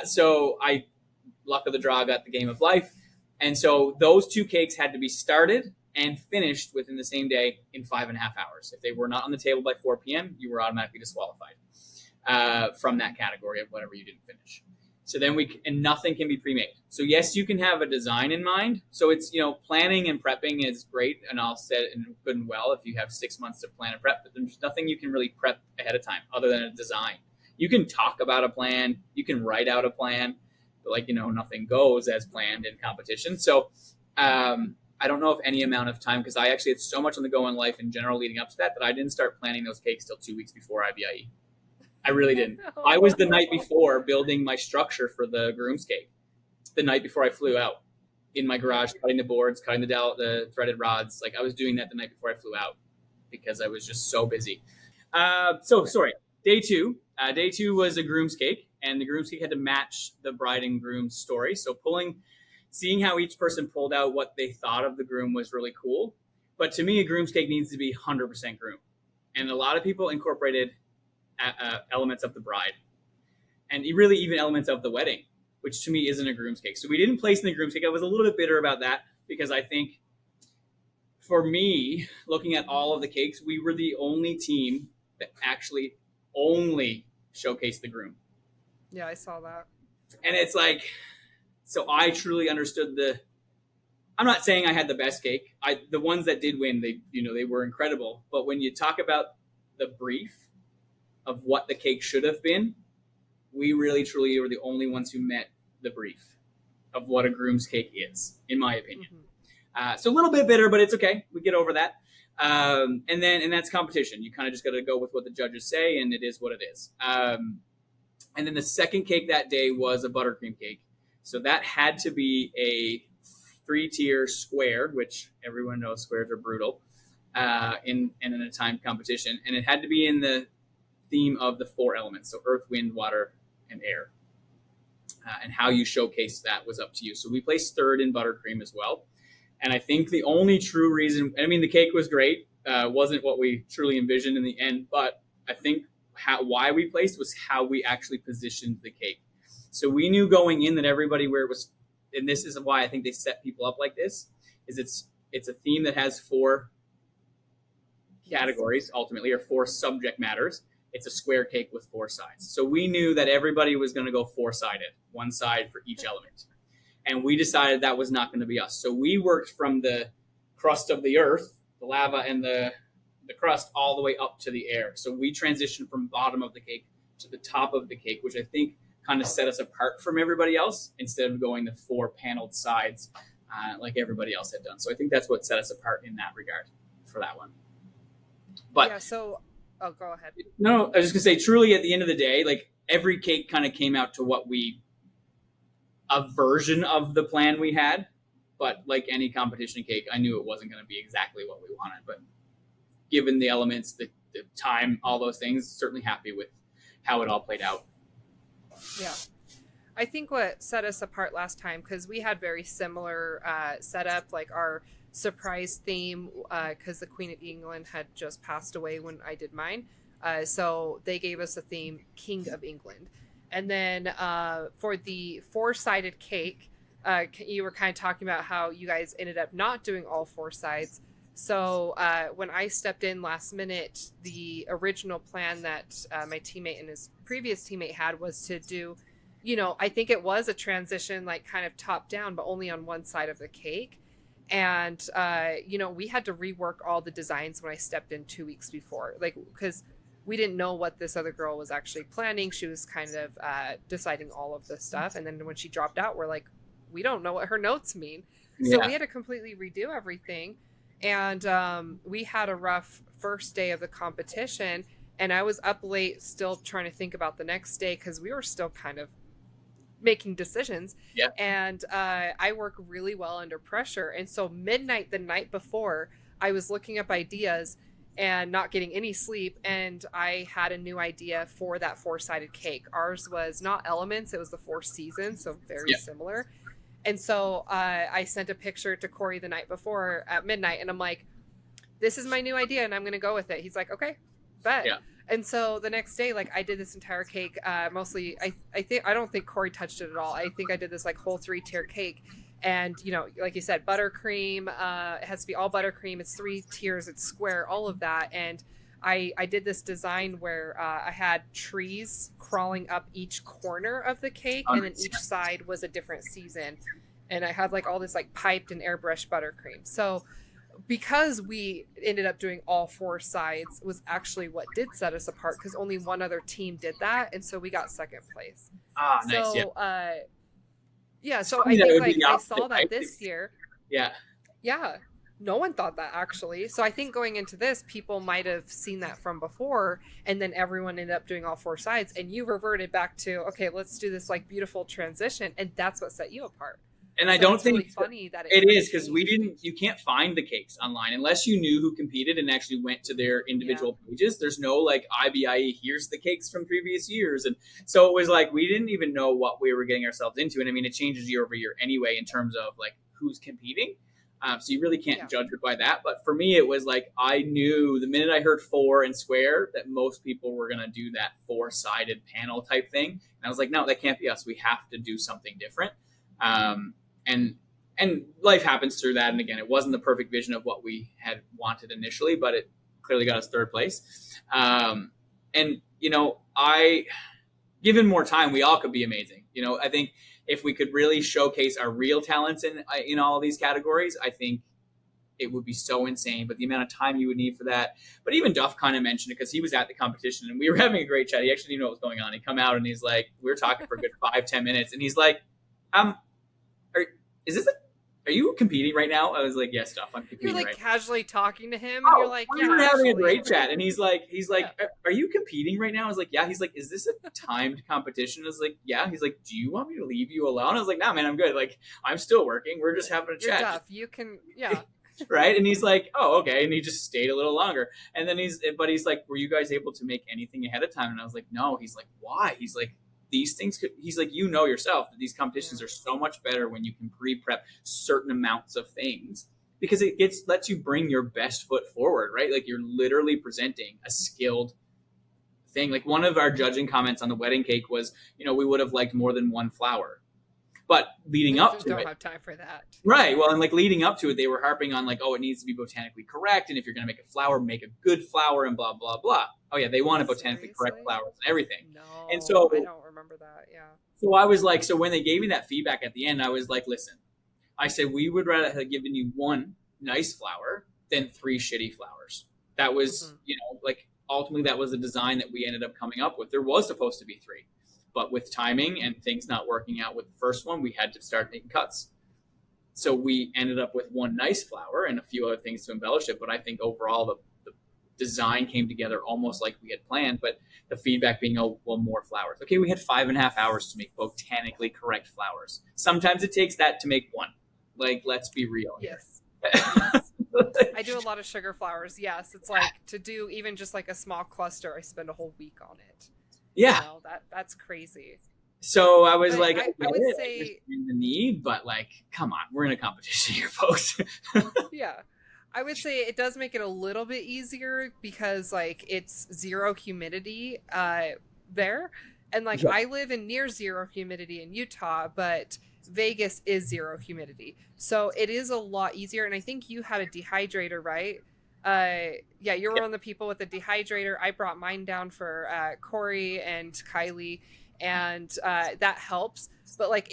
So I, luck of the draw, got the Game of Life. And so those 2 cakes had to be started and finished within the same day in 5.5 hours. If they were not on the table by 4 p.m., you were automatically disqualified from that category of whatever you didn't finish. So then and nothing can be pre-made. So yes, you can have a design in mind. So it's, planning and prepping is great and all set and good and well if you have 6 months to plan and prep, but there's nothing you can really prep ahead of time other than a design. You can talk about a plan, you can write out a plan, but nothing goes as planned in competition. So I don't know if any amount of time, because I actually had so much on the go in life in general leading up to that I didn't start planning those cakes till 2 weeks before IBIE. I really didn't. I was the night before building my structure for the groom's cake. The night before I flew out in my garage, cutting the boards, cutting the threaded rods. I was doing that the night before I flew out because I was just so busy. Day 2. Day 2 was a groom's cake, and the groom's cake had to match the bride and groom's story. So seeing how each person pulled out what they thought of the groom was really cool. But to me, a groom's cake needs to be 100% groom. And a lot of people incorporated elements of the bride, and really even elements of the wedding, which to me isn't a groom's cake. So we didn't place in the groom's cake. I was a little bit bitter about that because I think for me, looking at all of the cakes, we were the only team that actually only showcased the groom. Yeah, I saw that. And it's like, so I truly understood I'm not saying I had the best cake. The ones that did win, they were incredible. But when you talk about the brief of what the cake should have been, we really truly were the only ones who met the brief of what a groom's cake is, in my opinion. So a little bit bitter, but it's okay. We get over that. And that's competition. You kind of just got to go with what the judges say, and it is what it is. And then the second cake that day was a buttercream cake. So that had to be a 3-tier square, which everyone knows squares are brutal in a timed competition. And it had to be in the theme of the 4 elements. So earth, wind, water, and air. And how you showcase that was up to you. So we placed third in buttercream as well. And I think the only true reason, the cake was great. Wasn't what we truly envisioned in the end, but I think why we placed was how we actually positioned the cake. So we knew going in that everybody where it was, and this is why I think they set people up like this, is it's a theme that has 4 categories ultimately, or 4 subject matters. It's a square cake with 4 sides. So we knew that everybody was going to go 4-sided, 1 side for each element. And we decided that was not going to be us. So we worked from the crust of the earth, the lava and the crust, all the way up to the air. So we transitioned from bottom of the cake to the top of the cake, which I think kind of set us apart from everybody else instead of going the 4 paneled sides like everybody else had done. So I think that's what set us apart in that regard for that one. But yeah, so oh, go ahead. No, I was just gonna say, truly, at the end of the day, like every cake kind of came out to a version of the plan we had. But like any competition cake, I knew it wasn't going to be exactly what we wanted. But given the elements, the time, all those things, certainly happy with how it all played out. Yeah. I think what set us apart last time, because we had very similar setup, like our surprise theme, because the Queen of England had just passed away when I did mine. So they gave us a theme, King of England. And then for the 4-sided cake, you were kind of talking about how you guys ended up not doing all 4 sides. So when I stepped in last minute, the original plan that my teammate and his previous teammate had was to do, I think it was a transition, like kind of top down, but only on one side of the cake. And, we had to rework all the designs when I stepped in 2 weeks before, like, because we didn't know what this other girl was actually planning. She was kind of deciding all of this stuff. And then when she dropped out, we're like, we don't know what her notes mean. Yeah. So we had to completely redo everything. And we had a rough first day of the competition. And I was up late still trying to think about the next day because we were still kind of making decisions. Yeah. And I work really well under pressure. And so midnight the night before, I was looking up ideas and not getting any sleep. And I had a new idea for that 4-sided cake. Ours was not elements. It was the 4 seasons. So very similar. And so I sent a picture to Corey the night before at midnight. And I'm like, this is my new idea and I'm going to go with it. He's like, okay, bet. Yeah. And so the next day, like I did this entire cake, mostly, I don't think Corey touched it at all. I think I did this like whole 3-tier cake. And, like you said, buttercream, it has to be all buttercream. It's 3 tiers, it's square, all of that. And I did this design where I had trees crawling up each corner of the cake, and then each side was a different season. And I had like all this like piped and airbrushed buttercream. So because we ended up doing all 4 sides was actually what did set us apart, because only one other team did that. And so we got 2nd place. Nice. Yeah. So I think like I saw that this year. Yeah. Yeah. No one thought that actually. So I think going into this, people might have seen that from before, and then everyone ended up doing all 4 sides, and you reverted back to, okay, let's do this like beautiful transition. And that's what set you apart. And I don't think really funny that it is, because you can't find the cakes online unless you knew who competed and actually went to their individual pages. There's no like IBIE, here's the cakes from previous years. And so it was like, we didn't even know what we were getting ourselves into. And I mean, it changes year over year anyway, in terms of like who's competing. So you really can't judge it by that. But for me, it was like, I knew the minute I heard 4 and square that most people were going to do that 4-sided panel type thing. And I was like, no, that can't be us. We have to do something different. And life happens through that. And again, it wasn't the perfect vision of what we had wanted initially, but it clearly got us 3rd place. And, given more time, we all could be amazing. You know, I think if we could really showcase our real talents in all of these categories, I think it would be so insane. But the amount of time you would need for that. But even Duff kind of mentioned it because he was at the competition and we were having a great chat. He actually didn't know what was going on. He come out and he's like, we were talking for a good 5-10 minutes, and he's like, are, is this are you competing right now? I was like, yes, Duff, I'm competing. You're like right casually talking to him, and you're like, we yeah, were having actually. a great chat, and he's like, Yeah. are you competing right now? I was like, yeah. He's like, is this a timed competition? I was like, yeah. He's like, do you want me to leave you alone? I was like, nah, man, I'm good. Like, I'm still working. We're just having a You're chat. Duff. You can, yeah. Right. And he's like, oh, okay. And he just stayed a little longer. And then he's like, were you guys able to make anything ahead of time? And I was like, no. He's like, why? He's like, these things could, he's like, you know yourself that these competitions are so much better when you can pre-prep certain amounts of things, because it lets you bring your best foot forward, right? Like you're literally presenting a skilled thing. Like one of our judging comments on the wedding cake was, you know, we would have liked more than one flower, but leading up to don't it, have time for that. right? Well, and like leading up to it, they were harping on like, oh, it needs to be botanically correct, and if you're going to make a flower, make a good flower, and blah blah blah. Oh yeah, they wanted botanically correct flowers and everything. No, and so I don't remember that. Yeah. So I was like, so when they gave me that feedback at the end, I was like, listen, I said we would rather have given you one nice flower than 3 shitty flowers. That was, you know, like ultimately that was the design that we ended up coming up with. There was supposed to be 3. But with timing and things not working out with the first one, we had to start making cuts. So we ended up with one nice flower and a few other things to embellish it. But I think overall the design came together almost like we had planned. But the feedback being, oh, well, more flowers. Okay, we had 5.5 hours to make botanically correct flowers. Sometimes it takes that to make one. Like, let's be real here. Yes. I do a lot of sugar flowers. Yes, it's like to do even just like a small cluster, I spend a whole week on it. Yeah, you know, that's crazy. So I was like, I would say the need, but like, come on, we're in a competition here, folks. Yeah, I would say it does make it a little bit easier because like it's 0 humidity there, and like I live in near 0 humidity in Utah, but Vegas is 0 humidity, so it is a lot easier. And I think you had a dehydrator, right? Yeah, you were one of the people with the dehydrator. I brought mine down for Corey and Kylie, and that helps. But like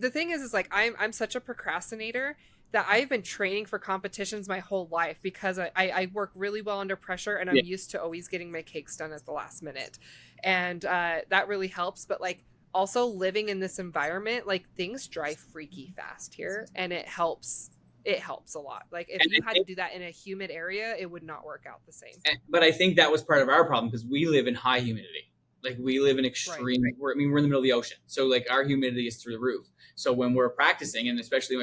the thing is like I'm such a procrastinator that I've been training for competitions my whole life because I work really well under pressure, and I'm used to always getting my cakes done at the last minute, and that really helps. But like also living in this environment, like things dry freaky fast here, and it helps a lot. Like if you had to do that in a humid area, it would not work out the same. But I think that was part of our problem because we live in high humidity. Like we live in extreme, we're in the middle of the ocean. So like our humidity is through the roof. So when we're practicing, and especially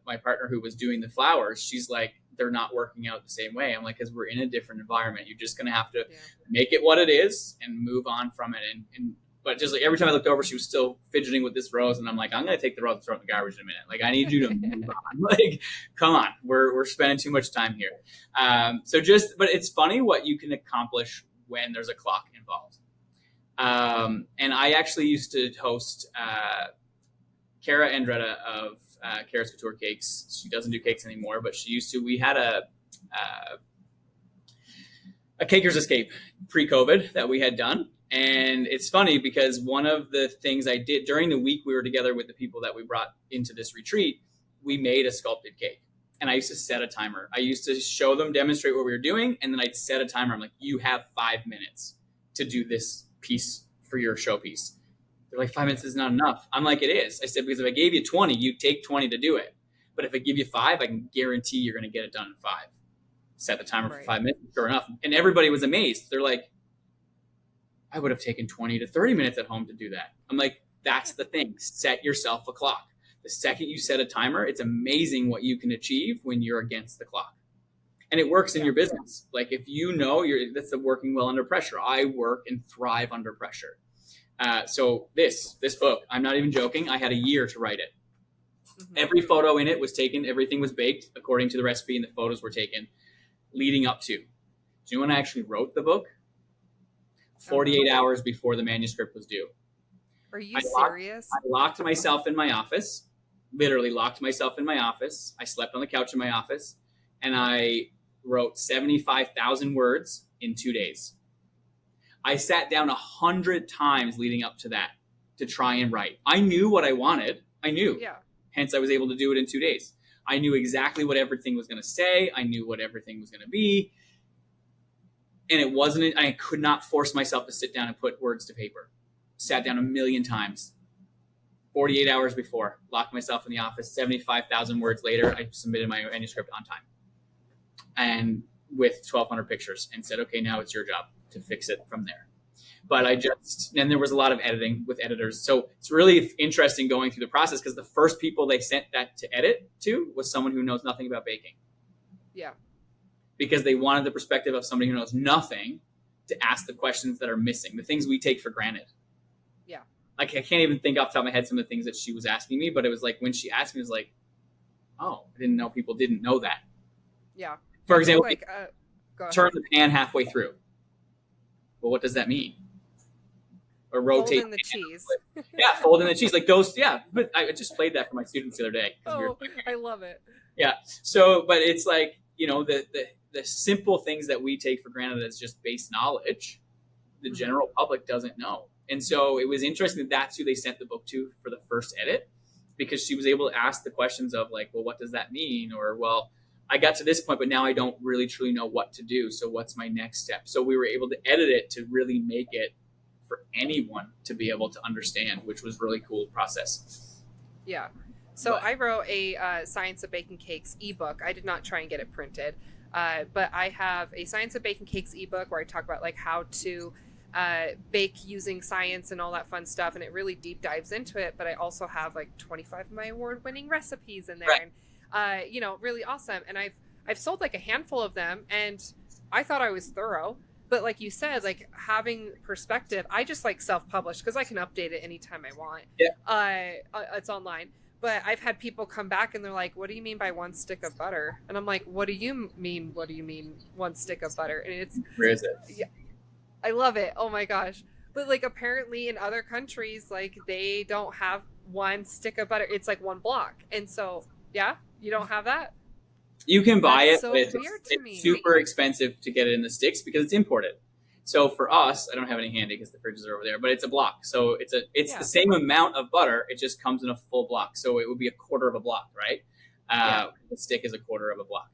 my partner who was doing the flowers, she's like, they're not working out the same way. I'm like, because we're in a different environment. You're just going to have to make it what it is and move on from it. But just like every time I looked over, she was still fidgeting with this rose, and I'm like, I'm gonna take the rose and throw it in the garbage in a minute. Like I need you to move on. Like, come on, we're spending too much time here. But it's funny what you can accomplish when there's a clock involved. And I actually used to host Cara Andretta of Cara's Couture Cakes. She doesn't do cakes anymore, but she used to. We had a Caker's Escape pre-COVID that we had done. And it's funny because one of the things I did during the week we were together with the people that we brought into this retreat, we made a sculpted cake. And I used to set a timer. I used to show them, demonstrate what we were doing, and then I'd set a timer. I'm like, you have 5 minutes to do this piece for your showpiece. They're like, 5 minutes is not enough. I'm like, it is. I said, because if I gave you 20, you take 20 to do it. But if I give you 5, I can guarantee you're going to get it done in 5. Set the timer for 5 minutes. Sure enough. And everybody was amazed. They're like, I would have taken 20 to 30 minutes at home to do that. I'm like, that's the thing. Set yourself a clock. The second you set a timer, it's amazing what you can achieve when you're against the clock. And it works in your business. Like if you know that's the working well under pressure. I work and thrive under pressure. So this book, I'm not even joking. I had a year to write it. Mm-hmm. Every photo in it was taken. Everything was baked according to the recipe, and the photos were taken leading up to. Do you know when I actually wrote the book? 48 hours before the manuscript was due. Are you serious? I locked myself in my office, literally locked myself in my office. I slept on the couch in my office, and I wrote 75,000 words in 2 days. I sat down 100 times leading up to that to try and write. I knew what I wanted. I knew. Yeah. Hence, I was able to do it in 2 days. I knew exactly what everything was going to say. I knew what everything was going to be. And it wasn't, I could not force myself to sit down and put words to paper. Sat down a million times. 48 hours before, locked myself in the office. 75,000 words later, I submitted my manuscript on time. And with 1,200 pictures, and said, okay, now it's your job to fix it from there. But and there was a lot of editing with editors. So it's really interesting going through the process, because the first people they sent that to edit to was someone who knows nothing about baking. Yeah. Because they wanted the perspective of somebody who knows nothing to ask the questions that are missing, the things we take for granted. Yeah. Like, I can't even think off the top of my head some of the things that she was asking me, but it was like, when she asked me, it was like, oh, I didn't know people didn't know that. Yeah. For example, like, turn the pan halfway through. Well, what does that mean? Or rotate. Fold in the cheese. Yeah, fold in the cheese. Like those, yeah. But I just played that for my students the other day. Oh, I love it. Yeah. So, but it's like, the simple things that we take for granted as just base knowledge, the general public doesn't know. And so it was interesting that that's who they sent the book to for the first edit, because she was able to ask the questions of like, well, what does that mean? Or, well, I got to this point, but now I don't really truly know what to do. So what's my next step? So we were able to edit it to really make it for anyone to be able to understand, which was really cool process. Yeah. So I wrote a Science of Baking Cakes ebook. I did not try and get it printed, but I have a Science of Baking Cakes ebook where I talk about like how to bake using science and all that fun stuff, and it really deep dives into it. But I also have like 25 of my award-winning recipes in there, Right. And really awesome. And I've sold like a handful of them, and I thought I was thorough. But like you said, like having perspective, I just like self-publish because I can update it anytime I want. Yeah. It's online. But I've had people come back and they're like, what do you mean by 1 stick of butter? And I'm like, what do you mean? What do you mean 1 stick of butter? And it's, Where is it? Yeah, I love it. Oh my gosh. But like apparently in other countries, like they don't have 1 stick of butter. It's like 1 block. And so, yeah, you don't have that? You can buy That's it, so but it's weird to me. super expensive to get it in the sticks because it's imported. So for us, I don't have any handy because the fridges are over there, but it's a block. So it's the same amount of butter. It just comes in a full block. So it would be a quarter of a block, right? The stick is a quarter of a block.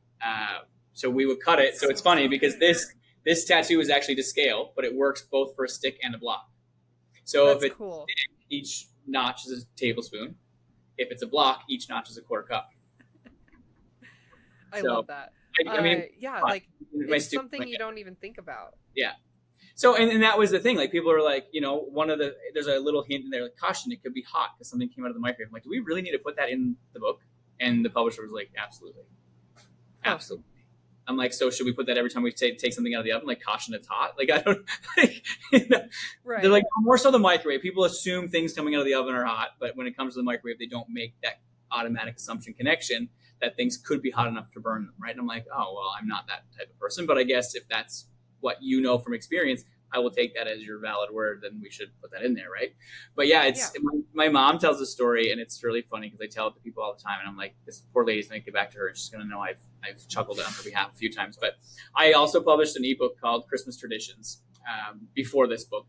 So we would cut it. So it's funny because this tattoo is actually to scale, but it works both for a stick and a block. So That's if it's cool. each notch is a tablespoon. If it's a block, each notch is a quarter cup. I love that. I mean, like it's something you don't even think about. Yeah. So, and that was the thing. Like people are like, there's a little hint in there, like caution, it could be hot because something came out of the microwave. I'm like, do we really need to put that in the book? And the publisher was like, absolutely. Absolutely. I'm like, so should we put that every time we take something out of the oven? Like caution, it's hot. Like, I don't, Right. They're like, more so the microwave. People assume things coming out of the oven are hot, but when it comes to the microwave, they don't make that automatic assumption connection that things could be hot enough to burn them. Right. And I'm like, oh, well, I'm not that type of person, but I guess if that's what you know from experience, I will take that as your valid word, then we should put that in there, right? But yeah, my mom tells a story, and it's really funny because I tell it to people all the time, and I'm like, this poor lady's going to get back to her. She's going to know I've chuckled on her behalf a few times. But I also published an ebook called Christmas Traditions before this book,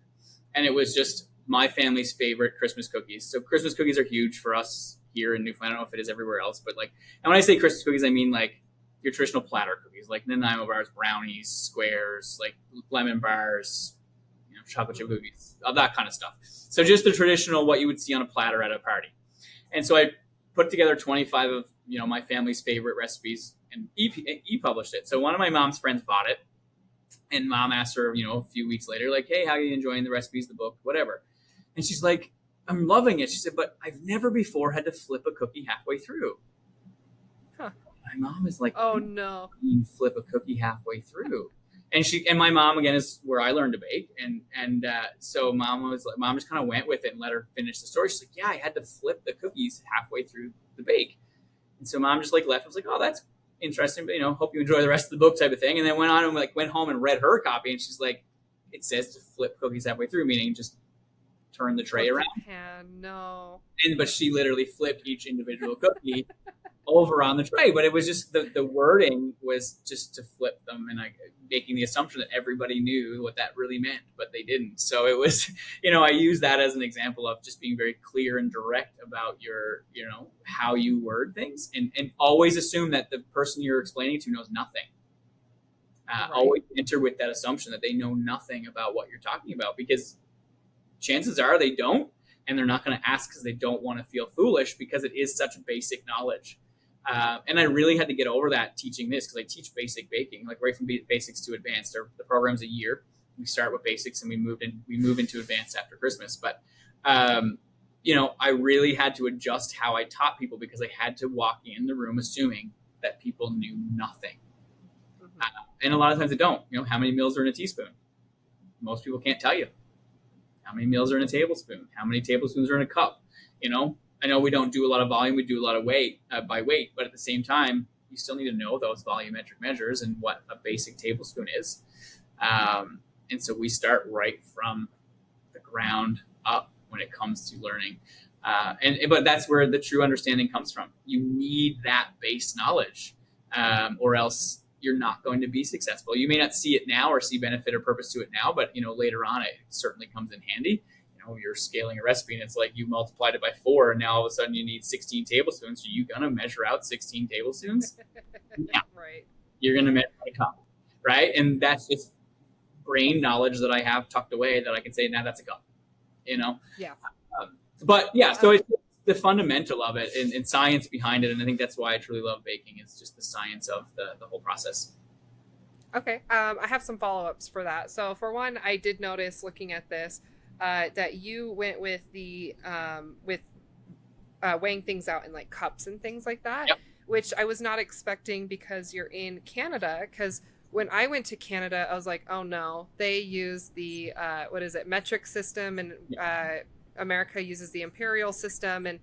and it was just my family's favorite Christmas cookies. So Christmas cookies are huge for us here in Newfoundland. I don't know if it is everywhere else, but like, and when I say Christmas cookies, I mean like your traditional platter cookies, like Nanaimo bars, brownies, squares, like lemon bars, chocolate chip cookies, all that kind of stuff. So just the traditional, what you would see on a platter at a party. And so I put together 25 of, my family's favorite recipes and e-published it. So one of my mom's friends bought it, and mom asked her, a few weeks later, like, hey, how are you enjoying the recipes, the book, whatever. And she's like, I'm loving it. She said, but I've never before had to flip a cookie halfway through. Huh. My mom is like, oh no, you flip a cookie halfway through. And my mom, again, is where I learned to bake. And so mom just kind of went with it and let her finish the story. She's like, yeah, I had to flip the cookies halfway through the bake. And so mom just like left. I was like, oh, that's interesting. But, hope you enjoy the rest of the book type of thing. And then went on and went home and read her copy. And she's like, it says to flip cookies halfway through, meaning just turn the tray around. No. But she literally flipped each individual cookie over on the tray, but it was just the wording was just to flip them, and making the assumption that everybody knew what that really meant, but they didn't. So it was, I use that as an example of just being very clear and direct about your, how you word things, and always assume that the person you're explaining to knows nothing. Right. Always enter with that assumption that they know nothing about what you're talking about, because chances are they don't, and they're not going to ask because they don't want to feel foolish, because it is such basic knowledge. And I really had to get over that teaching this, because I teach basic baking, like right from basics to advanced. The program's a year. We start with basics and we move into advanced after Christmas. But I really had to adjust how I taught people, because I had to walk in the room assuming that people knew nothing. And a lot of times they don't. How many meals are in a teaspoon? Most people can't tell you. How many meals are in a tablespoon? How many tablespoons are in a cup? I know we don't do a lot of volume. We do a lot of weight by weight, but at the same time, you still need to know those volumetric measures and what a basic tablespoon is. And so we start right from the ground up when it comes to learning. But that's where the true understanding comes from. You need that base knowledge, or else you're not going to be successful. You may not see it now or see benefit or purpose to it now, but later on it certainly comes in handy. You're scaling a recipe and it's like you multiplied it by 4, and now all of a sudden you need 16 tablespoons. Are you gonna measure out 16 tablespoons? Yeah. Right. You're gonna measure a cup, right? And that's just brain knowledge that I have tucked away that I can say, now that's a cup. Yeah. But yeah, so it's the fundamental of it and science behind it, and I think that's why I truly love baking. It's just the science of the whole process. Okay. I have some follow-ups for that. So for one, I did notice looking at this that you went with the weighing things out in like cups and things like that, Yep. which I was not expecting because you're in Canada. Because when I went to Canada, I was like, oh no, they use the metric system, and America uses the imperial system, and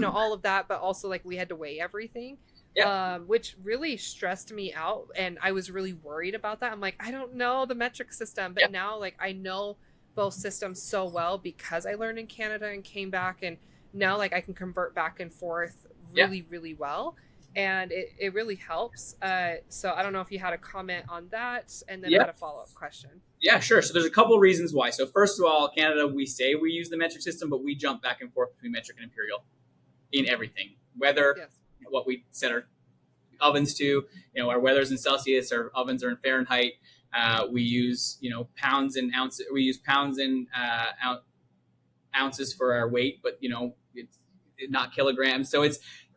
all of that. But also like we had to weigh everything. Yeah. Which really stressed me out, and I was really worried about that. I'm like, I don't know the metric system, but now like I know both systems so well because I learned in Canada and came back, and now like I can convert back and forth really well, and it really helps. So I don't know if you had a comment on that, and then I had a follow-up question. Yeah, sure. So there's a couple of reasons why. So first of all, Canada, we say we use the metric system, but we jump back and forth between metric and imperial in everything. Whether what we set our ovens to, our weather's in Celsius, our ovens are in Fahrenheit. We use, pounds and ounces. We use pounds and ounces for our weight, but it's not kilograms. So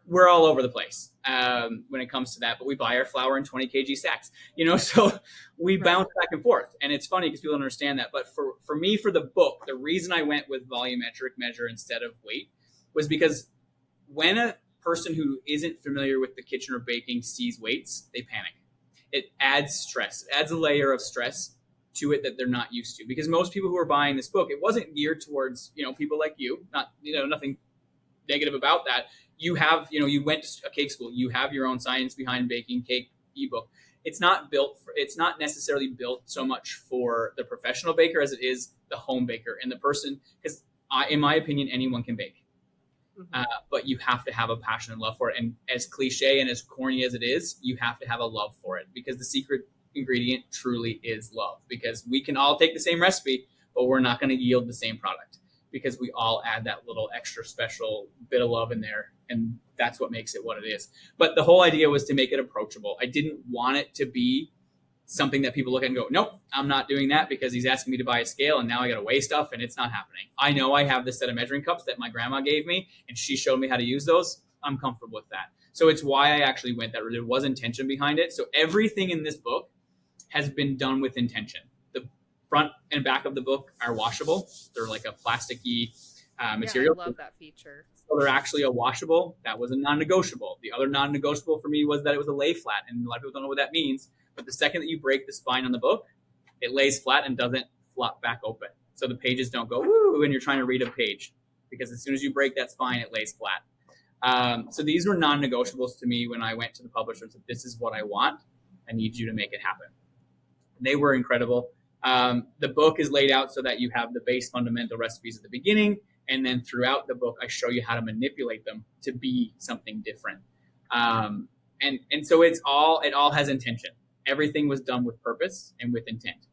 we're all over the place when it comes to that. But we buy our flour in 20 kg sacks, so we bounce back and forth. And it's funny because people don't understand that. But for me, for the book, the reason I went with volumetric measure instead of weight was because when a person who isn't familiar with the kitchen or baking sees weights, they panic. It adds stress. It adds a layer of stress to it that they're not used to. Because most people who are buying this book, it wasn't geared towards, people like you. Not, nothing negative about that. You have, you went to a cake school. You have your own science behind baking cake ebook. It's not necessarily built so much for the professional baker as it is the home baker and the person. Because in my opinion, anyone can bake. But you have to have a passion and love for it. And as cliche and as corny as it is, you have to have a love for it, because the secret ingredient truly is love. Because we can all take the same recipe, but we're not going to yield the same product, because we all add that little extra special bit of love in there. And that's what makes it what it is. But the whole idea was to make it approachable. I didn't want it to be something that people look at and go, nope, I'm not doing that because he's asking me to buy a scale and now I got to weigh stuff and it's not happening. I know I have this set of measuring cups that my grandma gave me and she showed me how to use those. I'm comfortable with that. So it's why I actually went that route. There was intention behind it. So everything in this book has been done with intention. The front and back of the book are washable. They're like a plasticky material. I love that feature. So they're actually a washable. That was a non-negotiable. The other non-negotiable for me was that it was a lay flat. And a lot of people don't know what that means. But the second that you break the spine on the book, it lays flat and doesn't flop back open. So the pages don't go, woo, when you're trying to read a page. Because as soon as you break that spine, it lays flat. So these were non-negotiables to me when I went to the publisher and said, this is what I want. I need you to make it happen. They were incredible. The book is laid out so that you have the base fundamental recipes at the beginning. And then throughout the book, I show you how to manipulate them to be something different. And so it all has intention. Everything was done with purpose and with intent.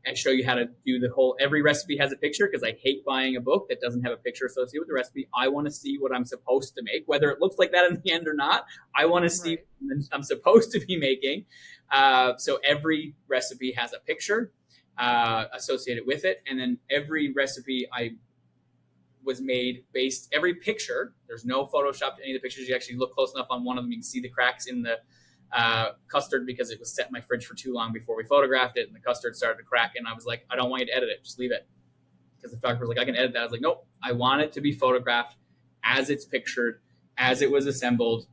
I show you how to do every recipe has a picture, because I hate buying a book that doesn't have a picture associated with the recipe. I want to see what I'm supposed to make, whether it looks like that in the end or not. I want to see what I'm supposed to be making. So every recipe has a picture associated with it. And then every recipe was made based, every picture, there's no Photoshop to any of the pictures. You actually look close enough on one of them, you can see the cracks in the custard, because it was set in my fridge for too long before we photographed it, and the custard started to crack. And I was like, I don't want you to edit it, just leave it. Because the photographer was like, I can edit that. I was like, nope, I want it to be photographed as it's pictured, as it was assembled.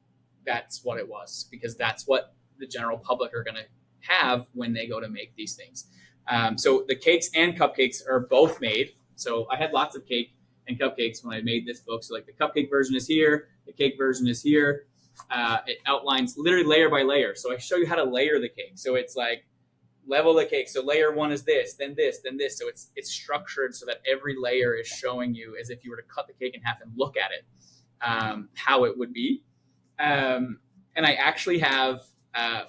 That's what it was, because that's what the general public are going to have when they go to make these things. So the cakes and cupcakes are both made. So I had lots of cake and cupcakes when I made this book. So like the cupcake version is here, the cake version is here. It outlines literally layer by layer. So I show you how to layer the cake. So it's like level the cake. So layer one is this, then this, then this. So it's structured so that every layer is showing you, as if you were to cut the cake in half and look at it, how it would be. And I actually have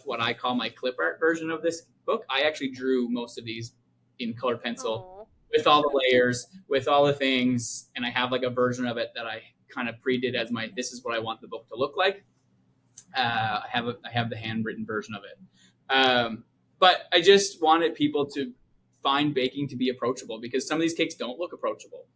what I call my clip art version of this book. I actually drew most of these in colored pencil with all the layers, with all the things. And I have like a version of it that I kind of pre-did as this is what I want the book to look like. I have the handwritten version of it. But I just wanted people to find baking to be approachable, because some of these cakes don't look approachable.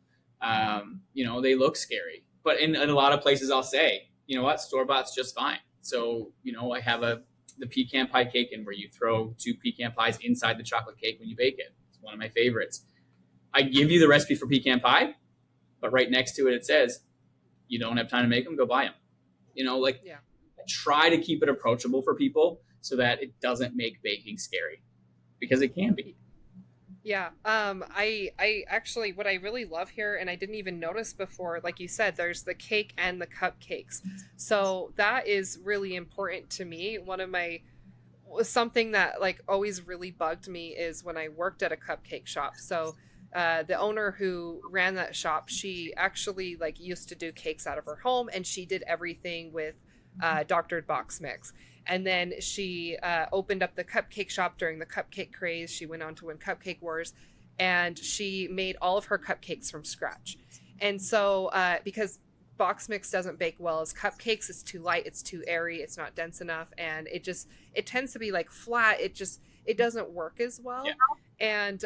They look scary. But in a lot of places I'll say, you know what, store-bought's just fine. So, I have the pecan pie cake, and where you throw 2 pecan pies inside the chocolate cake when you bake it. It's one of my favorites. I give you the recipe for pecan pie, but right next to it says, you don't have time to make them, go buy them. I try to keep it approachable for people so that it doesn't make baking scary, because it can be. Yeah. I actually, what I really love here, and I didn't even notice before, like you said, there's the cake and the cupcakes. So that is really important to me. Something that like always really bugged me is when I worked at a cupcake shop. So the owner who ran that shop, she actually like used to do cakes out of her home, and she did everything with doctored box mix. And then she opened up the cupcake shop during the cupcake craze. She went on to win Cupcake Wars, and she made all of her cupcakes from scratch. And so because box mix doesn't bake well as cupcakes, it's too light, it's too airy, it's not dense enough, and it tends to be like flat. It doesn't work as well. Yeah. And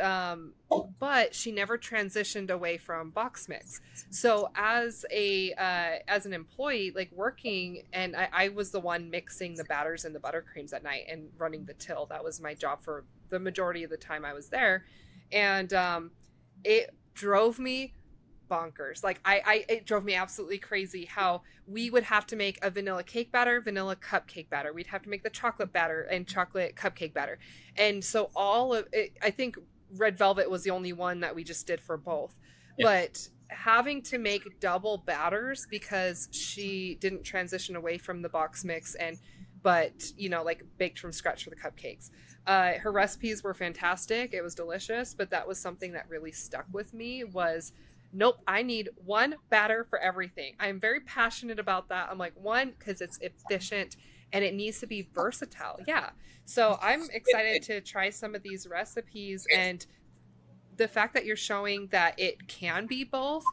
but she never transitioned away from box mix. So as an employee, like working, and I was the one mixing the batters and the buttercreams at night and running the till. That was my job for the majority of the time I was there. And it drove me bonkers. Like it drove me absolutely crazy how we would have to make a vanilla cake batter, vanilla cupcake batter. We'd have to make the chocolate batter and chocolate cupcake batter. And so all of it, I think Red Velvet was the only one that we just did for both. Yeah. But having to make double batters because she didn't transition away from the box mix but like baked from scratch for the cupcakes. Her recipes were fantastic. It was delicious, but that was something that really stuck with me was, nope, I need one batter for everything. I'm very passionate about that. I'm like, one, because it's efficient and it needs to be versatile. Yeah. So I'm excited to try some of these recipes, and the fact that you're showing that it can be both,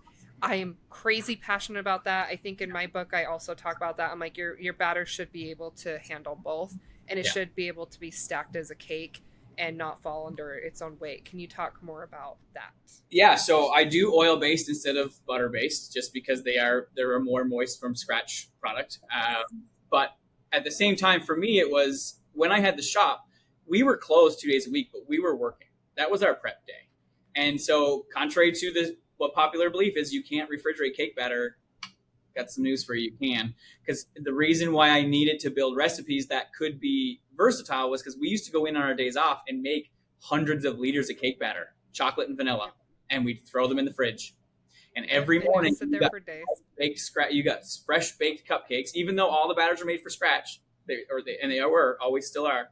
I am crazy passionate about that. I think in my book, I also talk about that. I'm like, your batter should be able to handle both, and it should be able to be stacked as a cake and not fall under its own weight. Can you talk more about that? Yeah, so I do oil-based instead of butter-based, just because they're a more moist from scratch product. But at the same time, for me, it was when I had the shop, we were closed 2 days a week, but we were working. That was our prep day. And so contrary to what popular belief is, you can't refrigerate cake batter. Got some news for you. You can. Because the reason why I needed to build recipes that could be versatile was because we used to go in on our days off and make hundreds of liters of cake batter, chocolate and vanilla, and we'd throw them in the fridge. And every morning you got fresh baked cupcakes, even though all the batters are made for scratch, they were always still are.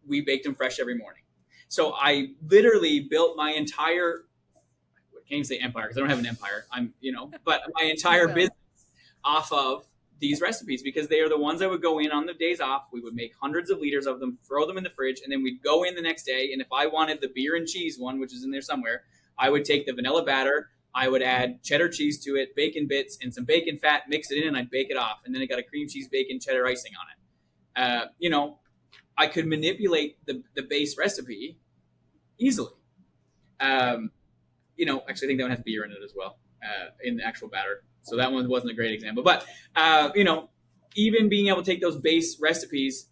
We baked them fresh every morning. So I literally built my entire, I can't even say empire because I don't have an empire. But my entire business off of these recipes because they are the ones I would go in on the days off. We would make hundreds of liters of them, throw them in the fridge, and then we'd go in the next day. And if I wanted the beer and cheese one, which is in there somewhere, I would take the vanilla batter, I would add cheddar cheese to it, bacon bits, and some bacon fat, mix it in, and I'd bake it off. And then it got a cream cheese, bacon, cheddar icing on it. I could manipulate the base recipe easily. Actually, I think that one has beer in it as well, in the actual batter. So that one wasn't a great example. But, even being able to take those base recipes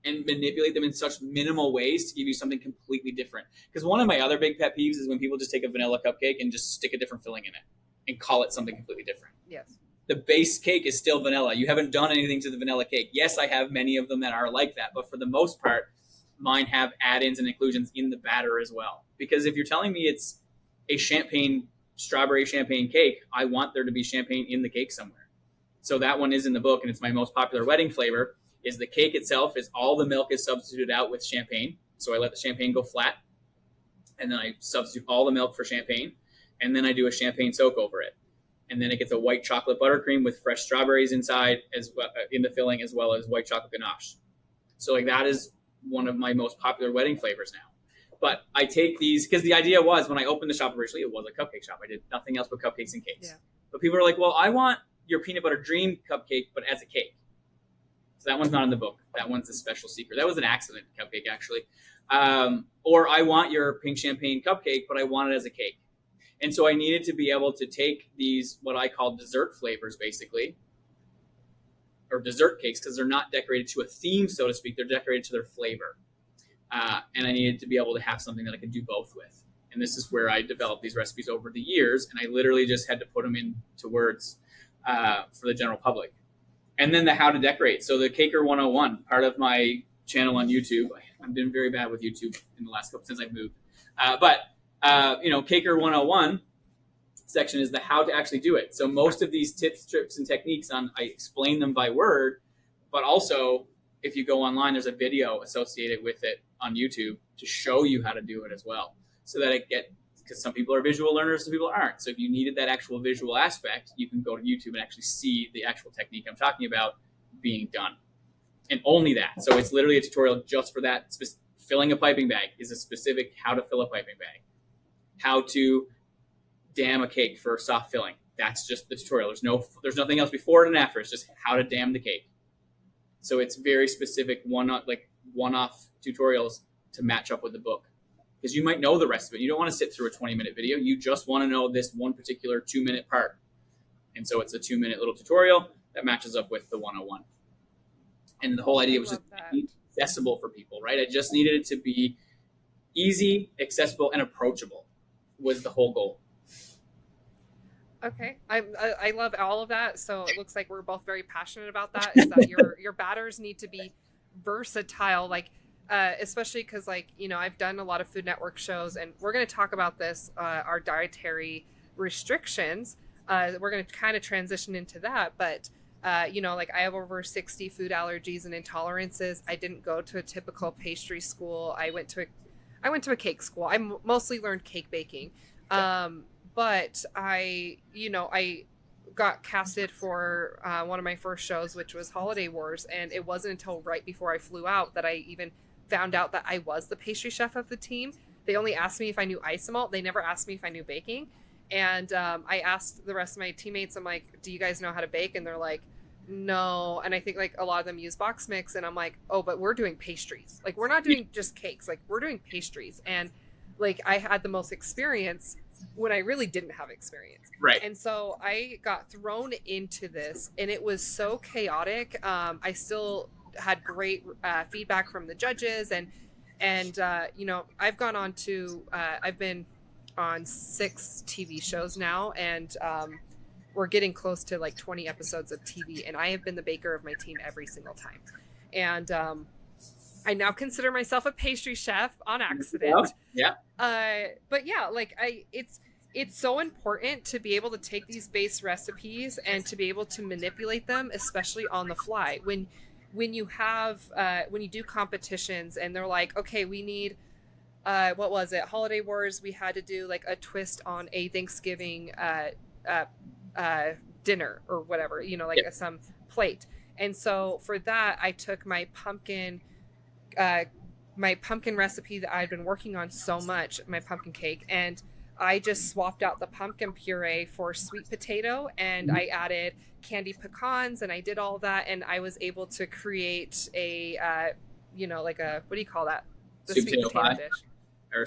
and manipulate them in such minimal ways to give you something completely different. Because one of my other big pet peeves is when people just take a vanilla cupcake and just stick a different filling in it and call it something completely different. Yes. The base cake is still vanilla. You haven't done anything to the vanilla cake. Yes, I have many of them that are like that, but for the most part, mine have add-ins and inclusions in the batter as well. Because if you're telling me it's a strawberry champagne cake, I want there to be champagne in the cake somewhere. So that one is in the book, and it's my most popular wedding flavor. Is the cake itself is all the milk is substituted out with champagne. So I let the champagne go flat, and then I substitute all the milk for champagne, and then I do a champagne soak over it. And then it gets a white chocolate buttercream with fresh strawberries inside as well, in the filling, as well as white chocolate ganache. So like that is one of my most popular wedding flavors now. But I take these because the idea was when I opened the shop originally, it was a cupcake shop. I did nothing else but cupcakes and cakes. Yeah. But people are like, well, I want your peanut butter dream cupcake, but as a cake. So that one's not in the book. That one's a special secret. That was an accident cupcake, actually. Or I want your pink champagne cupcake, but I want it as a cake. And so I needed to be able to take these, what I call dessert flavors, basically, or dessert cakes, because they're not decorated to a theme, so to speak. They're decorated to their flavor. And I needed to be able to have something that I could do both with. And this is where I developed these recipes over the years, and I literally just had to put them into words for the general public. And then the how to decorate. So the Caker 101, part of my channel on YouTube. I've been very bad with YouTube in the last couple since I've moved. Caker 101 section is the how to actually do it. So most of these tips, tricks, and techniques I explain them by word, but also if you go online, there's a video associated with it on YouTube to show you how to do it as well. So that because some people are visual learners, some people aren't. So if you needed that actual visual aspect, you can go to YouTube and actually see the actual technique I'm talking about being done. And only that. So it's literally a tutorial just for that. Filling a piping bag is a specific how to fill a piping bag. How to dam a cake for soft filling. That's just the tutorial. There's nothing else before it and after. It's just how to dam the cake. So it's very specific one-off tutorials to match up with the book. Because you might know the rest of it. You don't want to sit through a 20-minute video. You just want to know this one particular 2-minute part. And so it's a 2-minute little tutorial that matches up with the 101. And the whole idea was just accessible for people, right? I just needed it to be easy, accessible, and approachable was the whole goal. Okay, I love all of that. So it looks like we're both very passionate about that. Is that your batters need to be versatile, especially because I've done a lot of Food Network shows, and we're going to talk about this, our dietary restrictions. We're going to kind of transition into that, but I have over 60 food allergies and intolerances. I didn't go to a typical pastry school. I went to a cake school. I mostly learned cake baking. But I got casted for one of my first shows, which was Holiday Wars. And it wasn't until right before I flew out that I even found out that I was the pastry chef of the team. They only asked me if I knew isomalt. They never asked me if I knew baking. And I asked the rest of my teammates, I'm like, do you guys know how to bake? And they're like, no. And I think a lot of them use box mix. And I'm like, oh, but we're doing pastries. We're not doing just cakes. We're doing pastries. And I had the most experience when I really didn't have experience. Right. And so I got thrown into this, and it was so chaotic. I still had great feedback from the judges, and I've gone on to I've been on 6 TV shows now, and we're getting close to 20 episodes of TV, and I have been the baker of my team every single time. And I now consider myself a pastry chef on accident. Yeah. But yeah, it's so important to be able to take these base recipes and to be able to manipulate them, especially on the fly. When you do competitions and they're like, okay, we need, what was it? Holiday Wars. We had to do a twist on a Thanksgiving dinner or whatever, some plate. And so for that, I took uh, my pumpkin recipe that I'd been working on so much, my pumpkin cake, and I just swapped out the pumpkin puree for sweet potato, and I added candied pecans, and I did all that, and I was able to create a, like a, what do you call that? The Sweet sweet potato potato pie. dish. Or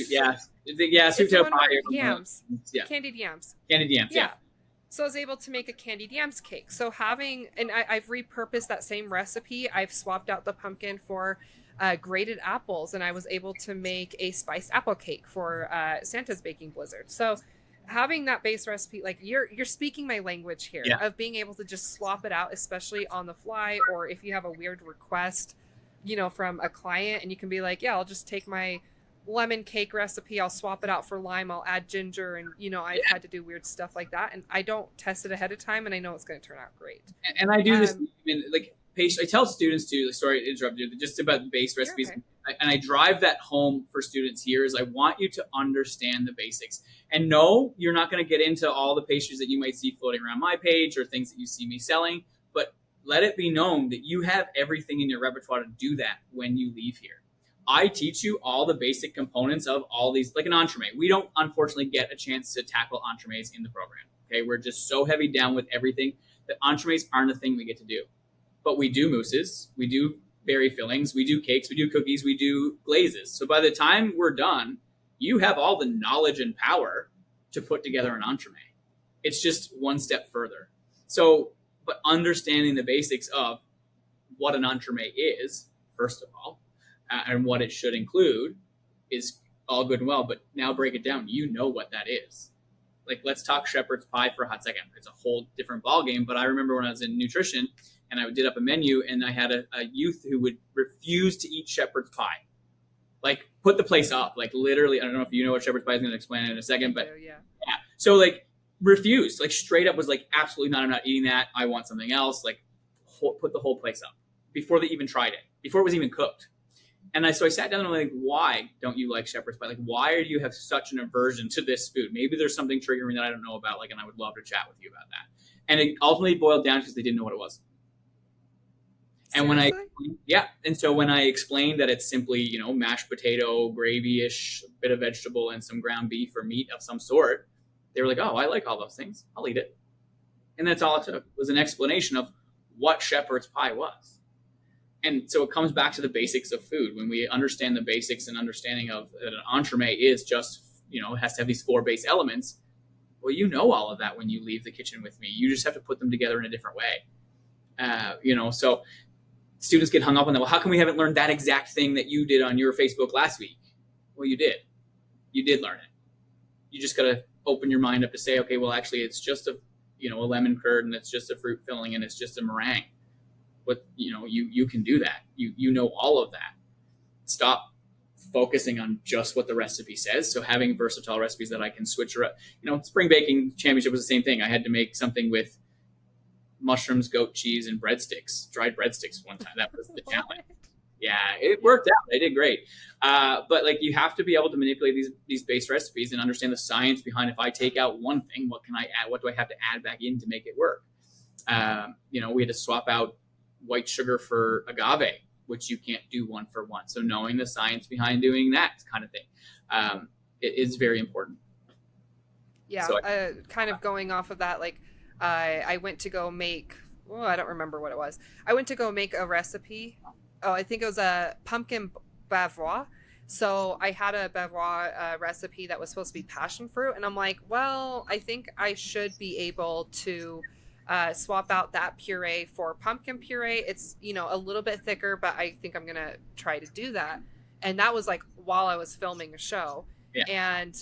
yeah, sweet It's the potato one pie. where yams, Yeah, candied yams. candied yams. Yeah. Yeah. So I was able to make a candied yams cake. So I've repurposed that same recipe. I've swapped out the pumpkin for grated apples, and I was able to make a spiced apple cake for Santa's baking blizzard. So having that base recipe, like you're speaking my language here, Yeah. of being able to just swap it out, especially on the fly, or if you have a weird request, from a client, and you can be like, yeah, I'll just take my lemon cake recipe, I'll swap it out for lime, I'll add ginger, and I've had to do weird stuff like that, and I don't test it ahead of time, and I know it's going to turn out great. And I do this even like I tell students too. Sorry to interrupt you, just about base recipes, okay. and I drive that home for students here. Is I want you to understand the basics, and no, you're not going to get into all the pastries that you might see floating around my page or things that you see me selling, but let it be known that you have everything in your repertoire to do that when you leave here. I teach you all the basic components of all these, like an entremet. We don't unfortunately get a chance to tackle entremets in the program. Okay, we're just so heavy down with everything that entremets aren't a thing we get to do. But we do mousses, we do berry fillings, we do cakes, we do cookies, we do glazes. So by the time we're done, you have all the knowledge and power to put together an entremet. It's just one step further. So, but understanding the basics of what an entremet is, first of all, and what it should include is all good and well, but now break it down. You know what that is. Like, let's talk shepherd's pie for a hot second. It's a whole different ballgame, but I remember when I was in nutrition and I did up a menu, and I had a youth who would refuse to eat shepherd's pie. Like, put the place up. Like, literally, I don't know if you know what shepherd's pie is, going to explain it in a second, but yeah. So, like, refused. Like, straight up was like, absolutely not, I'm not eating that. I want something else. Like, put the whole place up before they even tried it, before it was even cooked. And so I sat down and I'm like, why don't you like shepherd's pie? Like, why do you have such an aversion to this food? Maybe there's something triggering that I don't know about, like, and I would love to chat with you about that. And it ultimately boiled down because they didn't know what it was. And when I explained that it's simply, mashed potato, gravy-ish, bit of vegetable, and some ground beef or meat of some sort, they were like, oh, I like all those things. I'll eat it. And that's all it took, was an explanation of what shepherd's pie was. And so it comes back to the basics of food. When we understand the basics and understanding of that an entremet is just, has to have these 4 base elements. Well, you know all of that when you leave the kitchen with me. You just have to put them together in a different way. So students get hung up on that. Well, how come we haven't learned that exact thing that you did on your Facebook last week? Well, you did. You did learn it. You just got to open your mind up to say, okay, well, actually, it's just a lemon curd, and it's just a fruit filling, and it's just a meringue. But you can do that. You know all of that. Stop focusing on just what the recipe says. So having versatile recipes that I can switch around. Spring baking championship was the same thing. I had to make something with mushrooms, goat cheese, and breadsticks, dried breadsticks one time. That was the challenge. Yeah, it worked out. I did great. But like, you have to be able to manipulate these base recipes and understand the science behind, if I take out one thing, what can I add? What do I have to add back in to make it work? We had to swap out white sugar for agave, which you can't do one for one. So knowing the science behind doing that kind of thing, it is very important. Yeah. So kind of going off of that, like, I went to go make, I don't remember what it was. I went to go make a recipe. Oh, I think it was a pumpkin bavarois. So I had a bavarois recipe that was supposed to be passion fruit. And I'm like, well, I think I should be able to swap out that puree for pumpkin puree. It's, a little bit thicker, but I think I'm going to try to do that. And that was like while I was filming a show. Yeah. And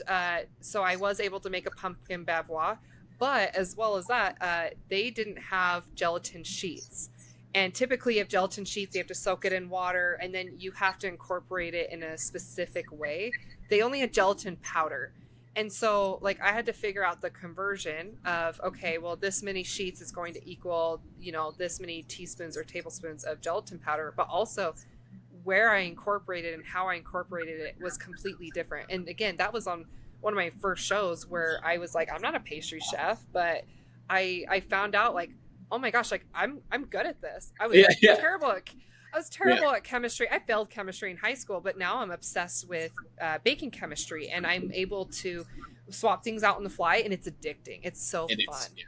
so I was able to make a pumpkin bavarois. But as well as that, they didn't have gelatin sheets. And typically, if gelatin sheets, you have to soak it in water, and then you have to incorporate it in a specific way. They only had gelatin powder. And so, like, I had to figure out the conversion of, okay, well, this many sheets is going to equal, this many teaspoons or tablespoons of gelatin powder. But also, where I incorporated and how I incorporated it was completely different. And again, that was on one of my first shows where I was like, I'm not a pastry chef, but I found out, like, oh my gosh, like I'm good at this. I was Yeah, yeah, terrible at I was yeah. terrible at chemistry. I failed chemistry in high school, but now I'm obsessed with baking chemistry, and I'm able to swap things out on the fly, and it's addicting. It's so It fun. is. Yeah.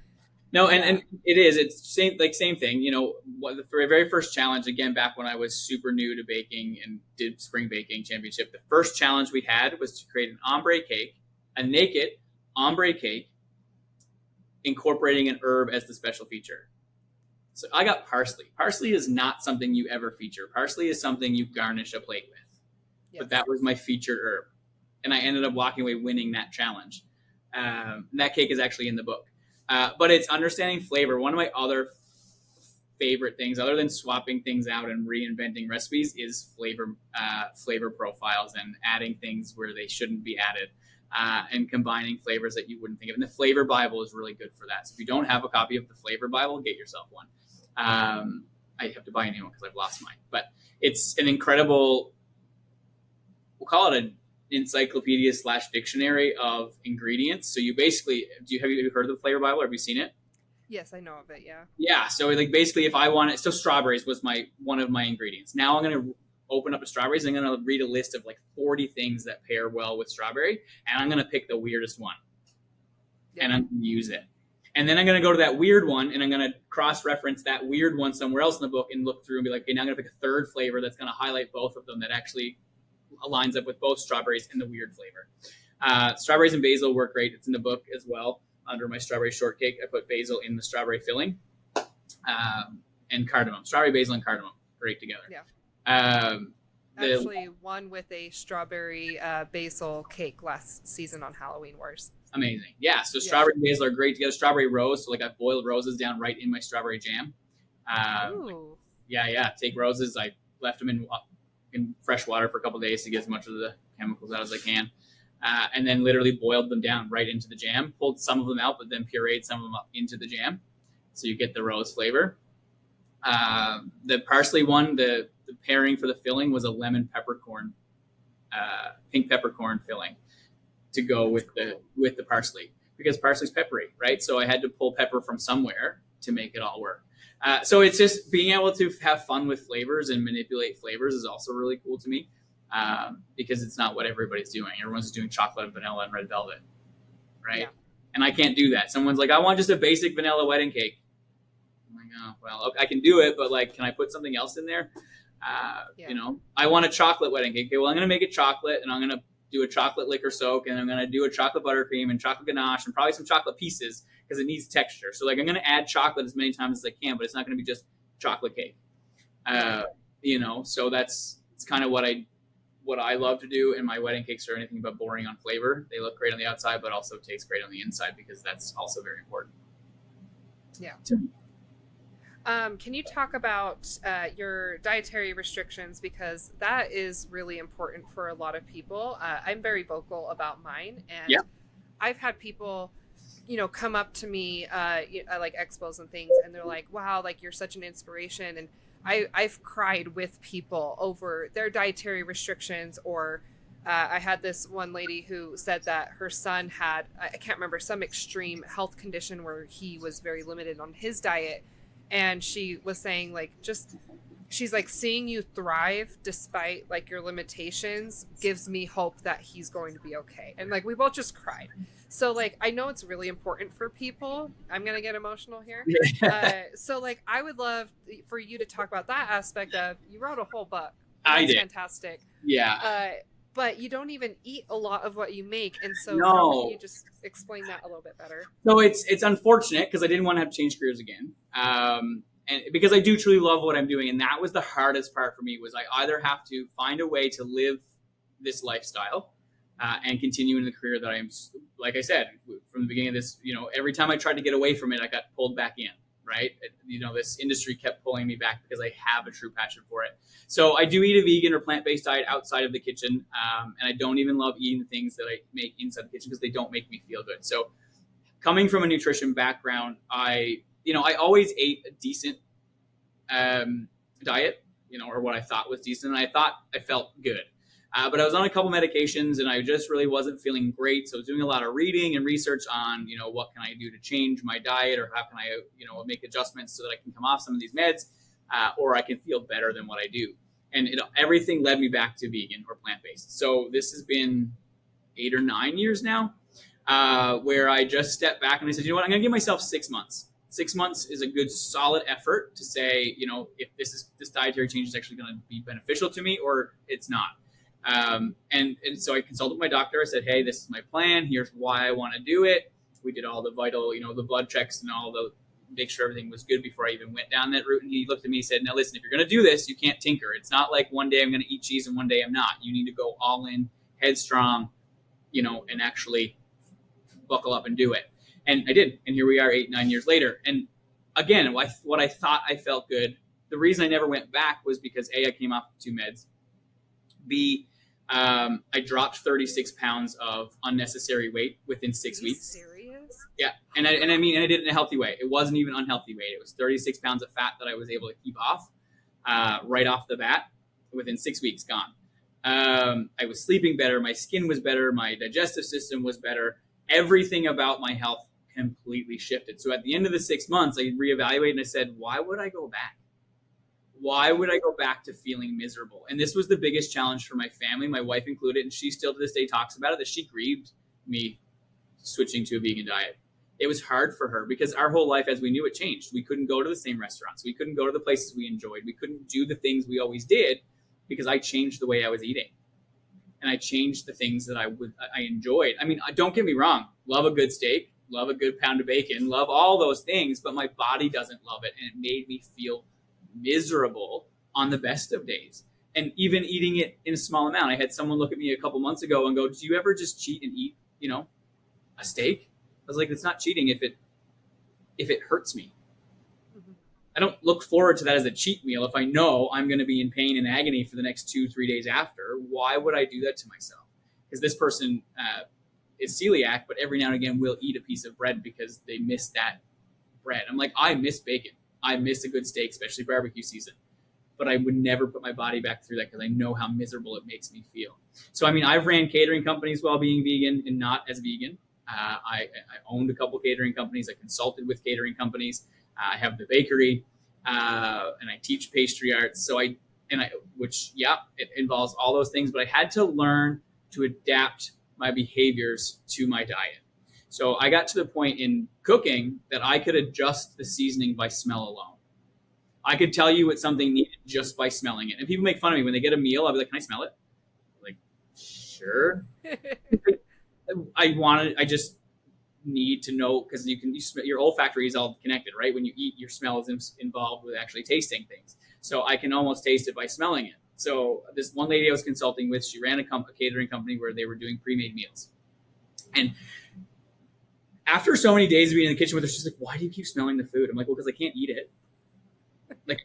No, Yeah. and it is. It's same thing. You know, what the very first challenge again back when I was super new to baking and did spring baking championship. The first challenge we had was to create an ombre cake, a naked ombre cake, incorporating an herb as the special feature. So I got parsley. Parsley is not something you ever feature. Parsley is something you garnish a plate with. But Yes. that was my featured herb, and I ended up walking away winning that challenge. That cake is actually in the book. But it's understanding flavor. One of my other favorite things, other than swapping things out and reinventing recipes, is flavor profiles and adding things where they shouldn't be added, and combining flavors that you wouldn't think of. And the Flavor Bible is really good for that. So if you don't have a copy of the Flavor Bible, get yourself one. I have to buy a new one because I've lost mine. But it's an incredible, we'll call it an encyclopedia / dictionary of ingredients. So you basically, have you heard of the Flavor Bible? Or have you seen it? Yes, I know of it. Yeah. Yeah. So like basically, if I wanted, so strawberries was one of my ingredients. Now I'm gonna open up the strawberries. And I'm gonna read a list of like 40 things that pair well with strawberry, and I'm gonna pick the weirdest one, Yeah. and I'm gonna use it. And then I'm gonna go to that weird one, and I'm gonna cross-reference that weird one somewhere else in the book and look through and be like, okay, now I'm gonna pick a third flavor that's gonna highlight both of them that actually lines up with both strawberries and the weird flavor. Strawberries and basil work great. It's in the book as well. Under my strawberry shortcake, I put basil in the strawberry filling, and cardamom. Strawberry, basil, and cardamom, great together. Yeah. Actually, one with a strawberry basil cake last season on Halloween Wars. Amazing. Yeah. So strawberry and basil are great together. Strawberry rose. So like I boiled roses down right in my strawberry jam. Ooh. Yeah. Take roses. I left them in fresh water for a couple of days to get as much of the chemicals out as I can. And then literally boiled them down right into the jam, pulled some of them out, but then pureed some of them up into the jam. So you get the rose flavor. The parsley one, the pairing for the filling was a lemon peppercorn, pink peppercorn filling to go with the parsley, because parsley's peppery, right? So I had to pull pepper from somewhere to make it all work. So it's just being able to have fun with flavors and manipulate flavors is also really cool to me. Because it's not what everybody's doing. Everyone's doing chocolate and vanilla and red velvet, right? Yeah. And I can't do that. Someone's like, I want just a basic vanilla wedding cake. I'm like, oh, well, okay, I can do it, but like, can I put something else in there? You know, I want a chocolate wedding cake. Okay, well, I'm going to make it chocolate, and I'm going to do a chocolate liquor soak, and I'm going to do a chocolate buttercream and chocolate ganache and probably some chocolate pieces because it needs texture. So like, I'm going to add chocolate as many times as I can, but it's not going to be just chocolate cake. You know, so it's kind of what I love to do, and my wedding cakes are anything but boring on flavor. They look great on the outside, but also taste great on the inside, because that's also very important. Yeah. Can you talk about your dietary restrictions, because that is really important for a lot of people. I'm very vocal about mine, and I've had people, come up to me at like expos and things, and they're like, wow, like you're such an inspiration. And I've cried with people over their dietary restrictions, or I had this one lady who said that her son had, I can't remember, some extreme health condition where he was very limited on his diet. And she was saying like, she's like, seeing you thrive despite like your limitations gives me hope that he's going to be okay. And like, we both just cried. So like, I know it's really important for people. I'm going to get emotional here. So like, I would love for you to talk about that aspect of, you wrote a whole book. I did. Fantastic. Yeah. But you don't even eat a lot of what you make. And so no. Can you just explain that a little bit better? So it's unfortunate, because I didn't want to have to change careers again. And because I do truly love what I'm doing. And that was the hardest part for me, was I either have to find a way to live this lifestyle and continue in the career that I'm, like I said, from the beginning of this, every time I tried to get away from it, I got pulled back in, right? This industry kept pulling me back because I have a true passion for it. So I do eat a vegan or plant-based diet outside of the kitchen. And I don't even love eating the things that I make inside the kitchen, because they don't make me feel good. So coming from a nutrition background, I always ate a decent diet, or what I thought was decent. And I thought I felt good. But I was on a couple medications and I just really wasn't feeling great. So I was doing a lot of reading and research on, what can I do to change my diet, or how can I, make adjustments so that I can come off some of these meds, or I can feel better than what I do. And everything led me back to vegan or plant-based. So this has been 8 or 9 years now, where I just stepped back and I said, you know what, I'm going to give myself 6 months. 6 months is a good solid effort to say, if this dietary change is actually going to be beneficial to me or it's not. And so I consulted with my doctor. I said, hey, this is my plan. Here's why I want to do it. We did all the vital, the blood checks and all the, make sure everything was good before I even went down that route. And he looked at me and said, now listen, if you're going to do this, you can't tinker. It's not like one day I'm going to eat cheese and one day I'm not. You need to go all in, headstrong, and actually buckle up and do it. And I did. And here we are 8, 9 years later. And again, what I thought I felt good. The reason I never went back was because A, I came off 2 meds. B, I dropped 36 pounds of unnecessary weight within 6 weeks. Serious? Yeah. And I did it in a healthy way. It wasn't even unhealthy weight. It was 36 pounds of fat that I was able to keep off right off the bat within 6 weeks, gone. I was sleeping better. My skin was better. My digestive system was better. Everything about my health completely shifted. So at the end of the 6 months, I reevaluated and I said, why would I go back? Why would I go back to feeling miserable? And this was the biggest challenge for my family, my wife included, and she still to this day talks about it, that she grieved me switching to a vegan diet. It was hard for her because our whole life as we knew it changed. We couldn't go to the same restaurants. We couldn't go to the places we enjoyed. We couldn't do the things we always did because I changed the way I was eating. And I changed the things that I enjoyed. I mean, don't get me wrong. Love a good steak, love a good pound of bacon, love all those things, but my body doesn't love it. And it made me feel miserable on the best of days. And even eating it in a small amount. I had someone look at me a couple months ago and go, do you ever just cheat and eat, a steak? I was like, it's not cheating if it hurts me. Mm-hmm. I don't look forward to that as a cheat meal if I know I'm going to be in pain and agony for the next 2-3 days after. Why would I do that to myself? Because this person is celiac, but every now and again will eat a piece of bread because they miss that bread. I'm like, I miss bacon. I miss a good steak, especially barbecue season. But I would never put my body back through that because I know how miserable it makes me feel. So, I mean, I've ran catering companies while being vegan and not as vegan. I owned a couple catering companies. I consulted with catering companies. I have the bakery, and I teach pastry arts. It involves all those things. But I had to learn to adapt my behaviors to my diet. So I got to the point in cooking that I could adjust the seasoning by smell alone. I could tell you what something needed just by smelling it. And people make fun of me when they get a meal. I'll be like, can I smell it? I'm like, sure. I just need to know, because your olfactory is all connected, right? When you eat, your smell is involved with actually tasting things. So I can almost taste it by smelling it. So this one lady I was consulting with, she ran a catering company where they were doing pre-made meals. And after so many days of being in the kitchen with her, she's like, why do you keep smelling the food? I'm like, well, because I can't eat it. Like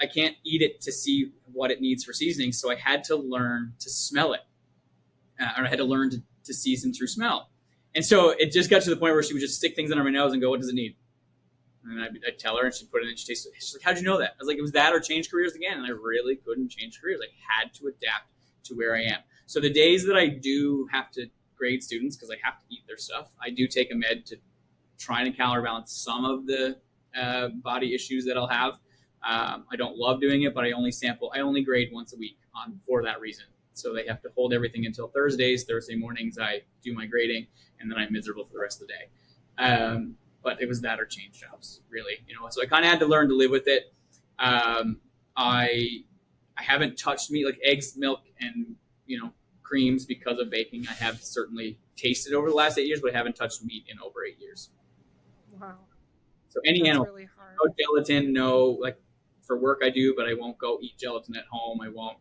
I can't eat it to see what it needs for seasoning. So I had to learn to smell it. Or I had to learn to season through smell. And so it just got to the point where she would just stick things under my nose and go, what does it need? And I'd tell her and she'd put it in and she'd taste it. She's like, how'd you know that? I was like, it was that or change careers again. And I really couldn't change careers. I had to adapt to where I am. So the days that I do have to grade students because I have to eat their stuff, I do take a med to try and counterbalance some of the body issues that I'll have. I don't love doing it, but I only grade once a week for that reason. So they have to hold everything until Thursdays. Thursday mornings, I do my grading, and then I'm miserable for the rest of the day. But it was that or change jobs, really. So I kind of had to learn to live with it. I haven't touched meat like eggs, milk, and creams because of baking. I have certainly tasted over the last 8 years, but I haven't touched meat in over 8 years. Wow. So any That's animal, really hard. no gelatin, no, like for work I do, but I won't go eat gelatin at home. I won't,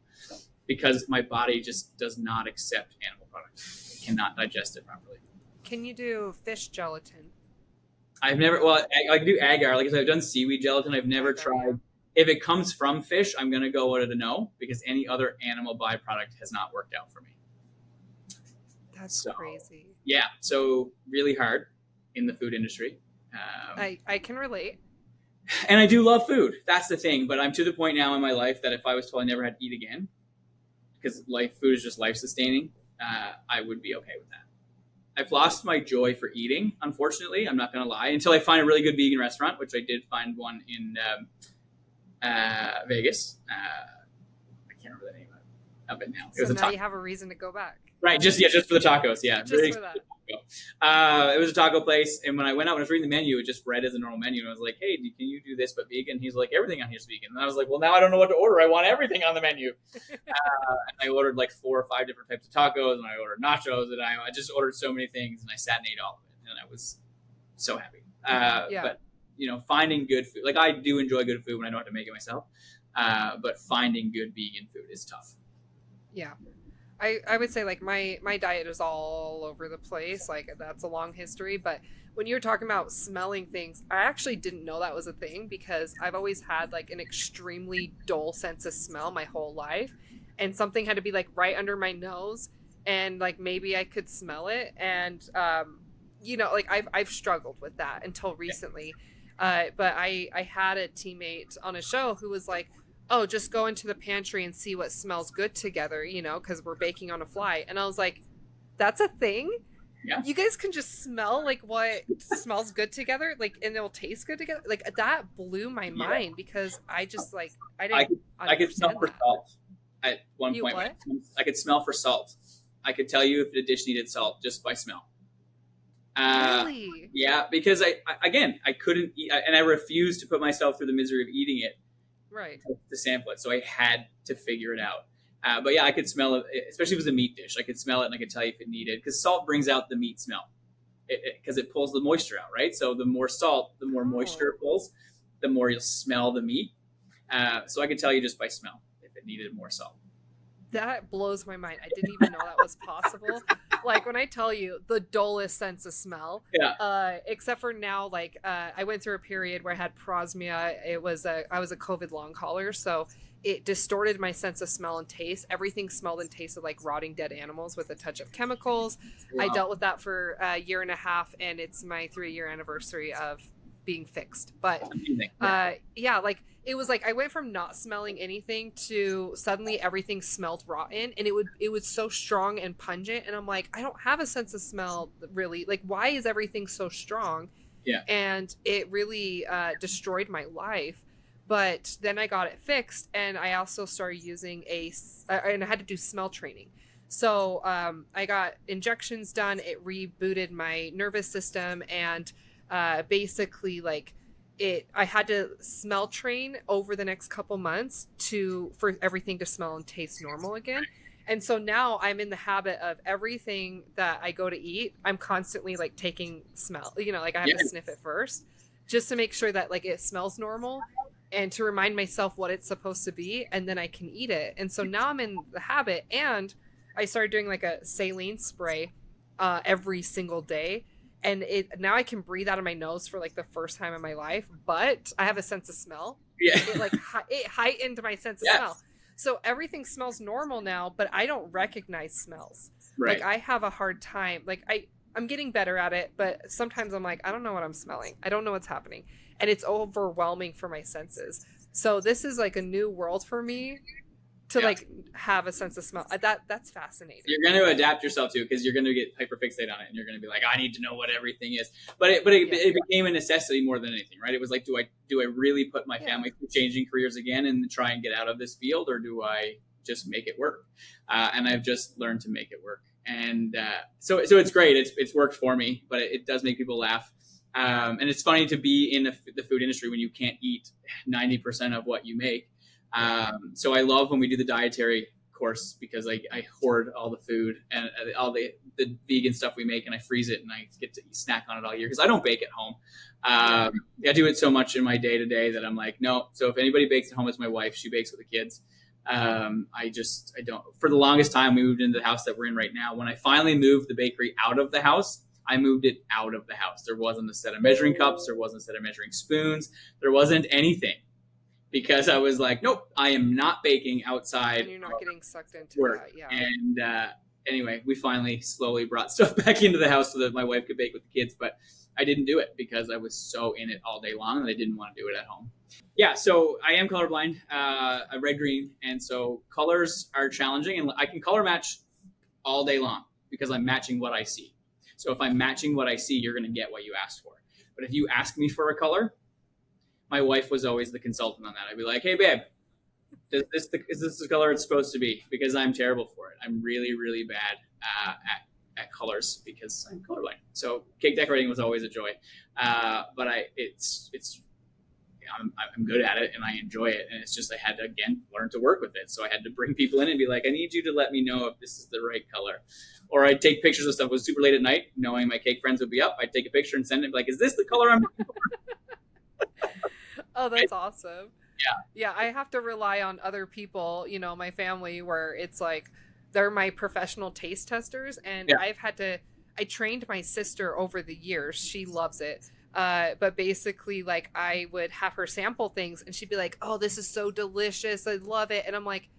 because my body just does not accept animal products. It cannot digest it properly. Can you do fish gelatin? I've never, I can do agar. Like I said, I've done seaweed gelatin. I've never tried. If it comes from fish, I'm going to go with a no, because any other animal byproduct has not worked out for me. That's crazy. Yeah. So really hard in the food industry. I can relate. And I do love food. That's the thing. But I'm to the point now in my life that if I was told I never had to eat again, because food is just life sustaining, I would be okay with that. I've lost my joy for eating, unfortunately. I'm not going to lie, until I find a really good vegan restaurant, which I did find one in Vegas. I can't remember the name of it now. It was So a now taco. you have a reason to go back. Right, just for the tacos, yeah. Just for that. It was a taco place, and when I went out and I was reading the menu, it just read as a normal menu, and I was like, "Hey, can you do this but vegan?" He's like, "Everything on here is vegan." And I was like, "Well, now I don't know what to order. I want everything on the menu." And I ordered like 4 or 5 different types of tacos, and I ordered nachos, and I just ordered so many things, and I sat and ate all of it, and I was so happy. But finding good food, like I do enjoy good food when I don't have to make it myself, but finding good vegan food is tough. Yeah. I would say like my diet is all over the place. Like that's a long history. But when you're talking about smelling things, I actually didn't know that was a thing because I've always had like an extremely dull sense of smell my whole life. And something had to be like right under my nose and like maybe I could smell it. And, like I've struggled with that until recently. But I had a teammate on a show who was like, oh, just go into the pantry and see what smells good together, because we're baking on a fly. And I was like, that's a thing? Yeah. You guys can just smell like what smells good together, like, and it'll taste good together. Like that blew my mind because I just like, I could smell for salt at one point. What? I could smell for salt. I could tell you if the dish needed salt just by smell. Really? Yeah, because I couldn't eat, and I refused to put myself through the misery of eating it. Right. To sample it, so I had to figure it out. But yeah, I could smell it, especially if it was a meat dish. I could smell it and I could tell you if it needed, because salt brings out the meat smell, because it pulls the moisture out, right? So the more salt, the more moisture it pulls, the more you'll smell the meat. So I could tell you just by smell if it needed more salt. That blows my mind. I didn't even know that was possible. Like when I tell you the dullest sense of smell, except for now, like I went through a period where I had prosmia. I was a COVID long hauler, so it distorted my sense of smell and taste. Everything smelled and tasted like rotting dead animals with a touch of chemicals. Wow. I dealt with that for a year and a half, and it's my 3-year anniversary of being fixed. But like it was like I went from not smelling anything to suddenly everything smelled rotten, and it was so strong and pungent, and I'm like, I don't have a sense of smell really. Like, why is everything so strong? Yeah. And it really destroyed my life. But then I got it fixed, and I also started using and I had to do smell training. So I got injections done. It rebooted my nervous system, and basically like I had to smell train over the next couple months for everything to smell and taste normal again. And so now I'm in the habit of everything that I go to eat, I'm constantly like taking smell, like I have to sniff it first just to make sure that like it smells normal and to remind myself what it's supposed to be, and then I can eat it. And so now I'm in the habit, and I started doing like a saline spray every single day. And now I can breathe out of my nose for like the first time in my life, but I have a sense of smell. Yeah. It heightened my sense of smell. So everything smells normal now, but I don't recognize smells. Right. Like I have a hard time. Like I'm getting better at it, but sometimes I'm like, I don't know what I'm smelling. I don't know what's happening. And it's overwhelming for my senses. So this is like a new world for me to like have a sense of smell. That's fascinating. You're going to adapt yourself to it because you're going to get hyperfixated on it, and you're going to be like, I need to know what everything is. But it became a necessity more than anything, right? It was like, do I really put my family through changing careers again and try and get out of this field, or do I just make it work? And I've just learned to make it work. And so it's great. It's worked for me, but it does make people laugh. And it's funny to be in the food industry when you can't eat 90% of what you make. So I love when we do the dietary course because I hoard all the food and all the vegan stuff we make, and I freeze it and I get to snack on it all year because I don't bake at home. I do it so much in my day to day that I'm like, no. So if anybody bakes at home, it's my wife. She bakes with the kids. I don't. For the longest time, we moved into the house that we're in right now. When I finally moved the bakery out of the house, I moved it out of the house. There wasn't a set of measuring cups. There wasn't a set of measuring spoons. There wasn't anything. Because I was like, nope, I am not baking outside. And you're not getting sucked into work. that, yeah. And anyway, we finally slowly brought stuff back into the house so that my wife could bake with the kids. But I didn't do it because I was so in it all day long and I didn't want to do it at home. Yeah, so I am colorblind. I red green, and so colors are challenging, and I can color match all day long because I'm matching what I see. So if I'm matching what I see, you're going to get what you asked for. But if you ask me for a color, my wife was always the consultant on that. I'd be like, hey, babe, is this the color it's supposed to be? Because I'm terrible for it. I'm really, really bad at colors because I'm colorblind. So cake decorating was always a joy. But I'm good at it and I enjoy it. And it's just, I had to, again, learn to work with it. So I had to bring people in and be like, I need you to let me know if this is the right color. Or I'd take pictures of stuff. It was super late at night, knowing my cake friends would be up. I'd take a picture and send it, like, is this the color I'm looking for? Oh, that's awesome. Yeah. Yeah, I have to rely on other people, my family, where it's like they're my professional taste testers. And Yeah. I trained my sister over the years. She loves it. But basically, like, I would have her sample things and she'd be like, oh, this is so delicious. I love it. And I'm like,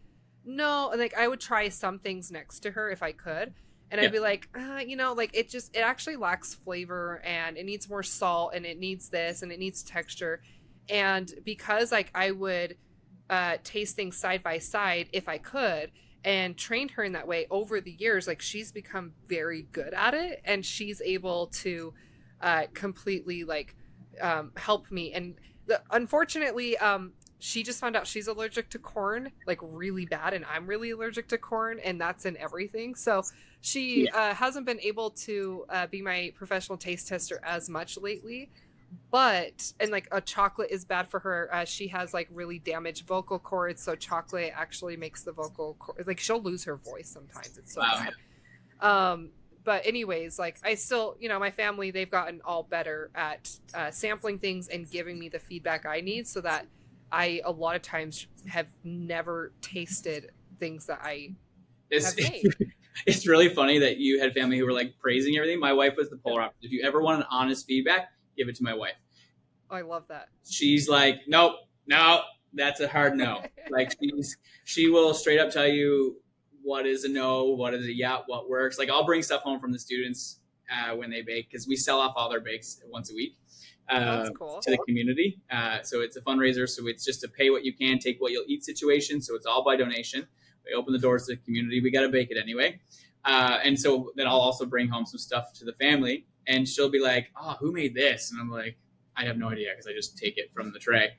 no. And like, I would try some things next to her if I could. And I'd be like, like it actually lacks flavor and it needs more salt and it needs this and it needs texture. And because like I would taste things side by side if I could, and trained her in that way over the years, like she's become very good at it and she's able to completely like help me. And unfortunately, she just found out she's allergic to corn, like really bad, and I'm really allergic to corn, and that's in everything. So she hasn't been able to be my professional taste tester as much lately. But and like a chocolate is bad for her. She has like really damaged vocal cords, so chocolate actually makes the vocal like she'll lose her voice sometimes. It's so bad. But anyways, like I still, my family, they've gotten all better at sampling things and giving me the feedback I need, so that I a lot of times have never tasted things that I have made. It's really funny that you had family who were like praising everything. My wife was the polar opposite. If you ever want an honest feedback, give it to my wife. Oh, I love that. She's like, nope, no, that's a hard no. Like she will straight up tell you what is a no, what is a yeah, what works. Like I'll bring stuff home from the students when they bake, because we sell off all their bakes once a week That's cool. to the community. So it's a fundraiser. So it's just a pay what you can, take what you'll eat situation. So it's all by donation. We open the doors to the community. We got to bake it anyway. And so then I'll also bring home some stuff to the family, and she'll be like, oh, who made this? And I'm like, I have no idea, because I just take it from the tray.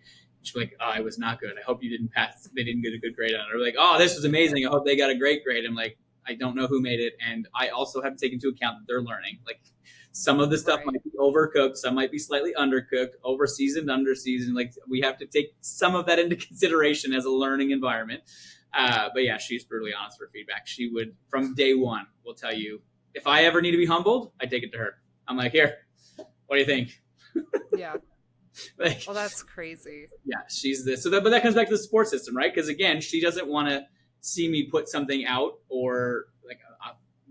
She'll be like, oh, it was not good. I hope you didn't pass. They didn't get a good grade on it. Or like, oh, this was amazing. I hope they got a great grade. I'm like, I don't know who made it. And I also have to take into account that they're learning. Like some of the stuff might be overcooked. Some might be slightly undercooked, over-seasoned, under-seasoned. Like we have to take some of that into consideration as a learning environment. But yeah, she's brutally honest for feedback. She would, from day one, will tell you, if I ever need to be humbled, I take it to her. I'm like, here, what do you think? Yeah. Like, well, that's crazy. Yeah, she's this. But that comes back to the support system, right? Because again, she doesn't want to see me put something out, or like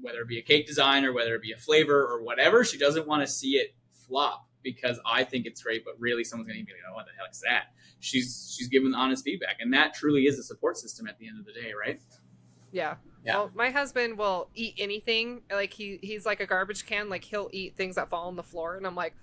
whether it be a cake design or whether it be a flavor or whatever. She doesn't want to see it flop because I think it's great, but really someone's going to be like, oh, what the hell is that? She's giving honest feedback, and that truly is a support system at the end of the day, right? Yeah. Well, my husband will eat anything. Like he's like a garbage can. Like he'll eat things that fall on the floor, and I'm like,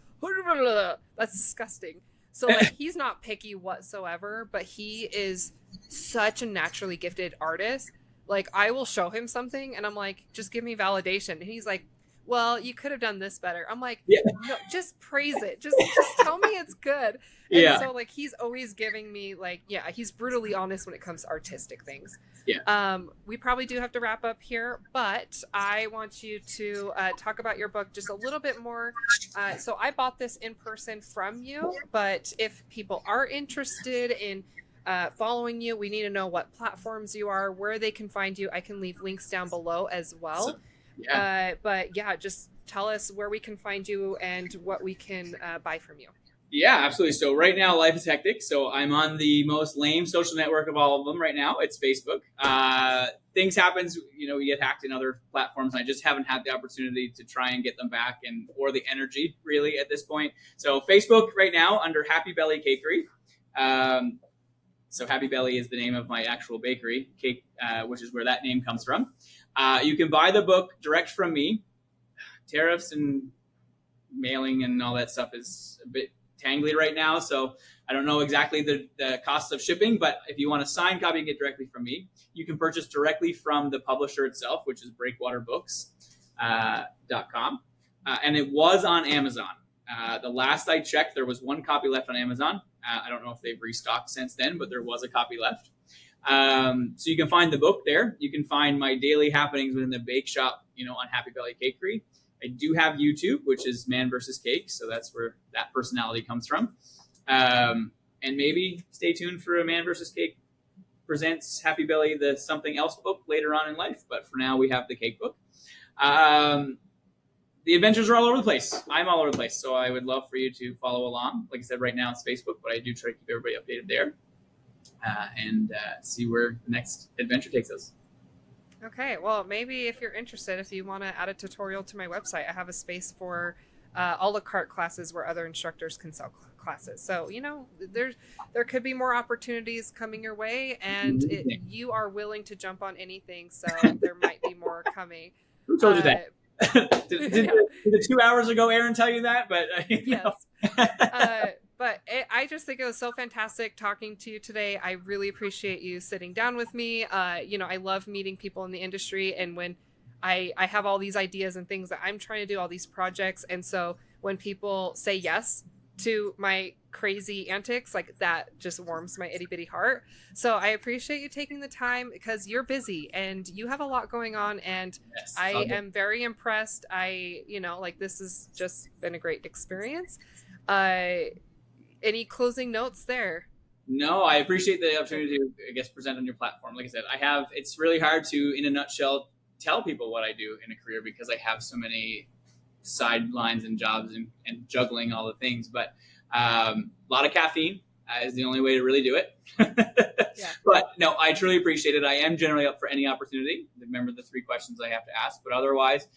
that's disgusting. So like he's not picky whatsoever, but he is such a naturally gifted artist. Like I will show him something and I'm like, just give me validation. And he's like, well, you could have done this better. I'm like, no, just praise it. Just tell me it's good. And so like he's always giving me like, he's brutally honest when it comes to artistic things. We probably do have to wrap up here, but I want you to talk about your book just a little bit more. So I bought this in person from you, but if people are interested in following you, we need to know what platforms you are, where they can find you. I can leave links down below as well. But just tell us where we can find you and what we can buy from you. Yeah, absolutely. So right now, life is hectic. So I'm on the most lame social network of all of them right now. It's Facebook. Things happen, we get hacked in other platforms. And I just haven't had the opportunity to try and get them back, or the energy really at this point. So Facebook right now under Happy Belly Cakery. So Happy Belly is the name of my actual bakery, cake, which is where that name comes from. You can buy the book direct from me. Tariffs and mailing and all that stuff is a bit tangly right now. So I don't know exactly the cost of shipping, but if you want a signed copy and get directly from me, you can purchase directly from the publisher itself, which is breakwaterbooks.com. And it was on Amazon. The last I checked, there was one copy left on Amazon. I don't know if they've restocked since then, but there was a copy left. So you can find the book there. You can find my daily happenings within the bake shop, on Happy Valley Cakery. I do have YouTube, which is Man vs. Cake. So that's where that personality comes from. And maybe stay tuned for a Man vs. Cake presents Happy Belly, the something else book later on in life. But for now, we have the cake book. The adventures are all over the place. I'm all over the place. So I would love for you to follow along. Like I said, right now it's Facebook, but I do try to keep everybody updated there and see where the next adventure takes us. Okay, well, maybe if you're interested, if you want to add a tutorial to my website, I have a space for a la carte classes where other instructors can sell classes. So, there could be more opportunities coming your way, and you are willing to jump on anything, so there might be more coming. Who told you that? did 2 hours ago Aaron tell you that? But yes. But I just think it was so fantastic talking to you today. I really appreciate you sitting down with me. I love meeting people in the industry, and when I have all these ideas and things that I'm trying to do, all these projects, and so when people say yes to my crazy antics, like that just warms my itty bitty heart. So I appreciate you taking the time because you're busy and you have a lot going on, and yes, I am very impressed. This has just been a great experience. Any closing notes there? No, I appreciate the opportunity to, present on your platform. Like I said, it's really hard to, in a nutshell, tell people what I do in a career because I have so many sidelines and jobs and juggling all the things. But a lot of caffeine is the only way to really do it. Yeah. But no, I truly appreciate it. I am generally up for any opportunity. Remember the 3 questions I have to ask. But otherwise,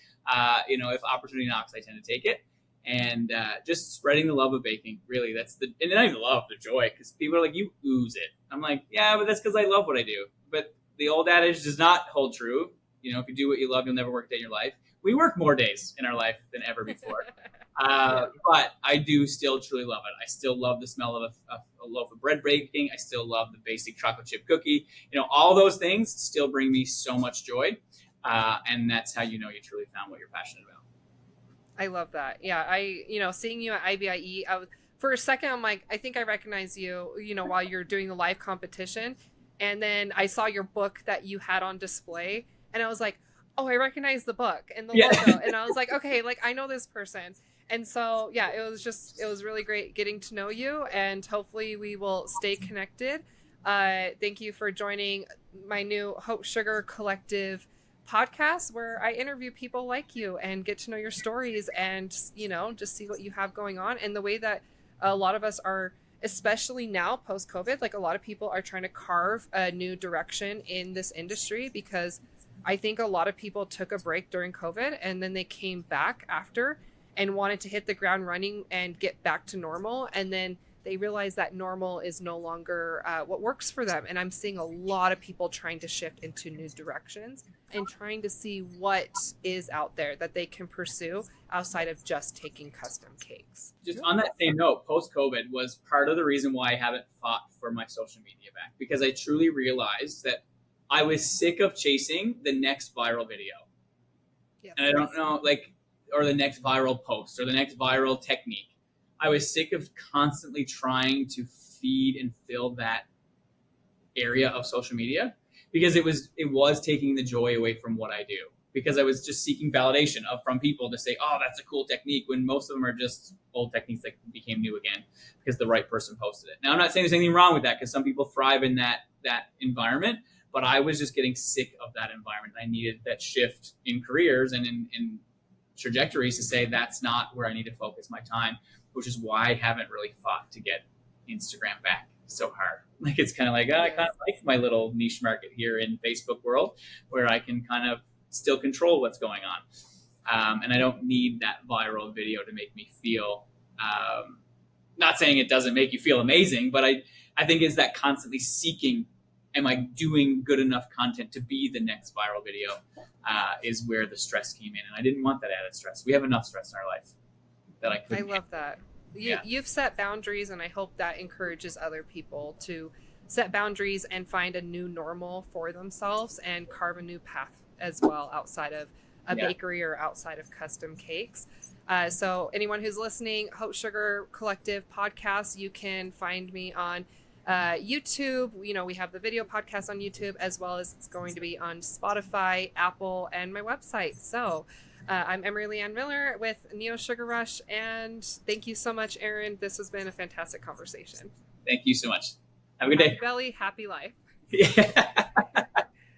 if opportunity knocks, I tend to take it. And just spreading the love of baking, really. And I even love the joy, because people are like, you ooze it. I'm like, yeah, but that's because I love what I do. But the old adage does not hold true. If you do what you love, you'll never work a day in your life. We work more days in our life than ever before. But I do still truly love it. I still love the smell of a loaf of bread baking. I still love the basic chocolate chip cookie. All those things still bring me so much joy. And that's how you truly found what you're passionate about. I love that. Yeah, seeing you at IBIE, for a second, I'm like, I think I recognize you, while you're doing the live competition. And then I saw your book that you had on display, and I was like, oh, I recognize the book and the logo. And I was like, okay, I know this person. And so, yeah, it was really great getting to know you, and hopefully we will stay connected. Thank you for joining my new Hope Sugar Collective podcast, where I interview people like you and get to know your stories and, just see what you have going on, and the way that a lot of us are, especially now post-COVID, a lot of people are trying to carve a new direction in this industry, because I think a lot of people took a break during COVID and then they came back after and wanted to hit the ground running and get back to normal. And then they realize that normal is no longer what works for them. And I'm seeing a lot of people trying to shift into new directions and trying to see what is out there that they can pursue outside of just taking custom cakes. Just on that same note, post-COVID was part of the reason why I haven't fought for my social media back, because I truly realized that I was sick of chasing the next viral video. Yep. And I don't know, or the next viral post or the next viral technique. I was sick of constantly trying to feed and fill that area of social media, because it was taking the joy away from what I do, because I was just seeking validation from people to say, oh, that's a cool technique, when most of them are just old techniques that became new again because the right person posted it. Now, I'm not saying there's anything wrong with that, because some people thrive in that environment, but I was just getting sick of that environment. I needed that shift in careers and in trajectories to say that's not where I need to focus my time, which is why I haven't really fought to get Instagram back so hard. It's kind of I kind of like my little niche market here in Facebook world, where I can kind of still control what's going on. And I don't need that viral video to make me feel, not saying it doesn't make you feel amazing, but I think it's that constantly seeking, am I doing good enough content to be the next viral video, is where the stress came in. And I didn't want that added stress. We have enough stress in our life. that I I couldn't. love that. Yeah. You've set boundaries, and I hope that encourages other people to set boundaries and find a new normal for themselves and carve a new path as well outside of a Yeah. bakery or outside of custom cakes. So, anyone who's listening, Hope Sugar Collective podcast, you can find me on YouTube. You know, we have the video podcast on YouTube, as well as it's going to be on Spotify, Apple, and my website. So, I'm Emerlie Miller with Neo Sugar Rush, and thank you so much, Aaron. This has been a fantastic conversation. Thank you so much. Have a good Happy day. belly, happy life. Yeah.